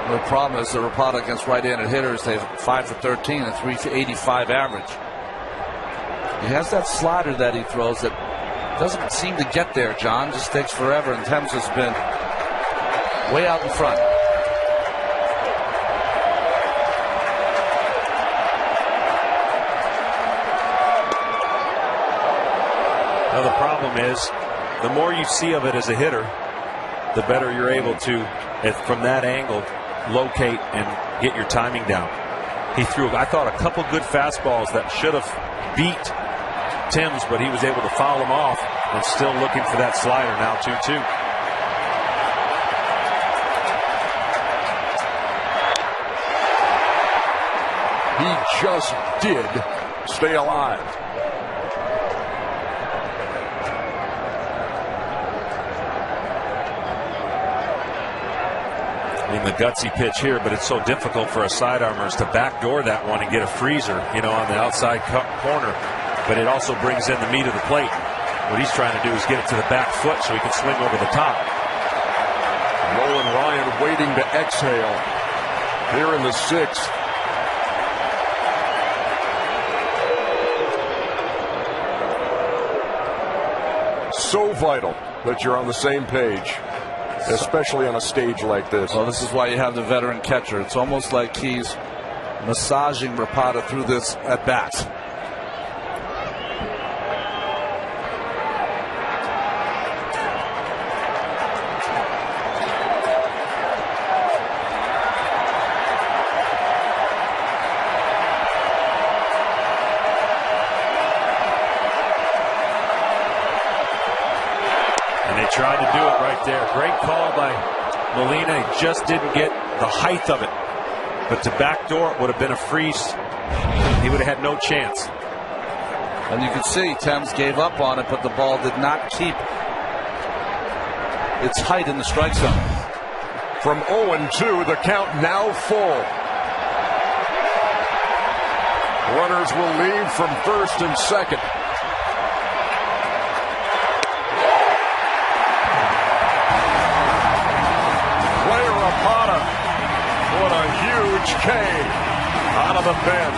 The problem is the Rapata against right-handed hitters, they've 5 for 13 and 385 average. He has that slider that he throws that doesn't seem to get there, John. Just takes forever, and Thames has been way out in front. Now the problem is, the more you see of it as a hitter, the better you're able to, from that angle, locate and get your timing down. He threw, I thought, a couple good fastballs that should have beat Timms, but he was able to foul them off and still looking for that slider. Now 2-2. He just did stay alive. I mean, the gutsy pitch here, but it's so difficult for a sidearmer to backdoor that one and get a freezer, on the outside corner. But it also brings in the meat of the plate. What he's trying to do is get it to the back foot so he can swing over the top. Nolan Ryan waiting to exhale here in the 6th. So vital that you're on the same page, especially on a stage like this. Well, this is why you have the veteran catcher. It's almost like he's massaging Rapata through this at bat. Tried to do it right there. Great call by Molina. He just didn't get the height of it. But to backdoor it would have been a freeze. He would have had no chance. And you can see Thames gave up on it, but the ball did not keep its height in the strike zone. From 0-2, the count now full. Runners will leave from first and second. What a huge K out of the pen.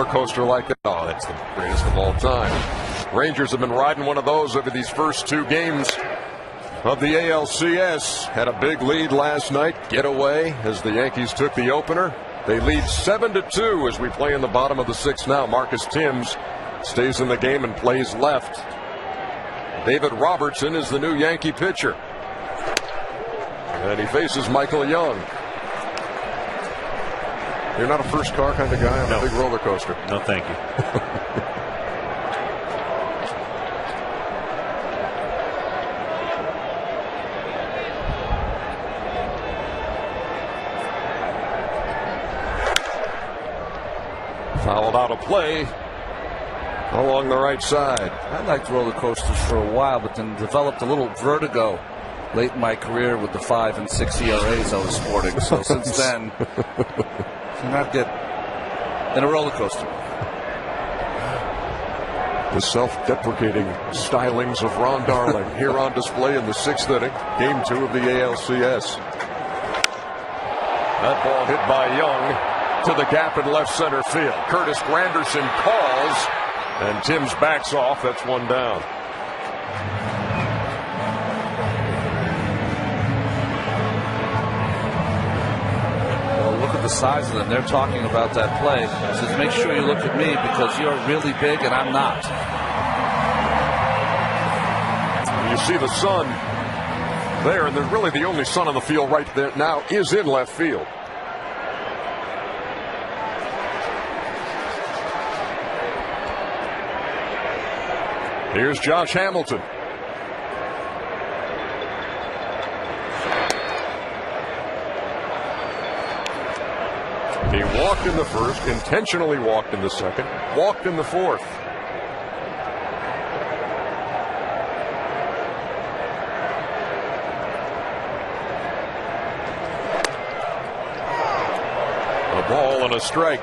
roller coaster like that. Oh, that's the greatest of all time. Rangers have been riding one of those over these first 2 games of the ALCS. Had a big lead last night. Get away as the Yankees took the opener. They lead 7-2 as we play in the bottom of the 6th now. Marcus Timms stays in the game and plays left. David Robertson is the new Yankee pitcher. And he faces Michael Young. You're not a first car kind of guy on a big roller coaster. No, thank you. Fouled out of play along the right side. I liked roller coasters for a while, but then developed a little vertigo late in my career with the 5 and 6 ERAs I was sporting. So since then, I'm not good in a roller coaster. The self-deprecating stylings of Ron Darling here on display in the 6th inning, game 2 of the ALCS. That ball hit by Young to the gap in left center field. Curtis Granderson calls, and Timms backs off. That's 1 down. The size of them. They're talking about that play. He says, make sure you look at me because you're really big and I'm not. You see the sun there, and there's really the only sun on the field right there now is in left field. Here's Josh Hamilton. He walked in the first, intentionally walked in the second, walked in the fourth. A ball and a strike.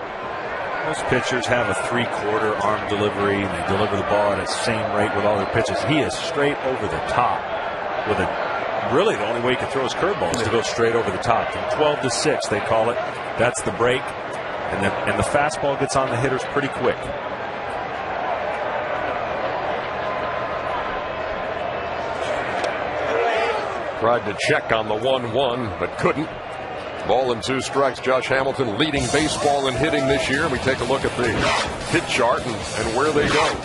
Most pitchers have a 3/4 arm delivery, and they deliver the ball at the same rate with all their pitches. He is straight over the top with a. Really, the only way he can throw his curveball is to go straight over the top. From 12-6, they call it. That's the break, and the fastball gets on the hitters pretty quick. Tried to check on the 1-1, but couldn't. Ball and 2 strikes. Josh Hamilton leading baseball in hitting this year. We take a look at the hit chart and where they go.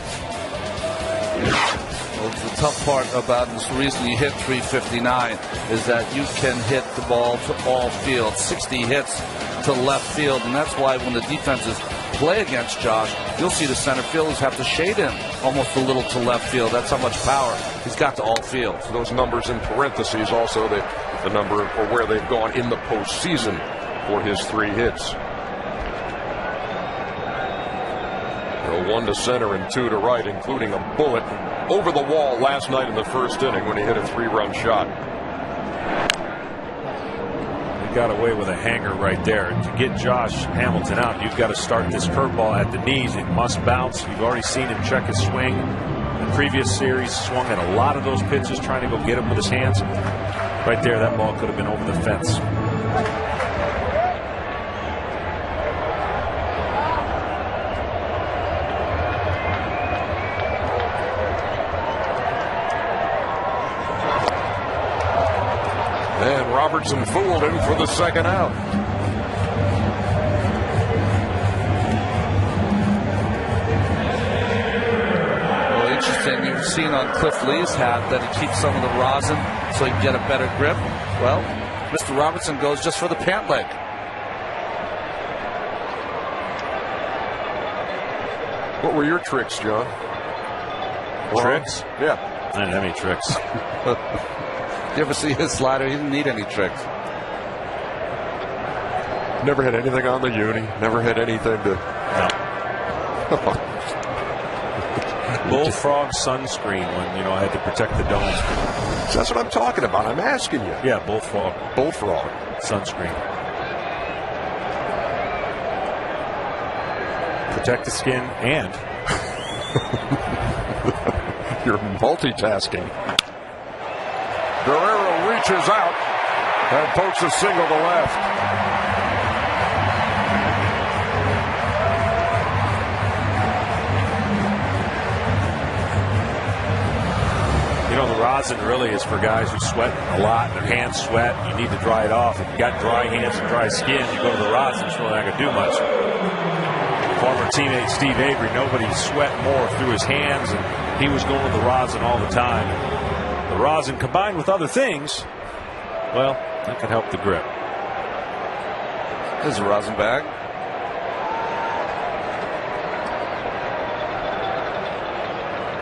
Well, the tough part about this reason you hit 359 is that you can hit the ball to all field, 60 hits to left field, and that's why when the defenses play against Josh, you'll see the center fielders have to shade him almost a little to left field. That's how much power he's got to all field. So those numbers in parentheses also the number or where they've gone in the postseason for his 3 hits. 1 to center and 2 to right, including a bullet over the wall last night in the first inning when he hit a 3-run shot. He got away with a hanger right there. To get Josh Hamilton out, you've got to start this curveball at the knees. It must bounce. You've already seen him check his swing. The previous series swung at a lot of those pitches, trying to go get him with his hands. Right there, that ball could have been over the fence. And Robertson fooled him for the second out. Well, interesting. You've seen on Cliff Lee's hat that he keeps some of the rosin so he can get a better grip. Well, Mr. Robertson goes just for the pant leg. What were your tricks, John? Tricks? Yeah. I didn't have any tricks. You ever see his slider? He didn't need any tricks. Never had anything on the uni. Never had anything to. No. Bullfrog sunscreen when I had to protect the dome. That's what I'm talking about. I'm asking you. Yeah, bullfrog. Bullfrog Sunscreen. Protect the skin and. You're multitasking. Guerrero reaches out and pokes a single to left. You know, the rosin really is for guys who sweat a lot. Their hands sweat. You need to dry it off. If you got dry hands and dry skin, you go to the rosin. It's really not going to do much. Former teammate Steve Avery, nobody sweat more through his hands, and he was going to the rosin all the time. The rosin combined with other things, well, that can help the grip. There's a rosin bag.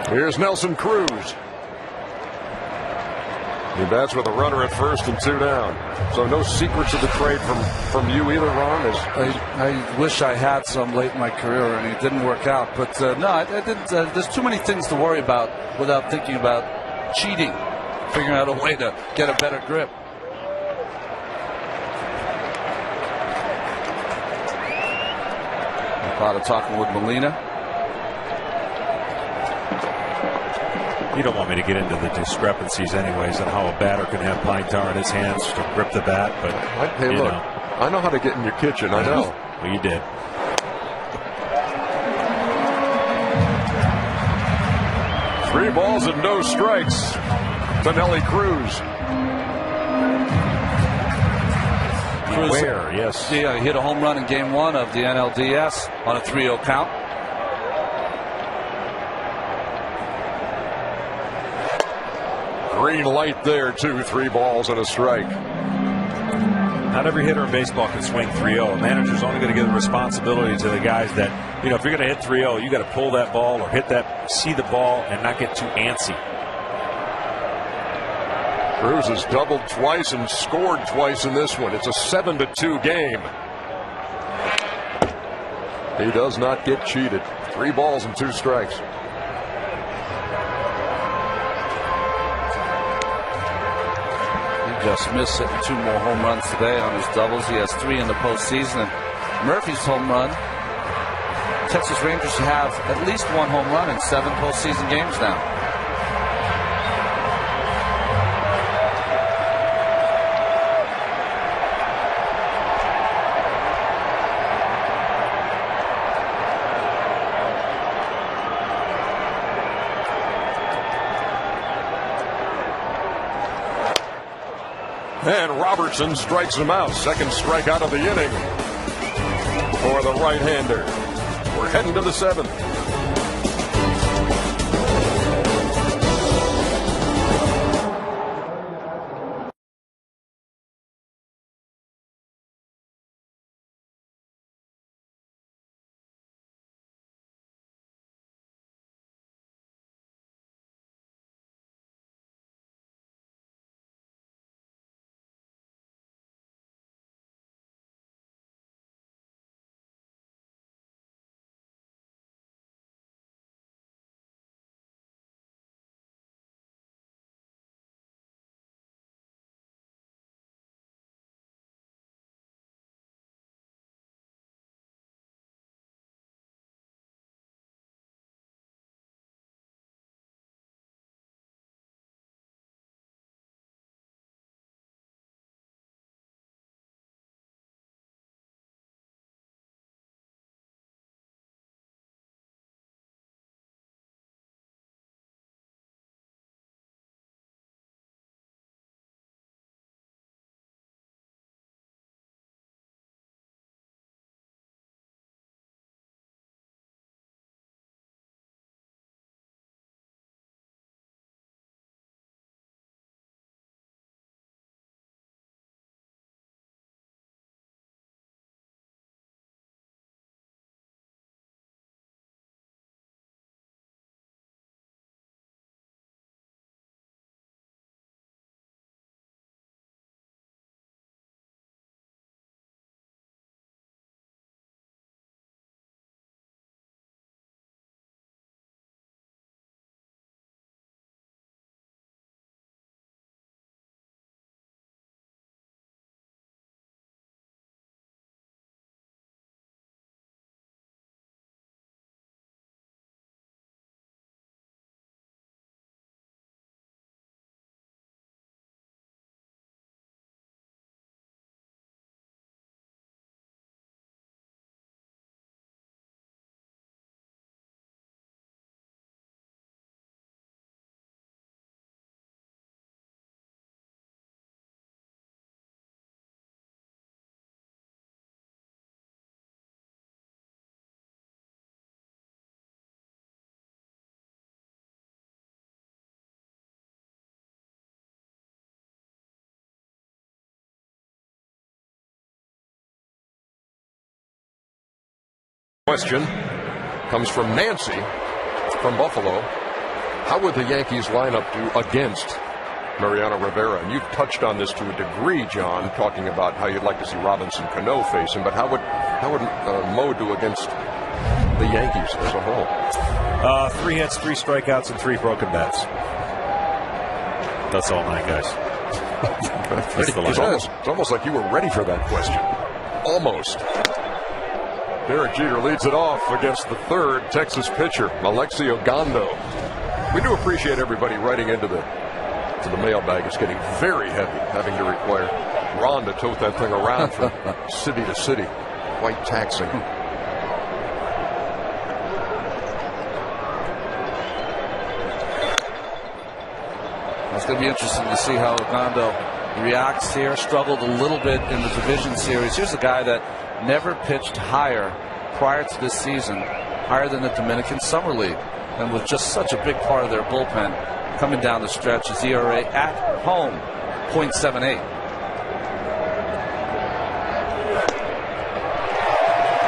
Here's Nelson Cruz. He bats with a runner at first and 2 down. So no secrets of the trade from you either, Ron? I wish I had some late in my career and it didn't work out. But no, I didn't. There's too many things to worry about without thinking about cheating, figuring out a way to get a better grip. A lot of talking with Molina. You don't want me to get into the discrepancies anyways on how a batter can have pine tar in his hands to grip the bat, but hey, look, I know how to get in your kitchen. I know. Well, you did. Three balls and no strikes to Nelly Cruz. Beware, yes. Yeah, he hit a home run in Game 1 of the NLDS on a 3-0 count. Green light there, too. 3 balls and a strike. Not every hitter in baseball can swing 3-0. A manager's only going to give the responsibility to the guys that, if you're going to hit 3-0, you got to pull that ball or hit that, see the ball, and not get too antsy. Cruz has doubled twice and scored twice in this one. It's a 7-2 game. He does not get cheated. 3 balls and 2 strikes. Just missed hitting 2 more home runs today on his doubles. He has 3 in the postseason. And Murphy's home run. Texas Rangers have at least 1 home run in 7 postseason games now. And Robertson strikes him out. Second strikeout of the inning for the right-hander. We're heading to the 7th. Question comes from Nancy from Buffalo. How would the Yankees lineup do against Mariano Rivera? And you've touched on this to a degree, John, talking about how you'd like to see Robinson Cano face him. But how would Mo do against the Yankees as a whole? 3 hits, 3 strikeouts, and 3 broken bats. That's all 9 guys. It's almost like you were ready for that question. Almost. Derek Jeter leads it off against the third Texas pitcher, Alexio Gondo. We do appreciate everybody writing into the mailbag. It's getting very heavy, having to require Ron to tote that thing around from city to city. Quite taxing. It's going to be interesting to see how Gondo reacts here. Struggled a little bit in the division series. Here's a guy that never pitched higher prior to this season, higher than the Dominican Summer League, and was just such a big part of their bullpen coming down the stretch. His ERA at home, .78.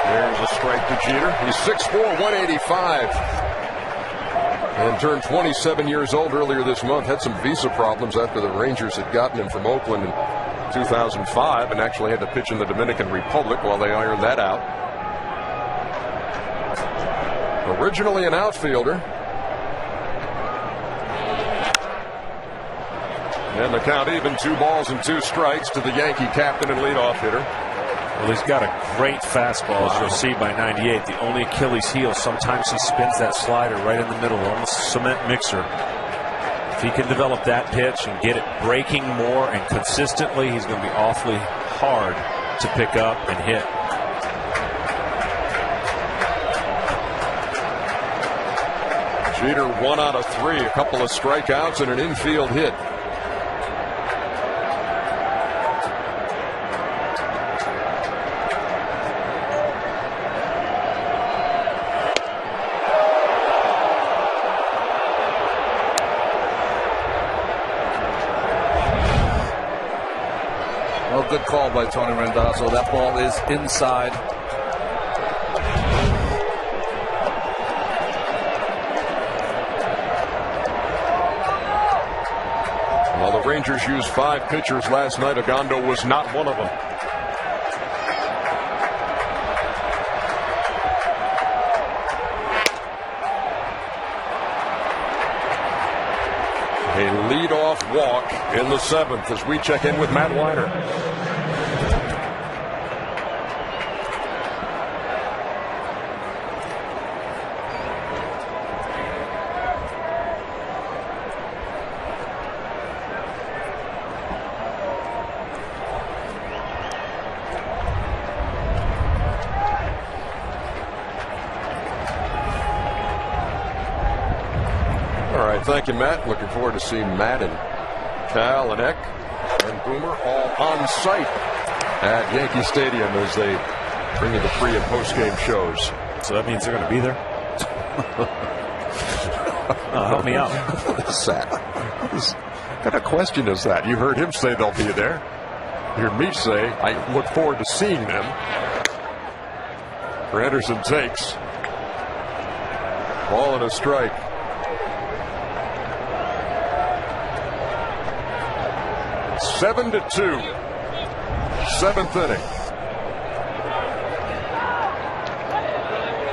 There's a strike to Jeter. He's 6'4", 185. And turned 27 years old earlier this month. Had some visa problems after the Rangers had gotten him from Oakland in 2005 and actually had to pitch in the Dominican Republic while they ironed that out. Originally an outfielder. And the count even, 2 balls and 2 strikes to the Yankee captain and leadoff hitter. Well, he's got a great fastball, as you'll see by 98. The only Achilles heel, sometimes he spins that slider right in the middle, almost a cement mixer. If he can develop that pitch and get it breaking more and consistently, he's going to be awfully hard to pick up and hit. Jeter 1 out of 3, a couple of strikeouts and an infield hit. Well, good call by Tony Randazzo. That ball is inside. Well, the Rangers used 5 pitchers last night. Agondo was not one of them. A leadoff walk in the 7th as we check in with Matt Weiner. Thank you, Matt. Looking forward to seeing Matt and Cal and Eck and Boomer all on site at Yankee Stadium as they bring you the pre- and post-game shows. So that means they're going to be there? Help me out. What is that? What kind of question is that? You heard him say they'll be there. You heard me say I look forward to seeing them. Anderson takes. Ball and a strike. 7-2. 7th inning.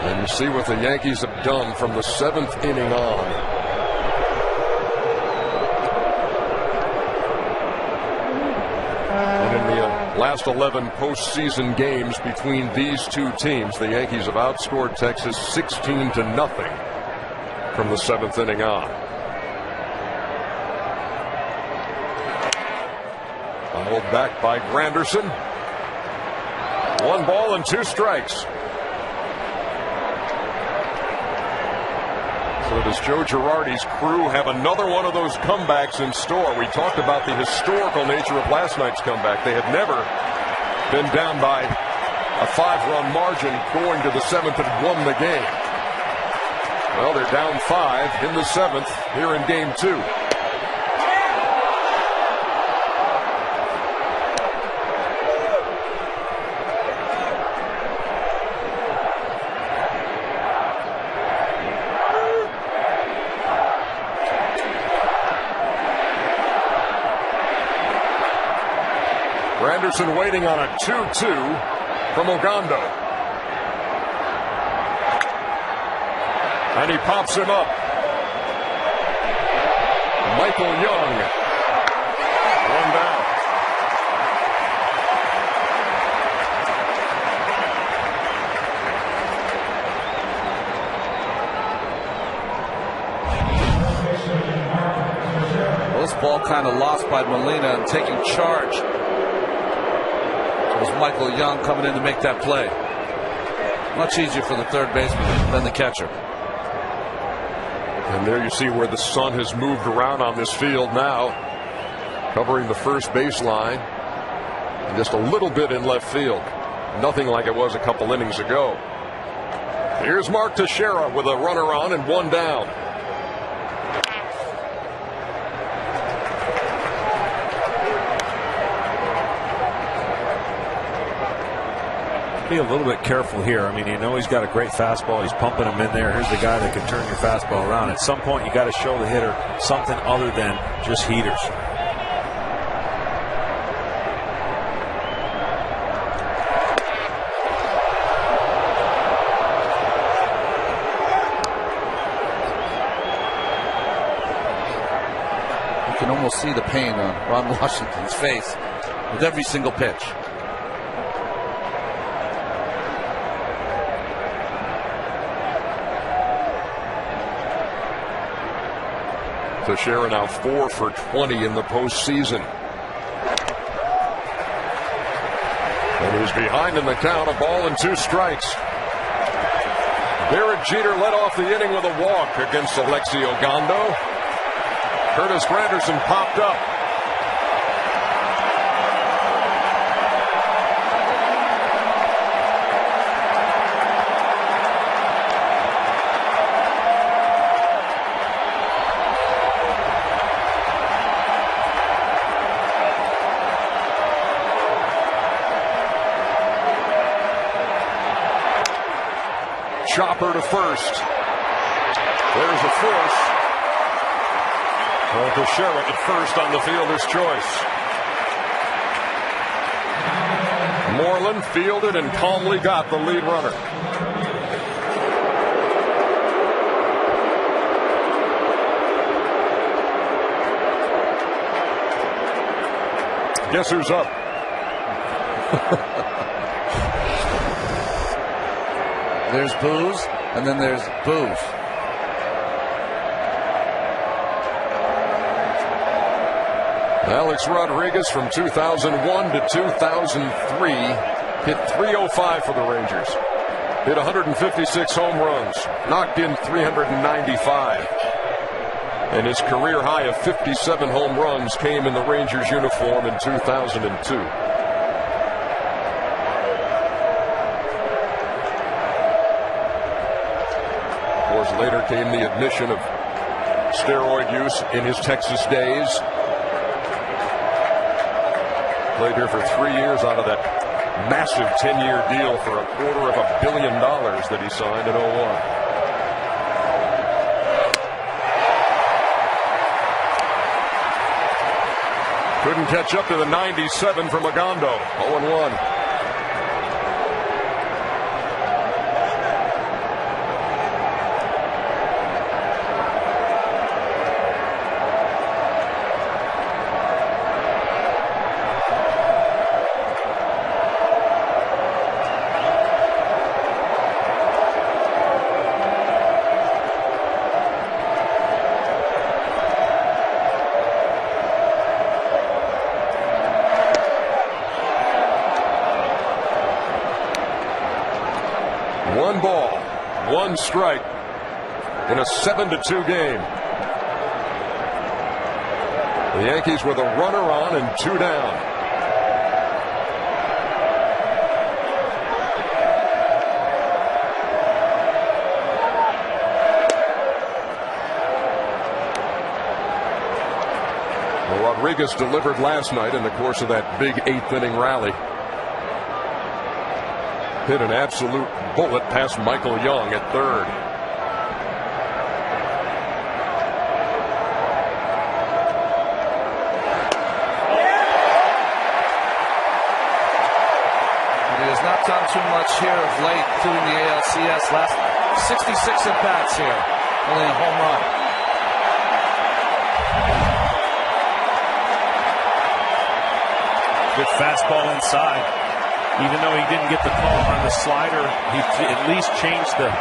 And you see what the Yankees have done from the 7th inning on. And in the last 11 postseason games between these two teams, the Yankees have outscored Texas 16-0 from the 7th inning on. Pulled back by Granderson. 1 ball and 2 strikes. So does Joe Girardi's crew have another one of those comebacks in store? We talked about the historical nature of last night's comeback. They had never been down by a 5-run margin going to the 7th and won the game. Well, they're down 5 in the 7th here in game 2. Granderson waiting on a 2-2 from Ogando. And he pops him up. Michael Young. One down. Well, this ball kind of lost by Molina and taking charge. It was Michael Young coming in to make that play. Much easier for the third baseman than the catcher. And there you see where the sun has moved around on this field now, covering the first baseline and just a little bit in left field. Nothing like it was a couple innings ago. Here's Mark Teixeira with a runner on and one down. Be a little bit careful here. I mean, you know he's got a great fastball. He's pumping him in there. Here's the guy that can turn your fastball around. At some point, you got to show the hitter something other than just heaters. You can almost see the pain on Ron Washington's face with every single pitch. Teixeira now 4 for 20 in the postseason. And he's behind in the count, a ball and 2 strikes. Derek Jeter led off the inning with a walk against Alexi Ogando. Curtis Granderson popped up. Chopper to first. There's a force. Teixeira at first on the fielder's choice. Moreland fielded and calmly got the lead runner. Guess who's up? There's boos, and then there's boos. Alex Rodriguez from 2001 to 2003 hit .305 for the Rangers. Hit 156 home runs, knocked in 395. And his career high of 57 home runs came in the Rangers uniform in 2002. Later came the admission of steroid use in his Texas days. Played here for 3 years out of that massive 10-year deal for $250 million that he signed in 2001. Couldn't catch up to the 97 from Ogando. 0-1. One ball, one strike in a 7-2 game. The Yankees with a runner on and 2 down. Well, Rodriguez delivered last night in the course of that big 8th inning rally. Hit an absolute bullet past Michael Young at third. done too much here of late, including the ALCS. Last 66 at-bats here. Only a home run. Good fastball inside. Even though he didn't get the call on the slider, he at least changed the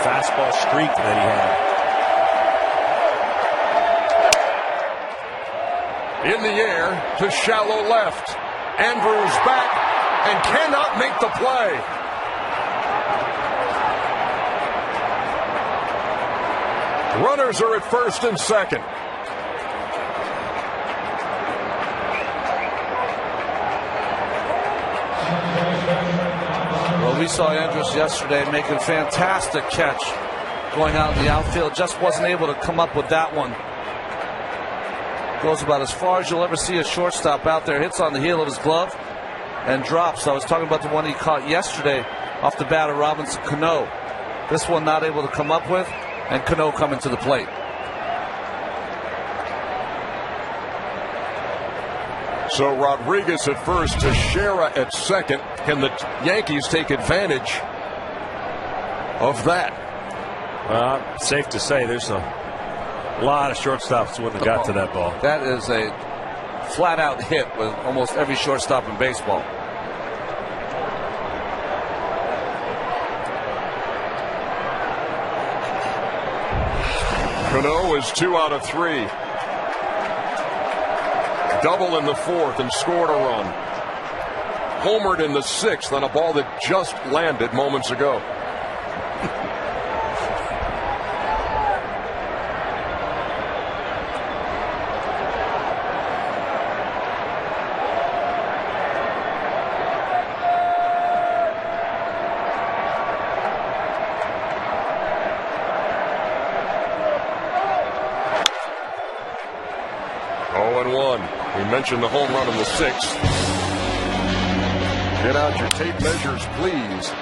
fastball streak that he had. In the air to shallow left. Andrews back and cannot make the play. Runners are at first and second. Well, we saw Andrews yesterday making a fantastic catch going out in the outfield. Just wasn't able to come up with that one. Goes about as far as you'll ever see a shortstop out there. Hits on the heel of his glove and drops. I was talking about the one he caught yesterday off the bat of Robinson Cano. This one not able to come up with, and Cano coming to the plate. So Rodriguez at first, Teixeira at second. Can the Yankees take advantage of that? Safe to say there's a lot of shortstops wouldn't have got to that ball. That is a flat-out hit with almost every shortstop in baseball. Cano is 2 out of 3. Double in the 4th and scored a run. Homered in the 6th on a ball that just landed moments ago. We mentioned the home run in the 6th. Get out your tape measures, please.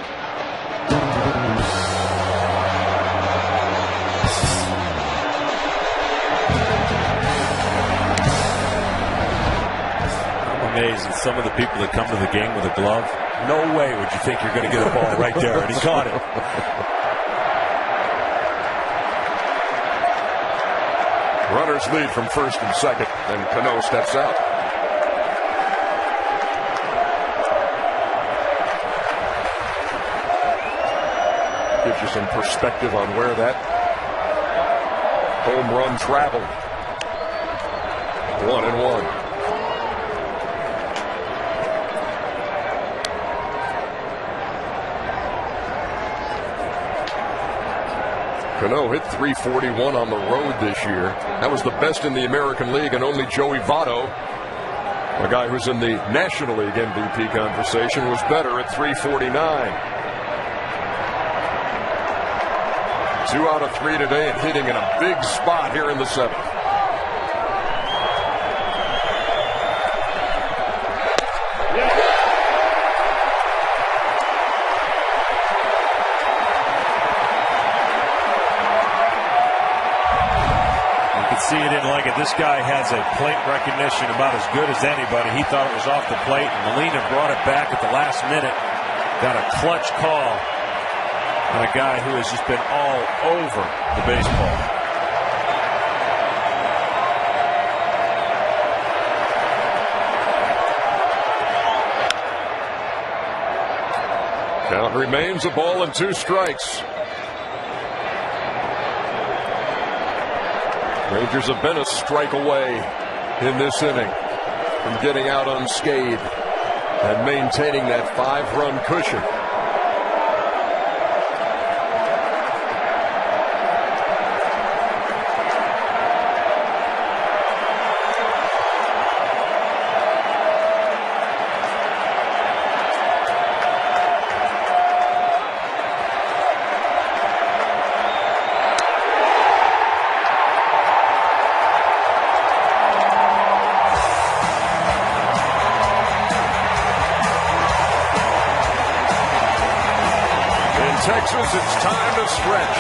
I'm amazed at some of the people that come to the game with a glove. No way would you think you're going to get a ball right there, and he caught it. Runners lead from first and second, and Cano steps out. Gives you some perspective on where that home run traveled. 1-1. Cano hit .341 on the road this year. That was the best in the American League, and only Joey Votto, a guy who's in the National League MVP conversation, was better at .349. 2 out of 3 today and hitting in a big spot here in the 7th. See, he didn't like it. This guy has a plate recognition about as good as anybody. He thought it was off the plate, and Molina brought it back at the last minute. Got a clutch call on a guy who has just been all over the baseball. Count remains a ball and 2 strikes. Rangers have been a strike away in this inning from getting out unscathed and maintaining that 5-run cushion. Texas, it's time to stretch.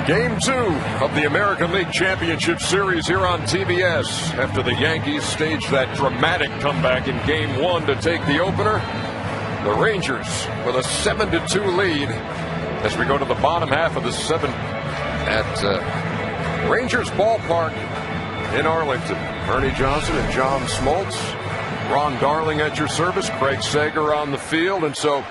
Game 2 of the American League Championship Series here on TBS. After the Yankees staged that dramatic comeback in Game 1 to take the opener, the Rangers with a 7-2 lead as we go to the bottom half of the 7th at Rangers Ballpark in Arlington. Ernie Johnson and John Smoltz, Ron Darling at your service, Craig Sager on the field, and so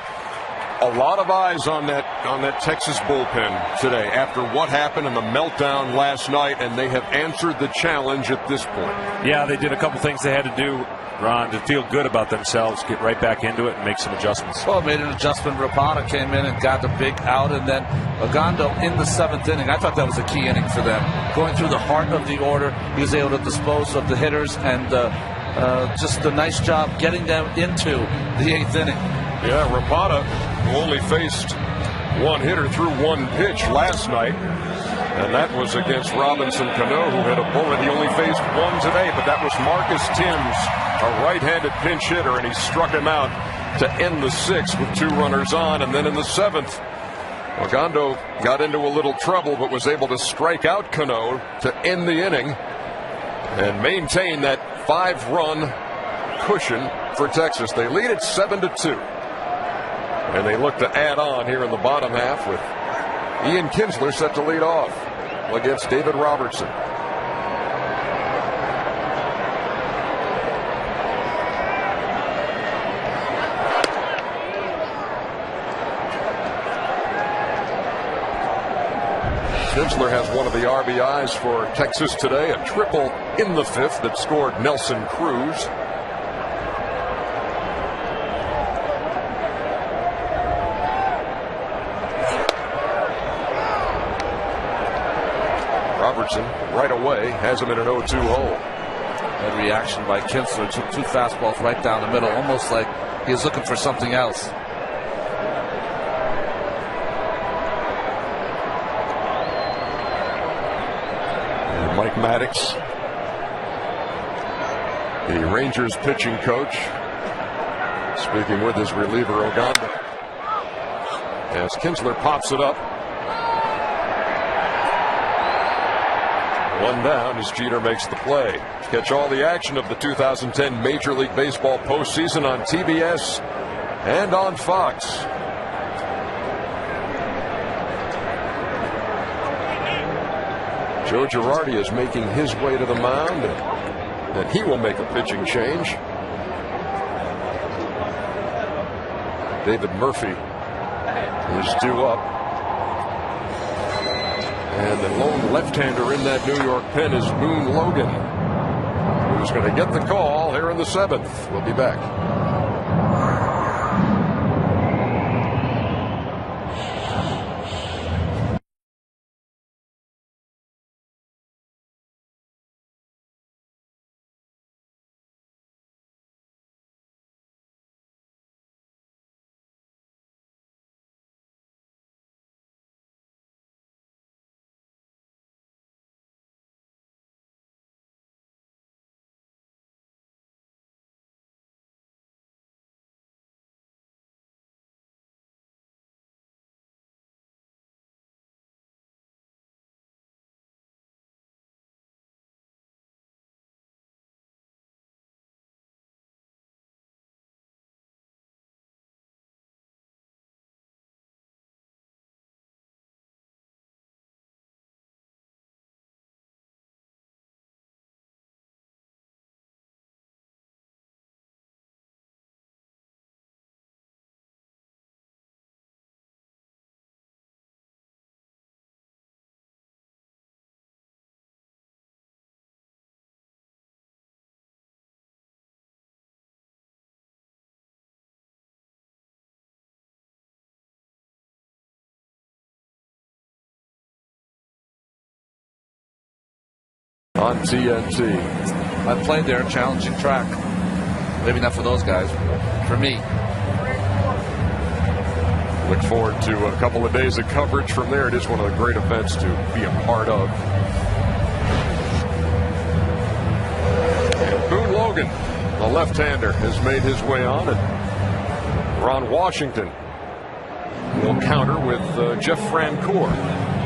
a lot of eyes on that Texas bullpen today after what happened in the meltdown last night, and they have answered the challenge at this point. Yeah, they did a couple things they had to do, Ron, to feel good about themselves, get right back into it and make some adjustments. Well, made an adjustment. Rapana came in and got the big out, and then Ogando in the 7th inning. I thought that was a key inning for them. Going through the heart of the order, he was able to dispose of the hitters, and just a nice job getting them into the 8th inning. Yeah, Rapana, who only faced one hitter through one pitch last night, and that was against Robinson Cano, who had a bullet. He only faced one today, but that was Marcus Timms, a right-handed pinch hitter, and he struck him out to end the 6th with 2 runners on. And then in the 7th, Ogando got into a little trouble, but was able to strike out Cano to end the inning and maintain that 5-run cushion for Texas. They lead it 7-2. And they look to add on here in the bottom half with Ian Kinsler set to lead off against David Robertson. Kinsler has one of the RBIs for Texas today, a triple in the 5th that scored Nelson Cruz. Robertson right away has him in an 0-2 hole. That reaction by Kinsler, took 2 fastballs right down the middle, almost like he was looking for something else. And Mike Maddox, the Rangers pitching coach, speaking with his reliever Ogando as Kinsler pops it up. 1 down as Jeter makes the play. Catch all the action of the 2010 Major League Baseball postseason on TBS and on Fox. Joe Girardi is making his way to the mound, and he will make a pitching change. David Murphy is due up. And the lone left-hander in that New York pen is Boone Logan, who's going to get the call here in the 7th. We'll be back. On TNT. I played there, challenging track. Maybe not for those guys, for me. Look forward to a couple of days of coverage from there. It is one of the great events to be a part of. And Boone Logan, the left-hander, has made his way on, and Ron Washington will counter with Jeff Francoeur.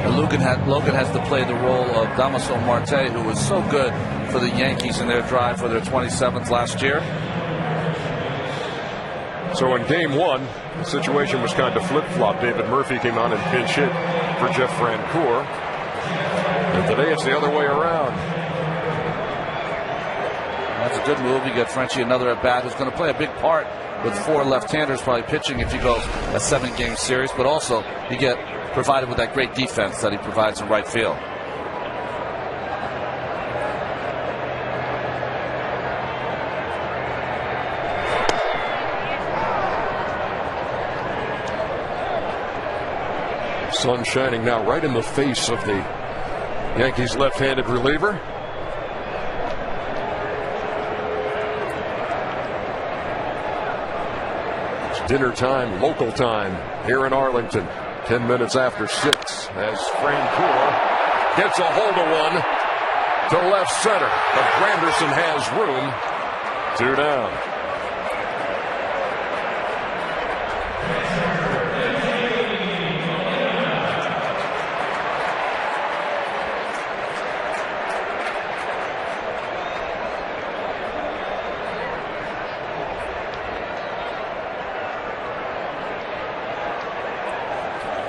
And Logan has to play the role of Damaso Marte, who was so good for the Yankees in their drive for their 27th last year. So in game one, the situation was kind of flip-flop. David Murphy came on and pinch hit for Jeff Francoeur. And today it's the other way around. That's a good move. You get Frenchie another at-bat who's going to play a big part with 4 left-handers probably pitching if you go a 7-game series. But also you get provided with that great defense that he provides in right field. Sun shining now right in the face of the Yankees left-handed reliever. It's dinner time, local time here in Arlington. 10 minutes after 6 as Francoeur gets a hold of one to left center. But Granderson has room. 2 down.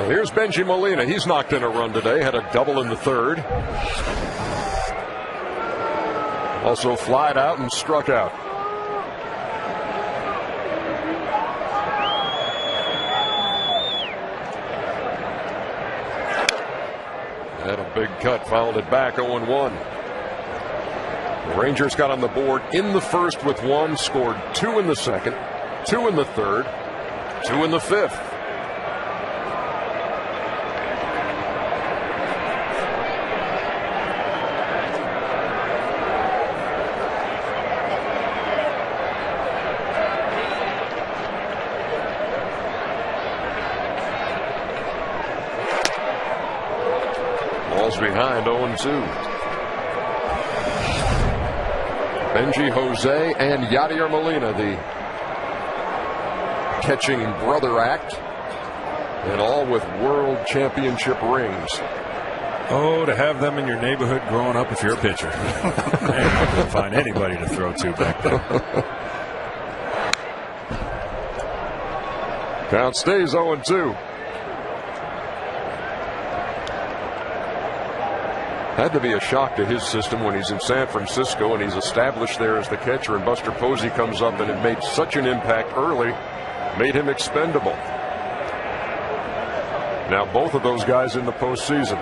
Here's Benji Molina. He's knocked in a run today. Had a double in the 3rd. Also flied out and struck out. Had a big cut, fouled it back 0-1. The Rangers got on the board in the 1st with 1, scored 2 in the 2nd, 2 in the 3rd, 2 in the 5th. Behind 0-2. Benji Jose and Yadier Molina, the catching brother act, and all with world championship rings. Oh, to have them in your neighborhood growing up if you're a pitcher. Man, I couldn't find anybody to throw to back then. Count stays 0-2. Had to be a shock to his system when he's in San Francisco and he's established there as the catcher, and Buster Posey comes up and it made such an impact early, made him expendable. Now both of those guys in the postseason.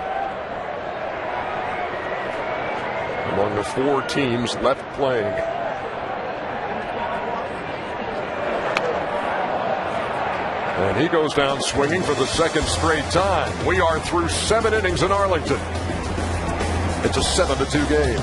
Among the 4 teams left playing. And he goes down swinging for the 2nd straight time. We are through 7 innings in Arlington. It's a 7-2 game.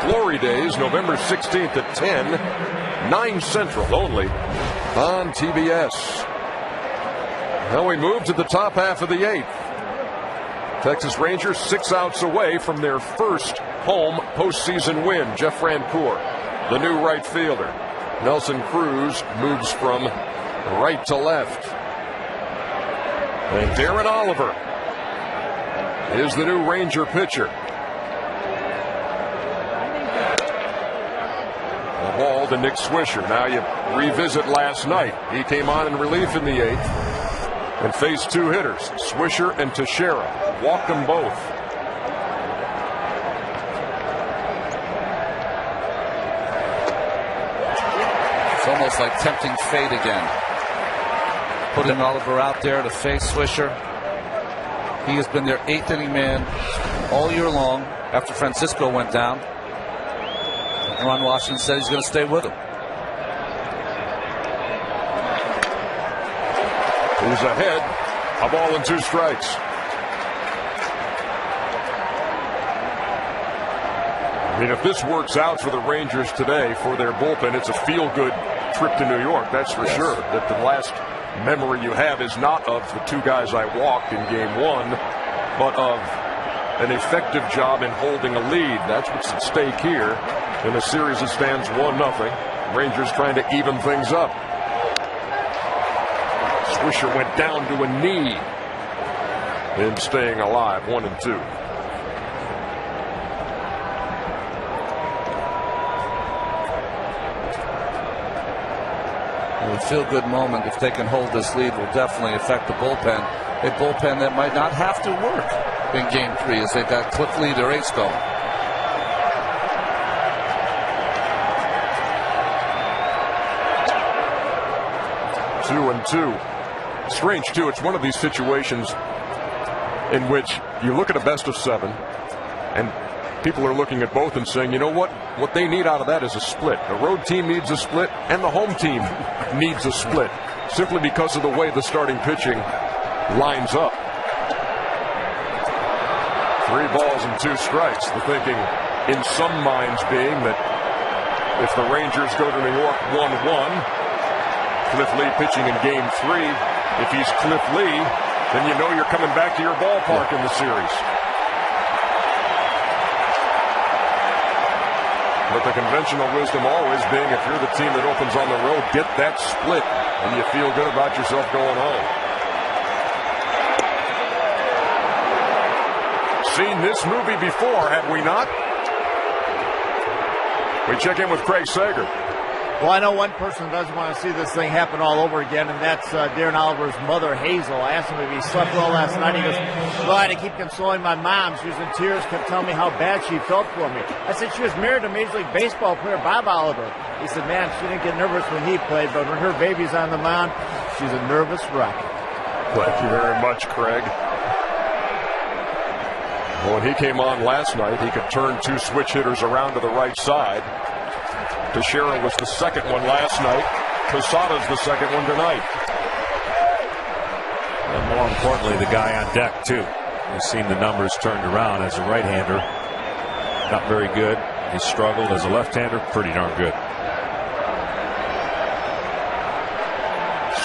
Glory Days, November 16th at 10, 9 Central only on TBS. Now we move to the top half of the 8th. Texas Rangers 6 outs away from their first home postseason win. Jeff Francoeur, the new right fielder. Nelson Cruz moves from right to left. And Darren Oliver is the new Ranger pitcher. The ball to Nick Swisher. Now you revisit last night. He came on in relief in the 8th and faced 2 hitters, Swisher and Teixeira. Walked them both. It's almost like tempting fate again. Putting Oliver out there to face Swisher. He has been their 8th inning man all year long after Francisco went down. Ron Washington said he's going to stay with him. He's ahead. A ball and 2 strikes. I mean, if this works out for the Rangers today for their bullpen, it's a feel-good trip to New York, that's for sure. That the last memory you have is not of the 2 guys I walked in game 1, but of an effective job in holding a lead. That's what's at stake here in a series that stands 1-0. Rangers trying to even things up. Swisher went down to a knee in staying alive, 1-2. A feel-good moment, if they can hold this lead, will definitely affect the bullpen. A bullpen that might not have to work in Game 3 as they've got Cliff Lee, their ace, going. Two and 2. Strange, too. It's one of these situations in which you look at a best of 7, and people are looking at both and saying, you know what? What they need out of that is a split. The road team needs a split, and the home team needs a split, simply because of the way the starting pitching lines up. 3 balls and 2 strikes. The thinking in some minds being that if the Rangers go to New York 1-1, Cliff Lee pitching in Game 3, if he's Cliff Lee, then you know you're coming back to your ballpark in the series. But the conventional wisdom always being, if you're the team that opens on the road, get that split, and you feel good about yourself going home. Seen this movie before, have we not? We check in with Craig Sager. Well, I know one person doesn't want to see this thing happen all over again, and that's Darren Oliver's mother, Hazel. I asked him if he slept well last night. He goes, well, I had to keep consoling my mom. She was in tears, kept telling me how bad she felt for me. I said she was married to Major League Baseball player Bob Oliver. He said, man, she didn't get nervous when he played, but when her baby's on the mound, she's a nervous wreck. Thank you very much, Craig. Well, when he came on last night, he could turn 2 switch hitters around to the right side. Teixeira was the second one last night. Posada's the second one tonight. And more importantly, the guy on deck, too. We've seen the numbers turned around as a right-hander. Not very good. He struggled as a left-hander. Pretty darn good.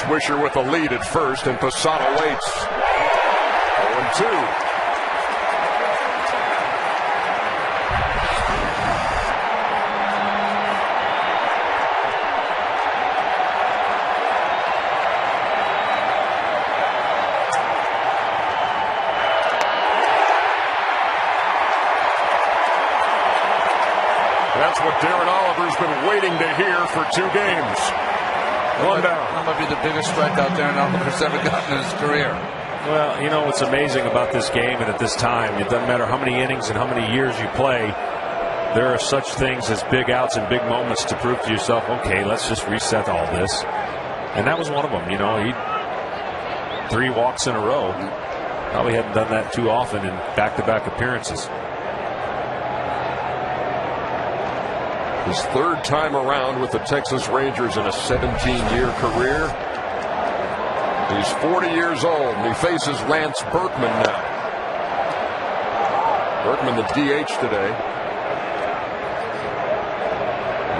Swisher with the lead at first, and Posada waits. 0-2. That's what Darren Oliver's been waiting to hear for 2 games. 1 down. That might be the biggest strikeout Darren Oliver's ever gotten in his career. Well, you know what's amazing about this game and at this time, it doesn't matter how many innings and how many years you play, there are such things as big outs and big moments to prove to yourself, okay, let's just reset all this. And that was one of them. You know, he 3 walks in a row. Probably hadn't done that too often in back-to-back appearances. His 3rd time around with the Texas Rangers in a 17-year career. He's 40 years old, and he faces Lance Berkman now. Berkman, the DH today.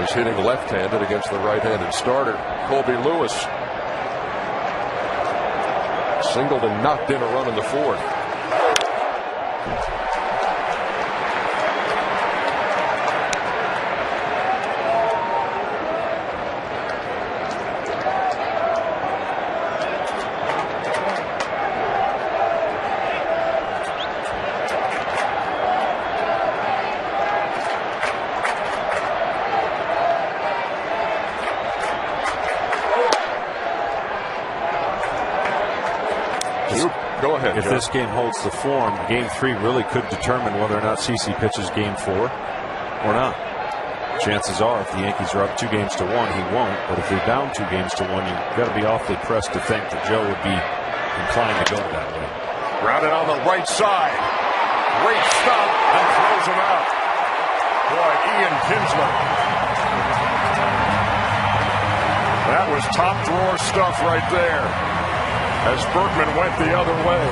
was hitting left-handed against the right-handed starter, Colby Lewis. Singled and knocked in a run in the fourth. Go ahead. If this game holds the form, Game 3 really could determine whether or not CC pitches Game 4 or not. Chances are, if the Yankees are up 2-1, he won't. But if they're down 2-1, you've got to be awfully pressed to think that Joe would be inclined to go that way. Grounded on the right side. Great stop and throws him out. Boy, Ian Kinsler. That was top drawer stuff right there, as Berkman went the other way.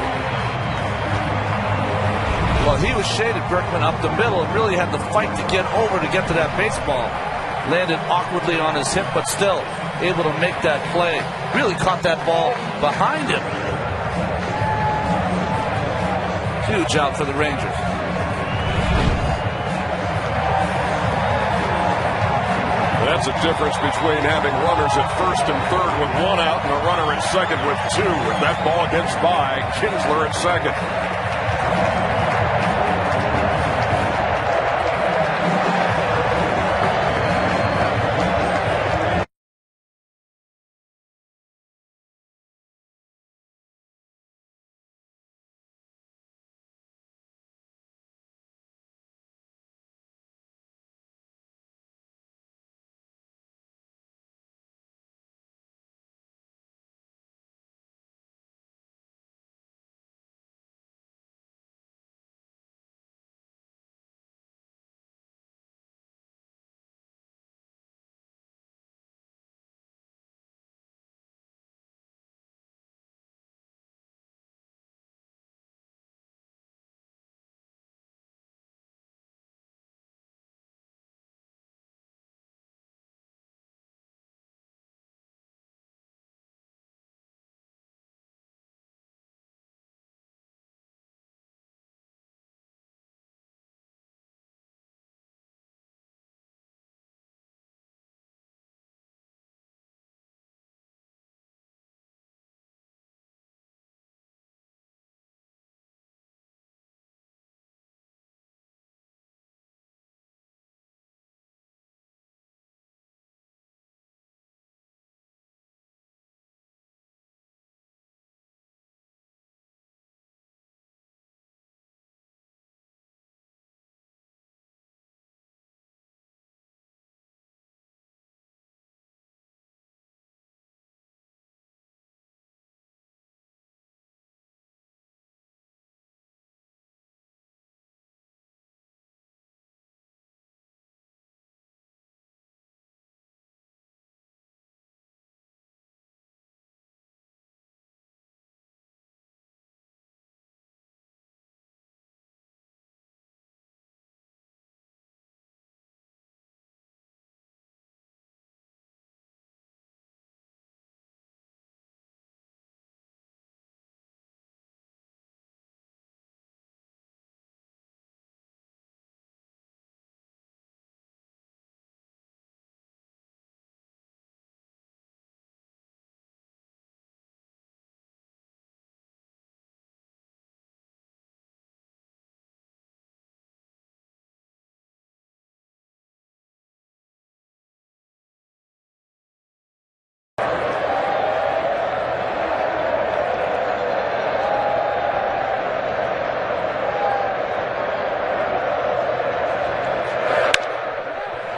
Well, he was shaded, Berkman, up the middle and really had to fight to get over to get to that baseball. Landed awkwardly on his hip, but still able to make that play. Really caught that ball behind him. Huge out for the Rangers. That's the difference between having runners at first and third with one out and a runner at second with two. If that ball gets by, Kinsler at second.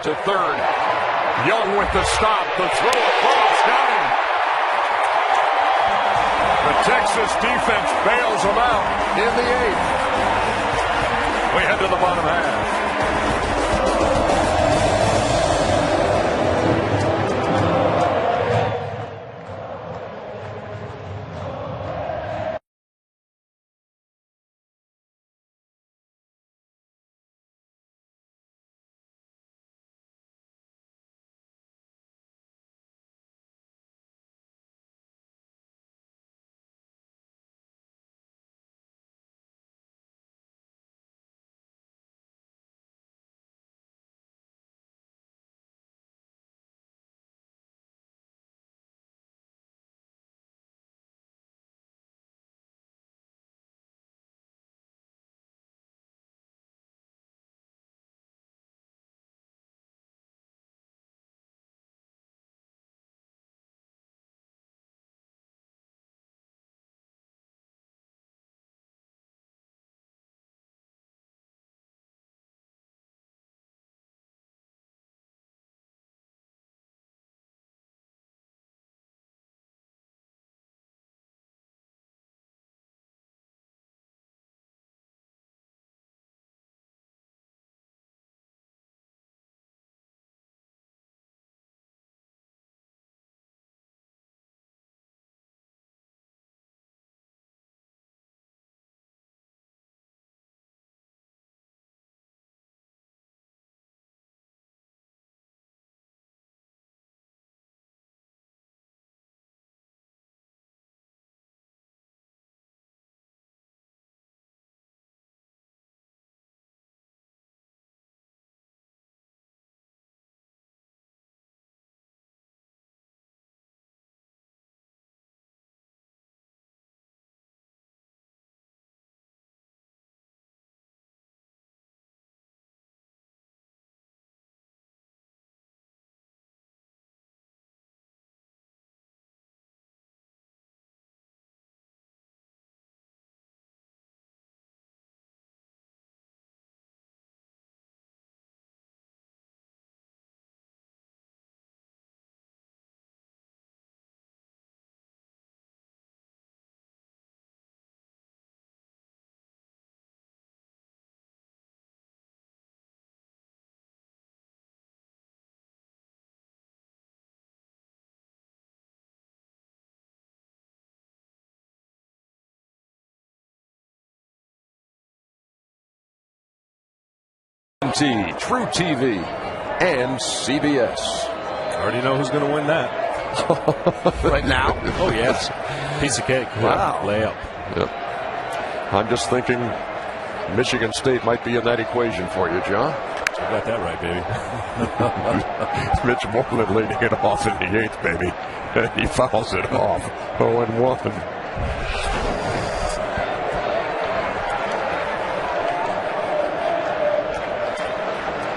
To third. Young with the stop. The throw across. Got him. The Texas defense bails them out in the eighth. We head to the bottom half. TNT, True TV, and CBS. Already know who's going to win that. Right now? Oh, yes. Piece of cake. Wow. Layup. Yep. I'm just thinking Michigan State might be in that equation for you, John. You got that right, baby. Mitch Moreland leading it off in the 8th, baby. And he fouls it off. 0-1.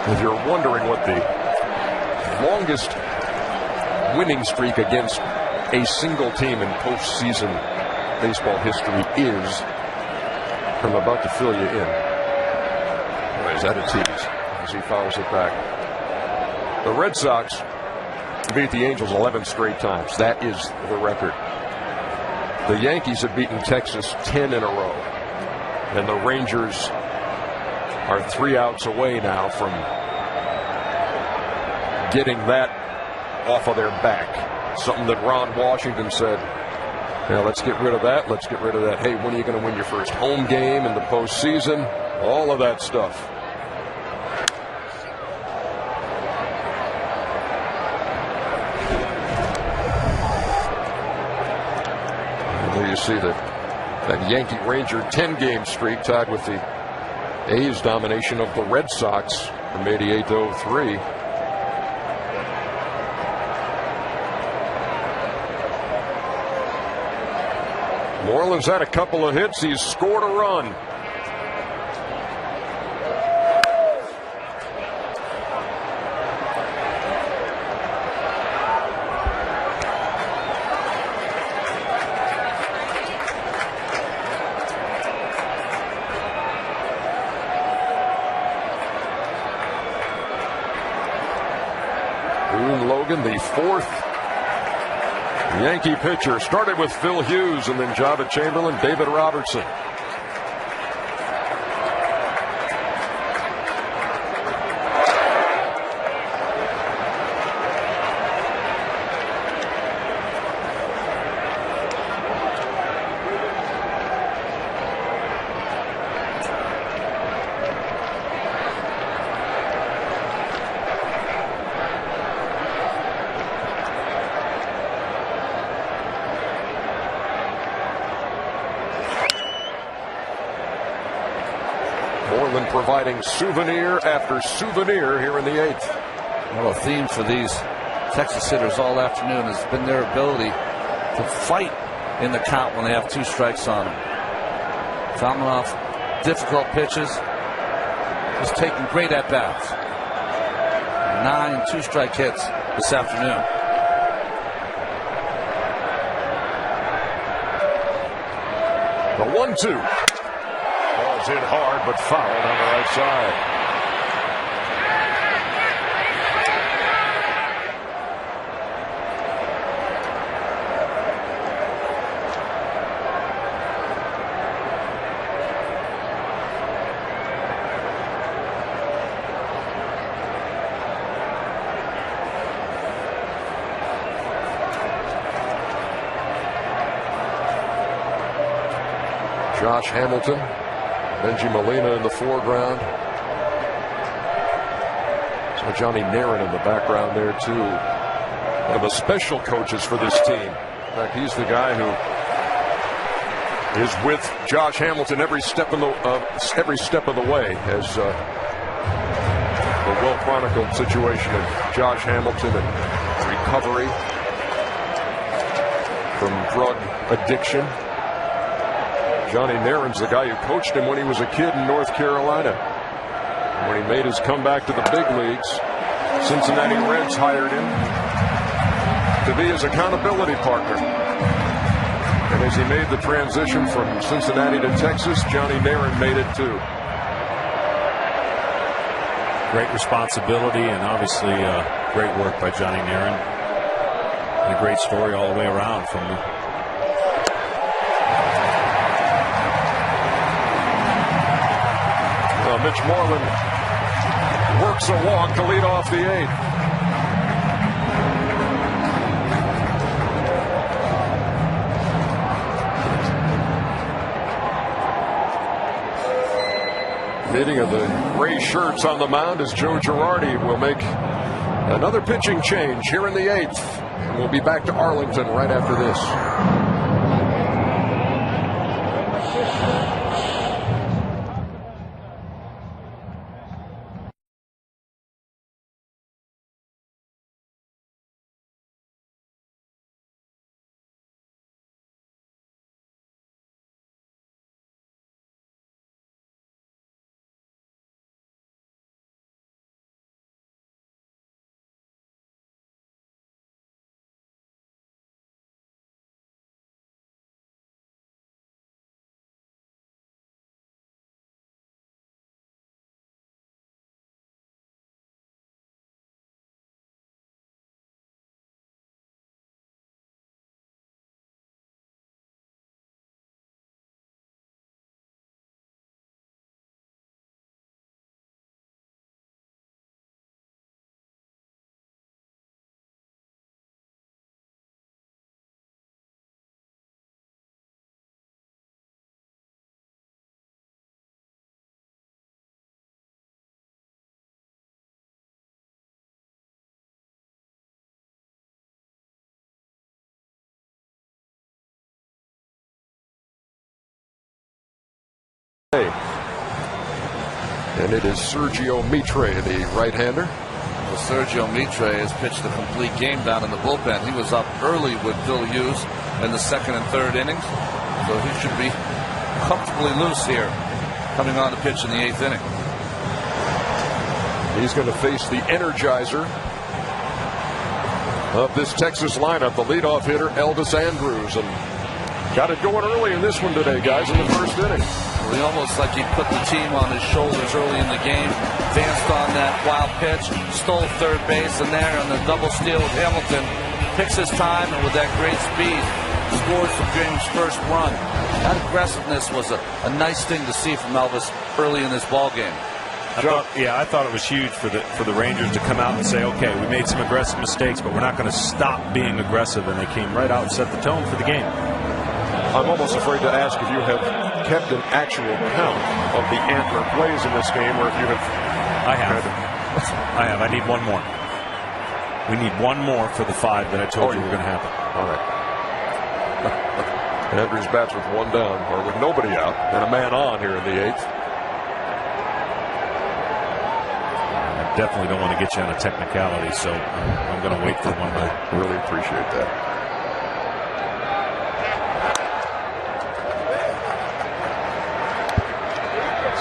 If you're wondering what the longest winning streak against a single team in postseason baseball history is, I'm about to fill you in. Boy, is that a tease as he fouls it back. The Red Sox beat the Angels 11 straight times. That is the record. The Yankees have beaten Texas 10 in a row. And the Rangers are 3 outs away now from getting that off of their back. Something that Ron Washington said, now let's get rid of that. Let's get rid of that. Hey, when are you going to win your first home game in the postseason? All of that stuff. And there you see that Yankee Ranger 10-game streak tied with the A's domination of the Red Sox from 88 to 03. Moreland's had a couple of hits. He's scored a run. Boone Logan, the 4th Yankee pitcher, started with Phil Hughes and then Java Chamberlain, David Robertson. Moreland providing souvenir after souvenir here in the 8th. Well, a theme for these Texas hitters all afternoon has been their ability to fight in the count when they have 2 strikes on them. Fouling off difficult pitches, just taking great at-bats. 9 2-strike hits this afternoon. The 1-2. Ball's hit hard, but fouled on the right side. Josh Hamilton, Benji Molina in the foreground. So Johnny Narin in the background there too. One of the special coaches for this team. In fact, he's the guy who is with Josh Hamilton every step of the way, as the well-chronicled situation of Josh Hamilton and recovery from drug addiction. Johnny Narin's the guy who coached him when he was a kid in North Carolina. And when he made his comeback to the big leagues, Cincinnati Reds hired him to be his accountability partner. And as he made the transition from Cincinnati to Texas, Johnny Narin made it too. Great responsibility and obviously great work by Johnny Narin. And a great story all the way around from Mitch Moreland works a walk to lead off the 8th. Meeting of the gray shirts on the mound as Joe Girardi will make another pitching change here in the 8th. And we'll be back to Arlington right after this. And it is Sergio Mitre, the right-hander. Well, Sergio Mitre has pitched a complete game down in the bullpen. He was up early with Phil Hughes in the 2nd and 3rd innings, so he should be comfortably loose here, coming on to pitch in the 8th inning. He's going to face the energizer of this Texas lineup, the leadoff hitter Elvis Andrus, and got it going early in this one today, guys, in the 1st inning. Well, he almost like he put the team on his shoulders early in the game, advanced on that wild pitch, stole 3rd base, and there on the double steal with Hamilton, picks his time, and with that great speed, scores the game's first run. That aggressiveness was a nice thing to see from Elvis early in this ball game. I thought it was huge for the Rangers to come out and say, okay, we made some aggressive mistakes, but we're not going to stop being aggressive, and they came right out and set the tone for the game. I'm almost afraid to ask if you have kept an actual count of the Antler plays in this game, or if you have. I have. I need one more. We need one more for the 5 that I told you were going to happen. All right. Andrews bats with 1 down, or with nobody out, and a man on here in the 8th. I definitely don't want to get you on a technicality, so I'm going to wait for 1 more. I really appreciate that.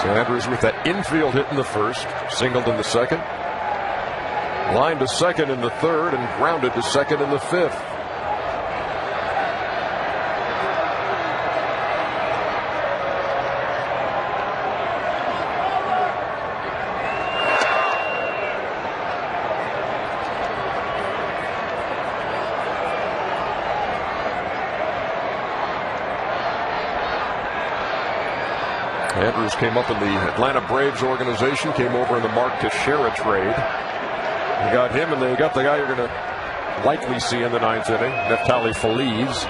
So Andrews with that infield hit in the 1st, singled in the 2nd, lined to 2nd in the 3rd, and grounded to 2nd in the 5th. Andrews came up in the Atlanta Braves organization, came over in the Mark Teixeira trade. They got him, and they got the guy you're going to likely see in the 9th inning, Neftali Feliz.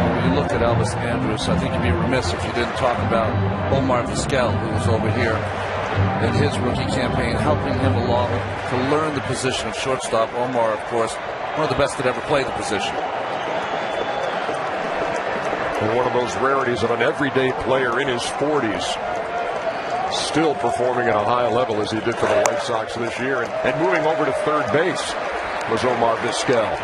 When you look at Elvis Andrus, I think you'd be remiss if you didn't talk about Omar Vizquel, who was over here in his rookie campaign, helping him along to learn the position of shortstop. Omar, of course, one of the best that ever played the position. And one of those rarities of an everyday player in his 40s, still performing at a high level as he did for the White Sox this year. And moving over to 3rd base was Omar Vizquel.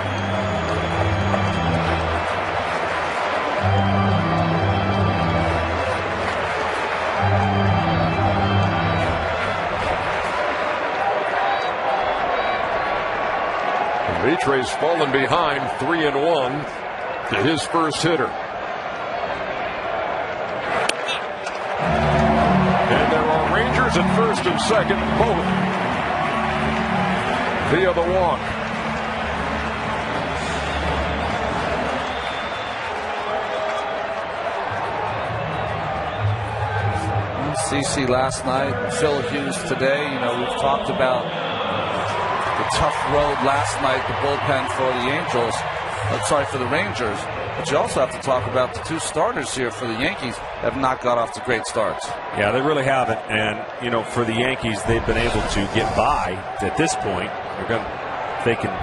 Mitre's fallen behind 3-1 to his first hitter. And there are Rangers at 1st and 2nd, both via the walk. CeCe last night, Phil Hughes today. You know, we've talked about the tough road last night, the bullpen for the Rangers. But you also have to talk about the two starters here for the Yankees have not got off to great starts. Yeah, they really haven't. And, for the Yankees, they've been able to get by at this point. If they can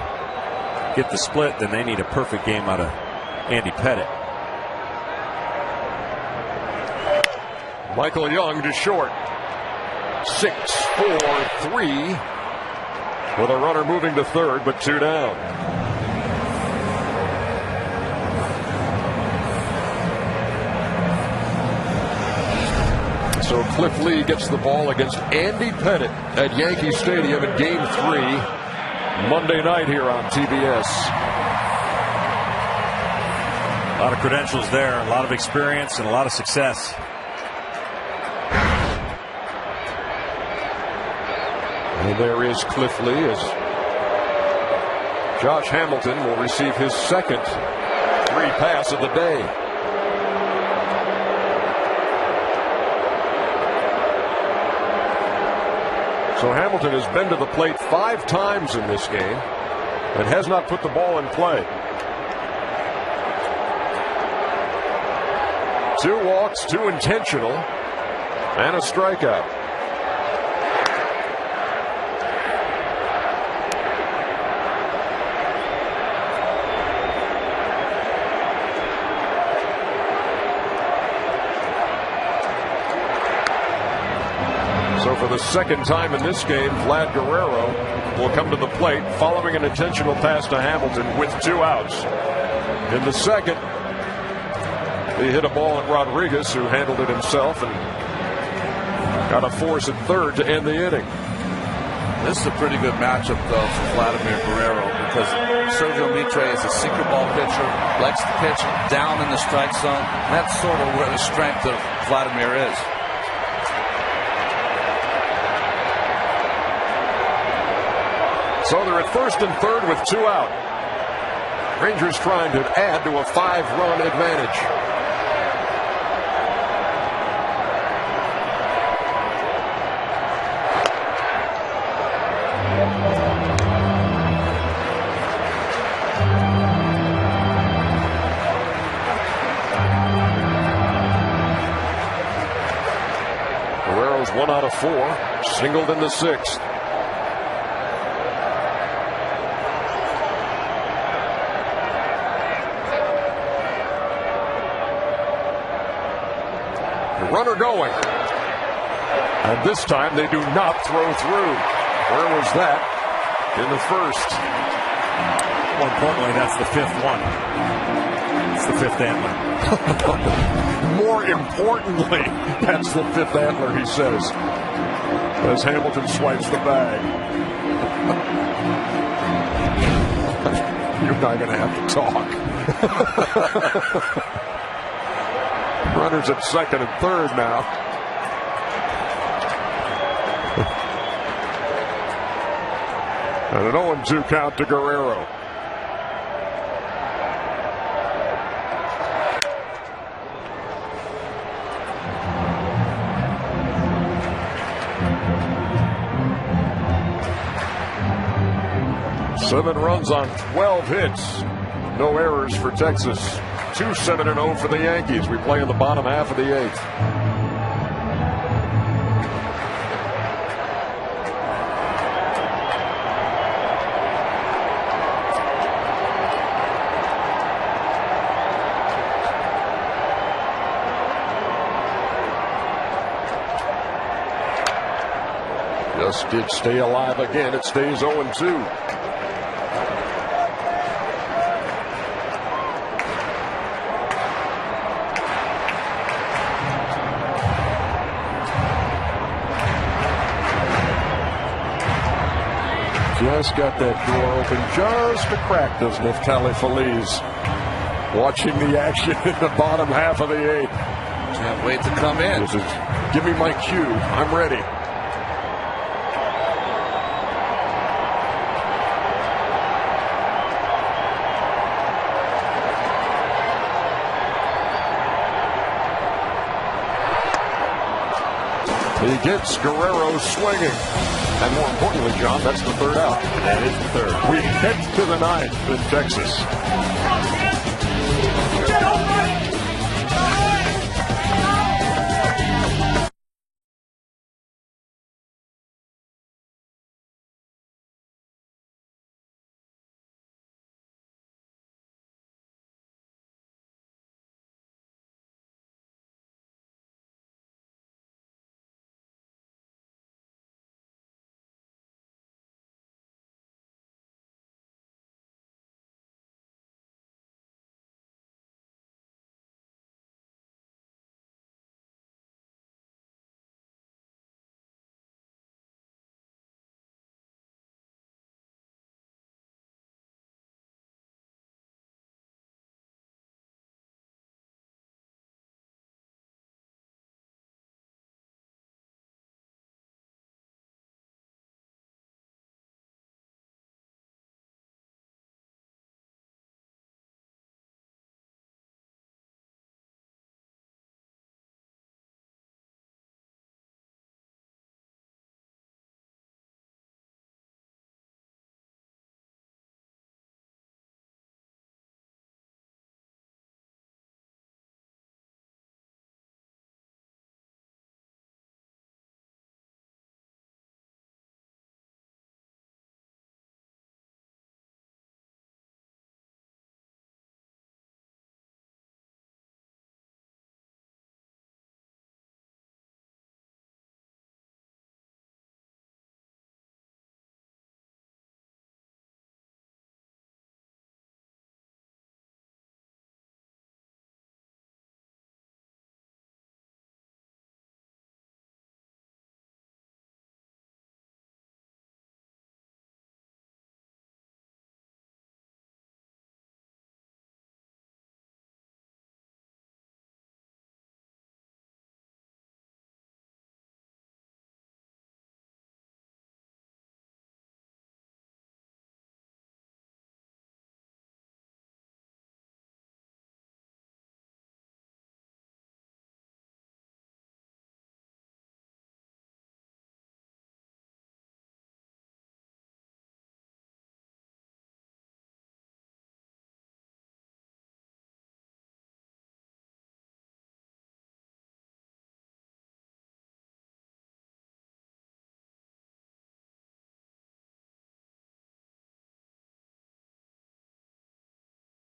get the split, then they need a perfect game out of Andy Pettitte. Michael Young to short. 6-4-3 with a runner moving to third, but 2 down. So Cliff Lee gets the ball against Andy Pettitte at Yankee Stadium in Game 3 Monday night here on TBS. A lot of credentials there, a lot of experience, and a lot of success. And there is Cliff Lee as Josh Hamilton will receive his second 3-pass of the day. So Hamilton has been to the plate 5 times in this game and has not put the ball in play. 2 walks, 2 intentional, and a strikeout. So for the second time in this game, Vlad Guerrero will come to the plate following an intentional pass to Hamilton with 2 outs. In the second, he hit a ball at Rodriguez, who handled it himself and got a force at third to end the inning. This is a pretty good matchup, though, for Vladimir Guerrero, because Sergio Mitre is a sinker ball pitcher, likes to pitch down in the strike zone. That's sort of where the strength of Vladimir is. So they're at first and third with 2 out. Rangers trying to add to a 5-run advantage. Guerrero's 1 out of 4, singled in the 6th. Runner going. And this time they do not throw through. Where was that in the first? More importantly, that's the 5th one. It's the 5th antler. More importantly, that's the 5th antler, he says, as Hamilton swipes the bag. You're not going to have to talk. Runners at second and third now. And an 0-2 count to Guerrero. Seven runs on 12 hits. No errors for Texas. 2-7-0 for the Yankees. We play in the bottom half of the 8th. Just did stay alive again. It stays 0-2. Just got that door open just a crack, does Neftali Feliz. Watching the action in the bottom half of the 8th. Can't wait to come in. This is, give me my cue. I'm ready. He gets Guerrero swinging. And more importantly, John, that's the third out. That is the third. We head to the ninth in Texas.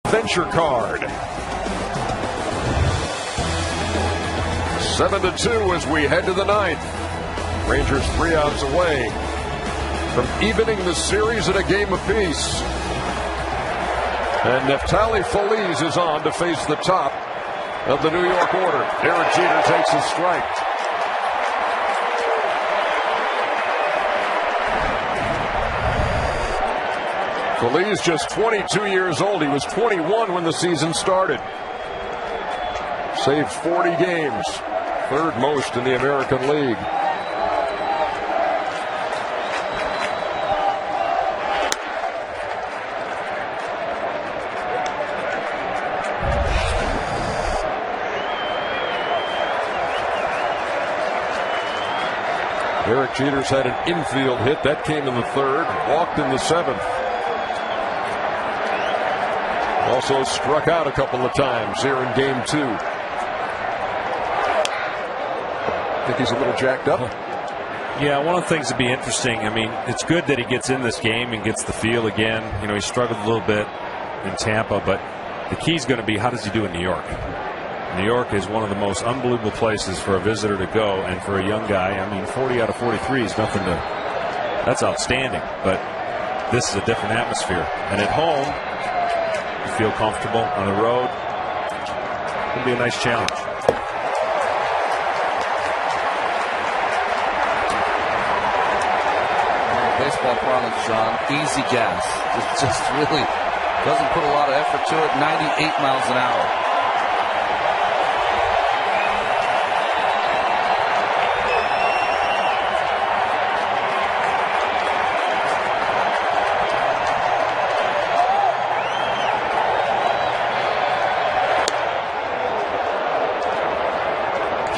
Venture card. 7-2 as we head to the ninth. Rangers 3 outs away from evening the series at a game apiece. And Neftali Feliz is on to face the top of the New York order. Derek Jeter takes a strike. Feliz just 22 years old. He was 21 when the season started. Saved 40 games, third most in the American League. Derek Jeter's had an infield hit. That came in the third, walked in the seventh. Also struck out a couple of times here in game 2. Think he's a little jacked up? Yeah, one of the things that'd be interesting, I mean, it's good that he gets in this game and gets the feel again. You know, he struggled a little bit in Tampa, but the key's going to be how does he do in New York? New York is one of the most unbelievable places for a visitor to go, and for a young guy, I mean, 40 out of 43 is nothing to, that's outstanding, but this is a different atmosphere. And at home, you feel comfortable. On the road, it'll be a nice challenge. Baseball parlance, John, easy gas. Just really doesn't put a lot of effort to it. 98 miles an hour.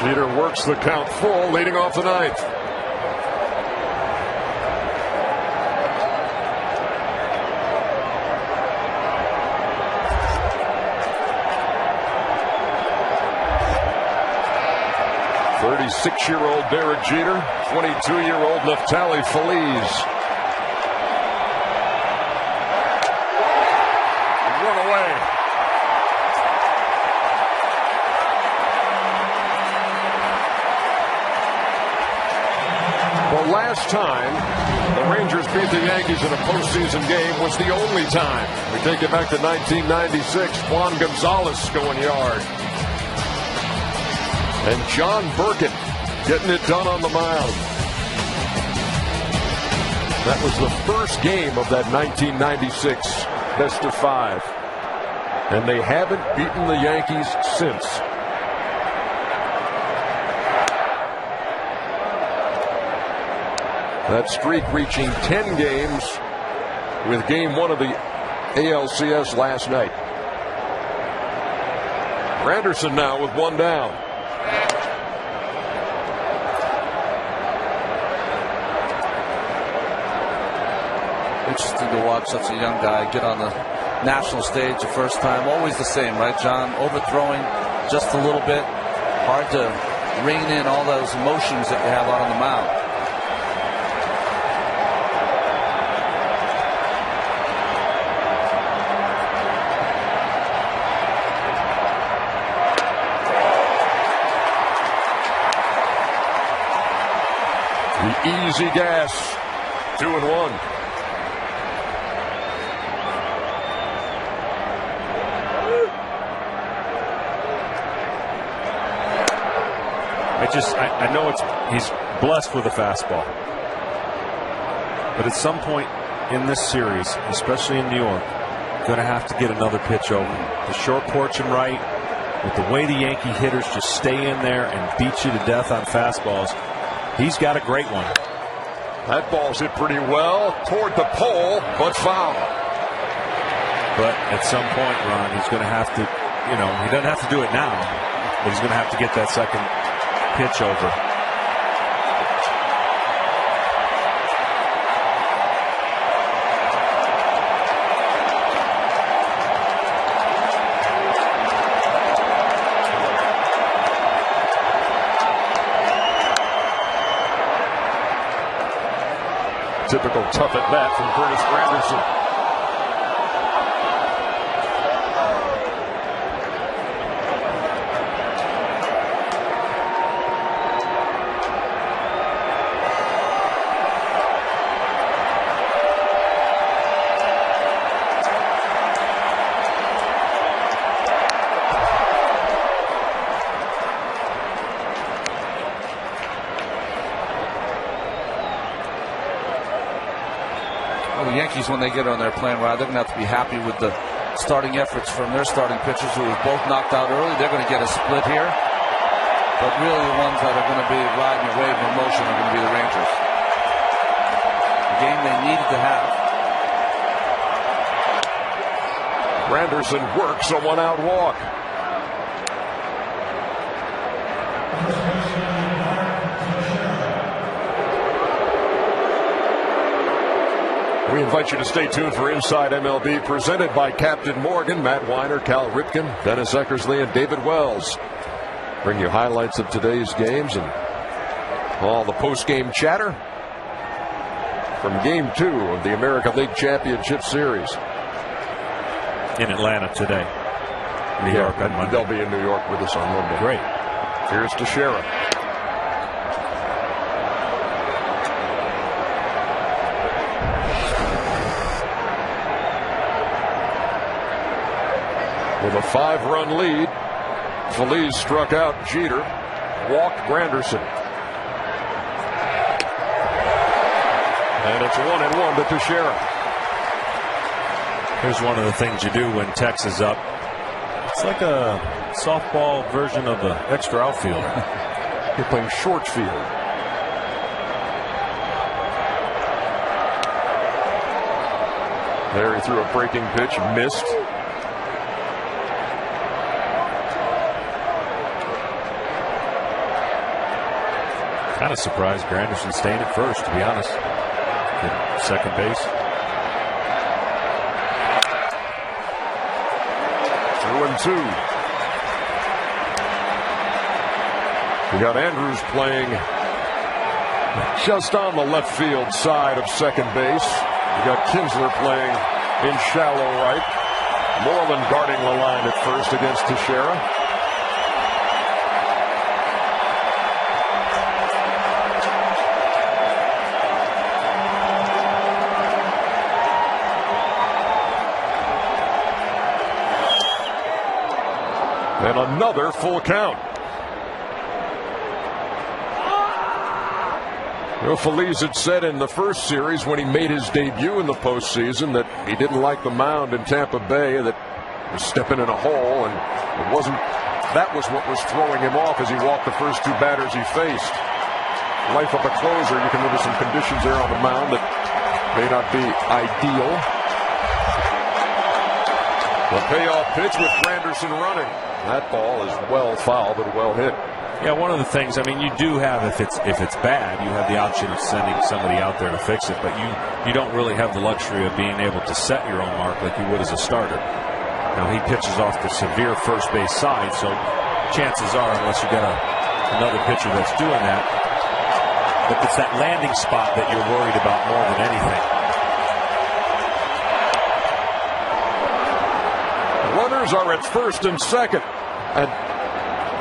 Jeter works the count full, leading off the ninth. 36-year-old Derek Jeter, 22-year-old Neftali Feliz. Run away. The last time the Rangers beat the Yankees in a postseason game was the only time. We take it back to 1996. Juan Gonzalez going yard. And John Burkett getting it done on the mound. That was the first game of that 1996 best of 5. And they haven't beaten the Yankees since. That streak reaching 10 games with game 1 of the ALCS last night. Granderson now with 1 down. Interesting to watch such a young guy get on the national stage the first time. Always the same, right, John? Overthrowing just a little bit. Hard to rein in all those emotions that you have out on the mound. The easy gas. 2-1. I know he's blessed with a fastball, but at some point in this series, especially in New York, going to have to get another pitch over. The short porch and right, with the way the Yankee hitters just stay in there and beat you to death on fastballs, he's got a great one. That ball's hit pretty well toward the pole, but foul. But at some point, Ron, he's going to have to, he doesn't have to do it now, but he's going to have to get that second pitch over. Typical tough at bat from Curtis Granderson. The Yankees, when they get on their playing ride, they're going to have to be happy with the starting efforts from their starting pitchers who were both knocked out early. They're going to get a split here. But really the ones that are going to be riding a wave of emotion are going to be the Rangers. The game they needed to have. Granderson works a 1-out walk. We invite you to stay tuned for Inside MLB, presented by Captain Morgan, Matt Weiner, Cal Ripken, Dennis Eckersley, and David Wells. Bring you highlights of today's games and all the post-game chatter from Game 2 of the American League Championship Series. In Atlanta today. New York on Monday. They'll be in New York with us on Monday. Great. Here's Teixeira. With a 5-run lead, Feliz struck out Jeter, walked Granderson. And it's 1-1 to Teixeira. Here's one of the things you do when Tex is up. It's like a softball version of the extra outfield. You're playing short field. There he threw a breaking pitch, missed. Kind of surprised Granderson staying at first, to be honest. At second base. 2-2. You got Andrews playing just on the left field side of second base. You got Kinsler playing in shallow right. Moreland guarding the line at first against Teixeira. And another full count. Well, Feliz had said in the first series when he made his debut in the postseason that he didn't like the mound in Tampa Bay, that was stepping in a hole, and that was what was throwing him off as he walked the first two batters he faced. Life of a closer, you can live with some conditions there on the mound that may not be ideal. The payoff pitch with Granderson running. That ball is well fouled but well hit. Yeah, one of the things, I mean, you do have, if it's bad, you have the option of sending somebody out there to fix it, but you don't really have the luxury of being able to set your own mark like you would as a starter. Now, he pitches off the severe first base side, so chances are, unless you got another pitcher that's doing that, but it's that landing spot that you're worried about more than anything. Runners are at first and second, and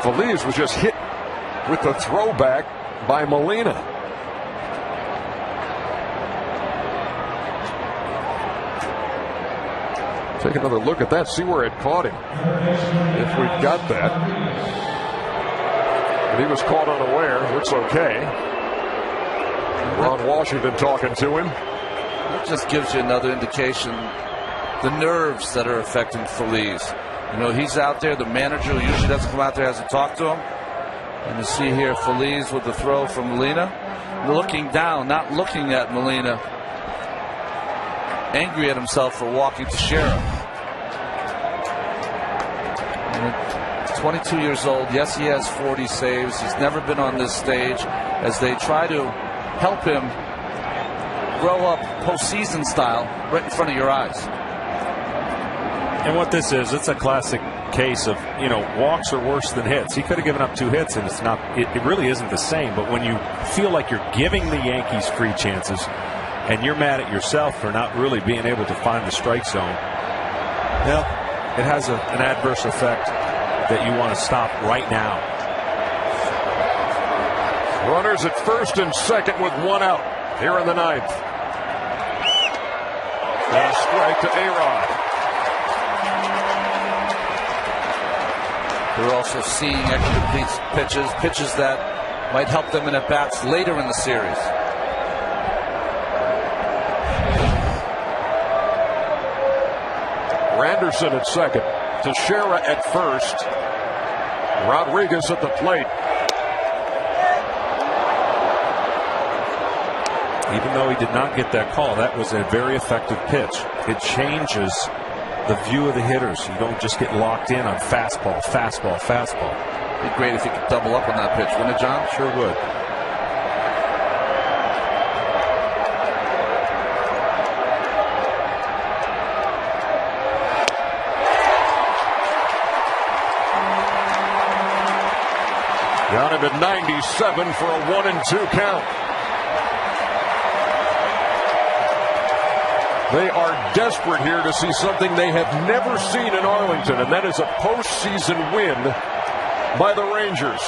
Feliz was just hit with the throwback by Molina. Take another look at that, see where it caught him, if we've got that. But he was caught unaware. Looks okay. Ron Washington talking to him. That just gives you another indication the nerves that are affecting Feliz. You know, he's out there, the manager who usually doesn't come out there hasn't talked to him. And you see here Feliz with the throw from Molina. Looking down, not looking at Molina. Angry at himself for walking Teixeira. And 22 years old. Yes, he has 40 saves. He's never been on this stage as they try to help him grow up postseason style right in front of your eyes. And what this is, it's a classic case of, you know, walks are worse than hits. He could have given up 2 hits, and it's not. It really isn't the same. But when you feel like you're giving the Yankees free chances, and you're mad at yourself for not really being able to find the strike zone, well, it has an adverse effect that you want to stop right now. Runners at first and second with 1 out here in the 9th. And a strike to A-Rod. We're also seeing extra pitches that might help them in at-bats later in the series. Granderson at second. Teixeira at first. Rodriguez at the plate. Even though he did not get that call, that was a very effective pitch. It changes the view of the hitters. You don't just get locked in on fastball, fastball, fastball. It'd be great if he could double up on that pitch, wouldn't it, John? Sure would. Got him at 97 for a 1-2 count. They are desperate here to see something they have never seen in Arlington, and that is a postseason win by the Rangers.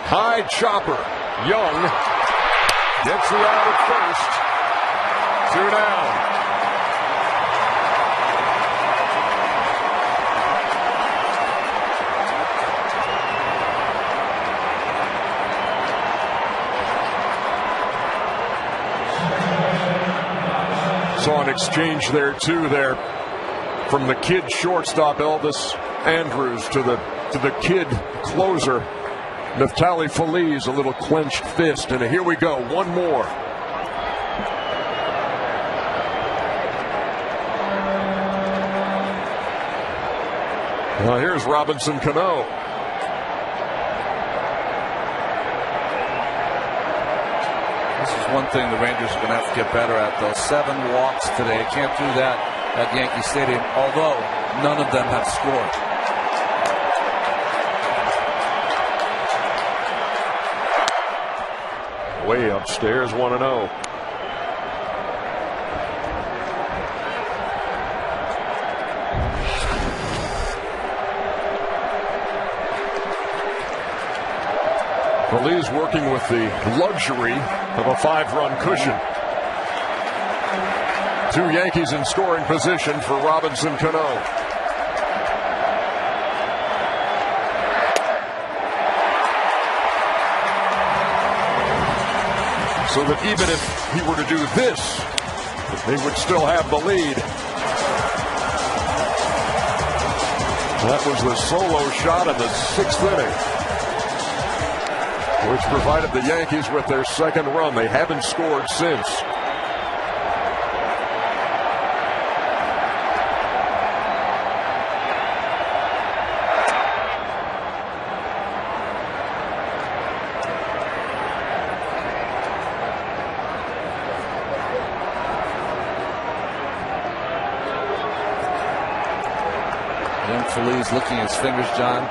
High chopper. Young gets the out at first. 2 down. Saw an exchange there too, there from the kid shortstop Elvis Andrews to the kid closer Neftali Feliz, a little clenched fist, and here we go, one more. Now here's Robinson Cano. This is one thing the Rangers are going to have to get better at, though. 7 walks today. Can't do that at Yankee Stadium, although none of them have scored. Way upstairs, 1-0. Lee's working with the luxury of a 5-run cushion. 2 Yankees in scoring position for Robinson Cano. So that even if he were to do this, they would still have the lead. That was the solo shot in the 6th inning, which provided the Yankees with their 2nd run. They haven't scored since. Young Feliz looking at his fingers, John.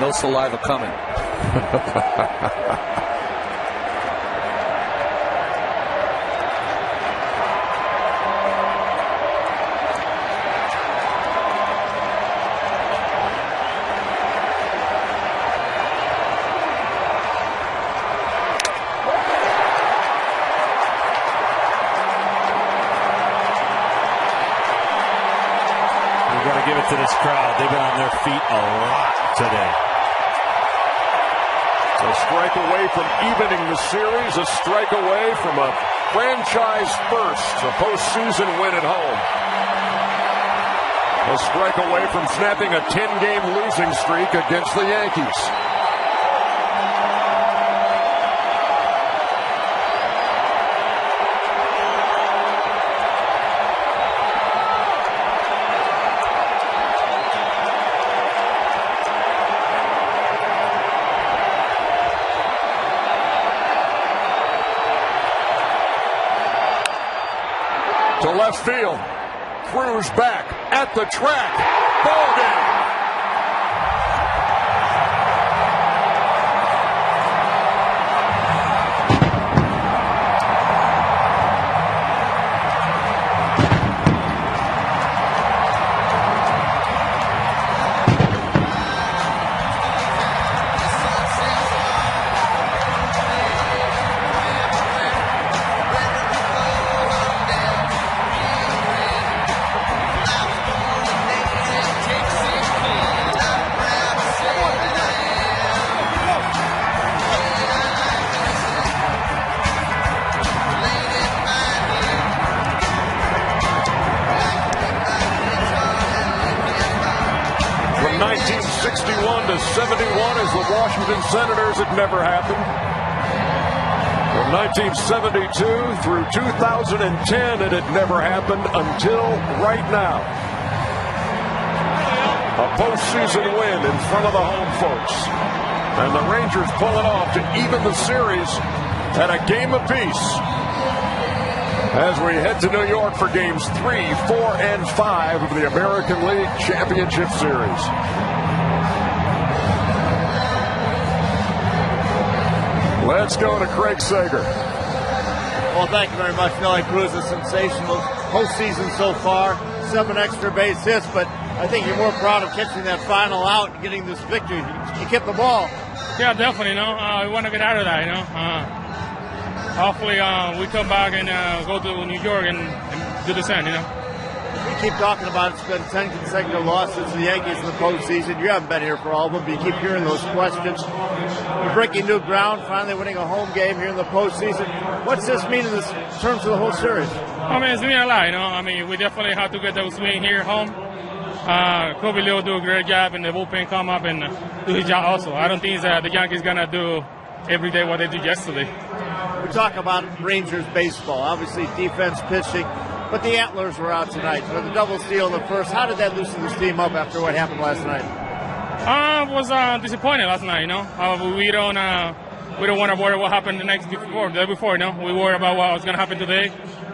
No saliva coming. We've got to give it to this crowd. They've been on their feet a lot today. A strike away from evening the series, a strike away from a franchise first, a postseason win at home. A strike away from snapping a 10-game losing streak against the Yankees. To left field. Cruz back at the track. Ball game. From 1961 to 71 as the Washington Senators, it never happened. From 1972 through 2010, it had never happened until right now. A postseason win in front of the home folks. And the Rangers pull it off to even the series at a game apiece as we head to New York for games 3, 4, and 5 of the American League Championship Series. Let's go to Craig Sager. Well, thank you very much, Nelly Cruz. A sensational postseason so far. 7 extra base hits, but I think you're more proud of catching that final out and getting this victory. You kept the ball. Yeah, definitely. We want to get out of that. Hopefully, we come back and go to New York and do the same. We keep talking about it's been 10 consecutive losses to the Yankees in the postseason. You haven't been here for all of them, but you keep hearing those questions. You're breaking new ground, finally winning a home game here in the postseason. What's this mean in terms of the whole series? I mean, it's mean a lot. We definitely have to get those wins here home. Kobe Leo do a great job, and the bullpen come up and do his job also. I don't think the Yankees gonna do every day what they did yesterday. We talk about Rangers baseball, obviously defense, pitching, but the Antlers were out tonight with a double steal in the first. How did that loosen this team up after what happened last night? I was disappointed last night. We don't we don't want to worry what happened the day before. No, we worry about what was going to happen today.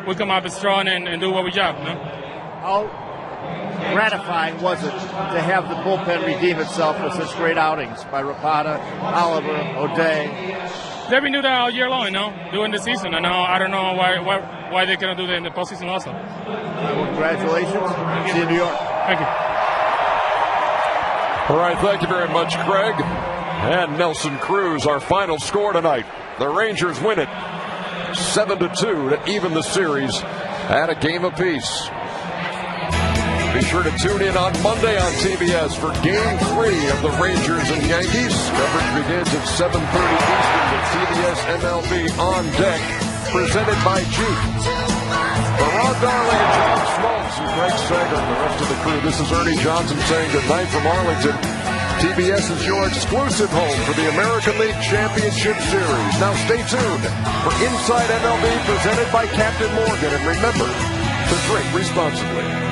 We come out strong and do what we job. No. How gratifying was it to have the bullpen redeem itself with such great outings by Rapata, Oliver, O'Day? They've been doing that all year long, during the season. And I don't know why they cannot do that in the postseason also. Well, congratulations. See you in New York. Thank you. All right, thank you very much, Craig. And Nelson Cruz, our final score tonight. The Rangers win it 7-2 to even the series at a game apiece. Be sure to tune in on Monday on TBS for Game 3 of the Rangers and Yankees. Coverage begins at 7:30 Eastern with TBS MLB On Deck, presented by Jeep. For Ron Darling and John Smoltz and Greg Sager and the rest of the crew, this is Ernie Johnson saying goodnight from Arlington. TBS is your exclusive home for the American League Championship Series. Now stay tuned for Inside MLB presented by Captain Morgan. And remember to drink responsibly.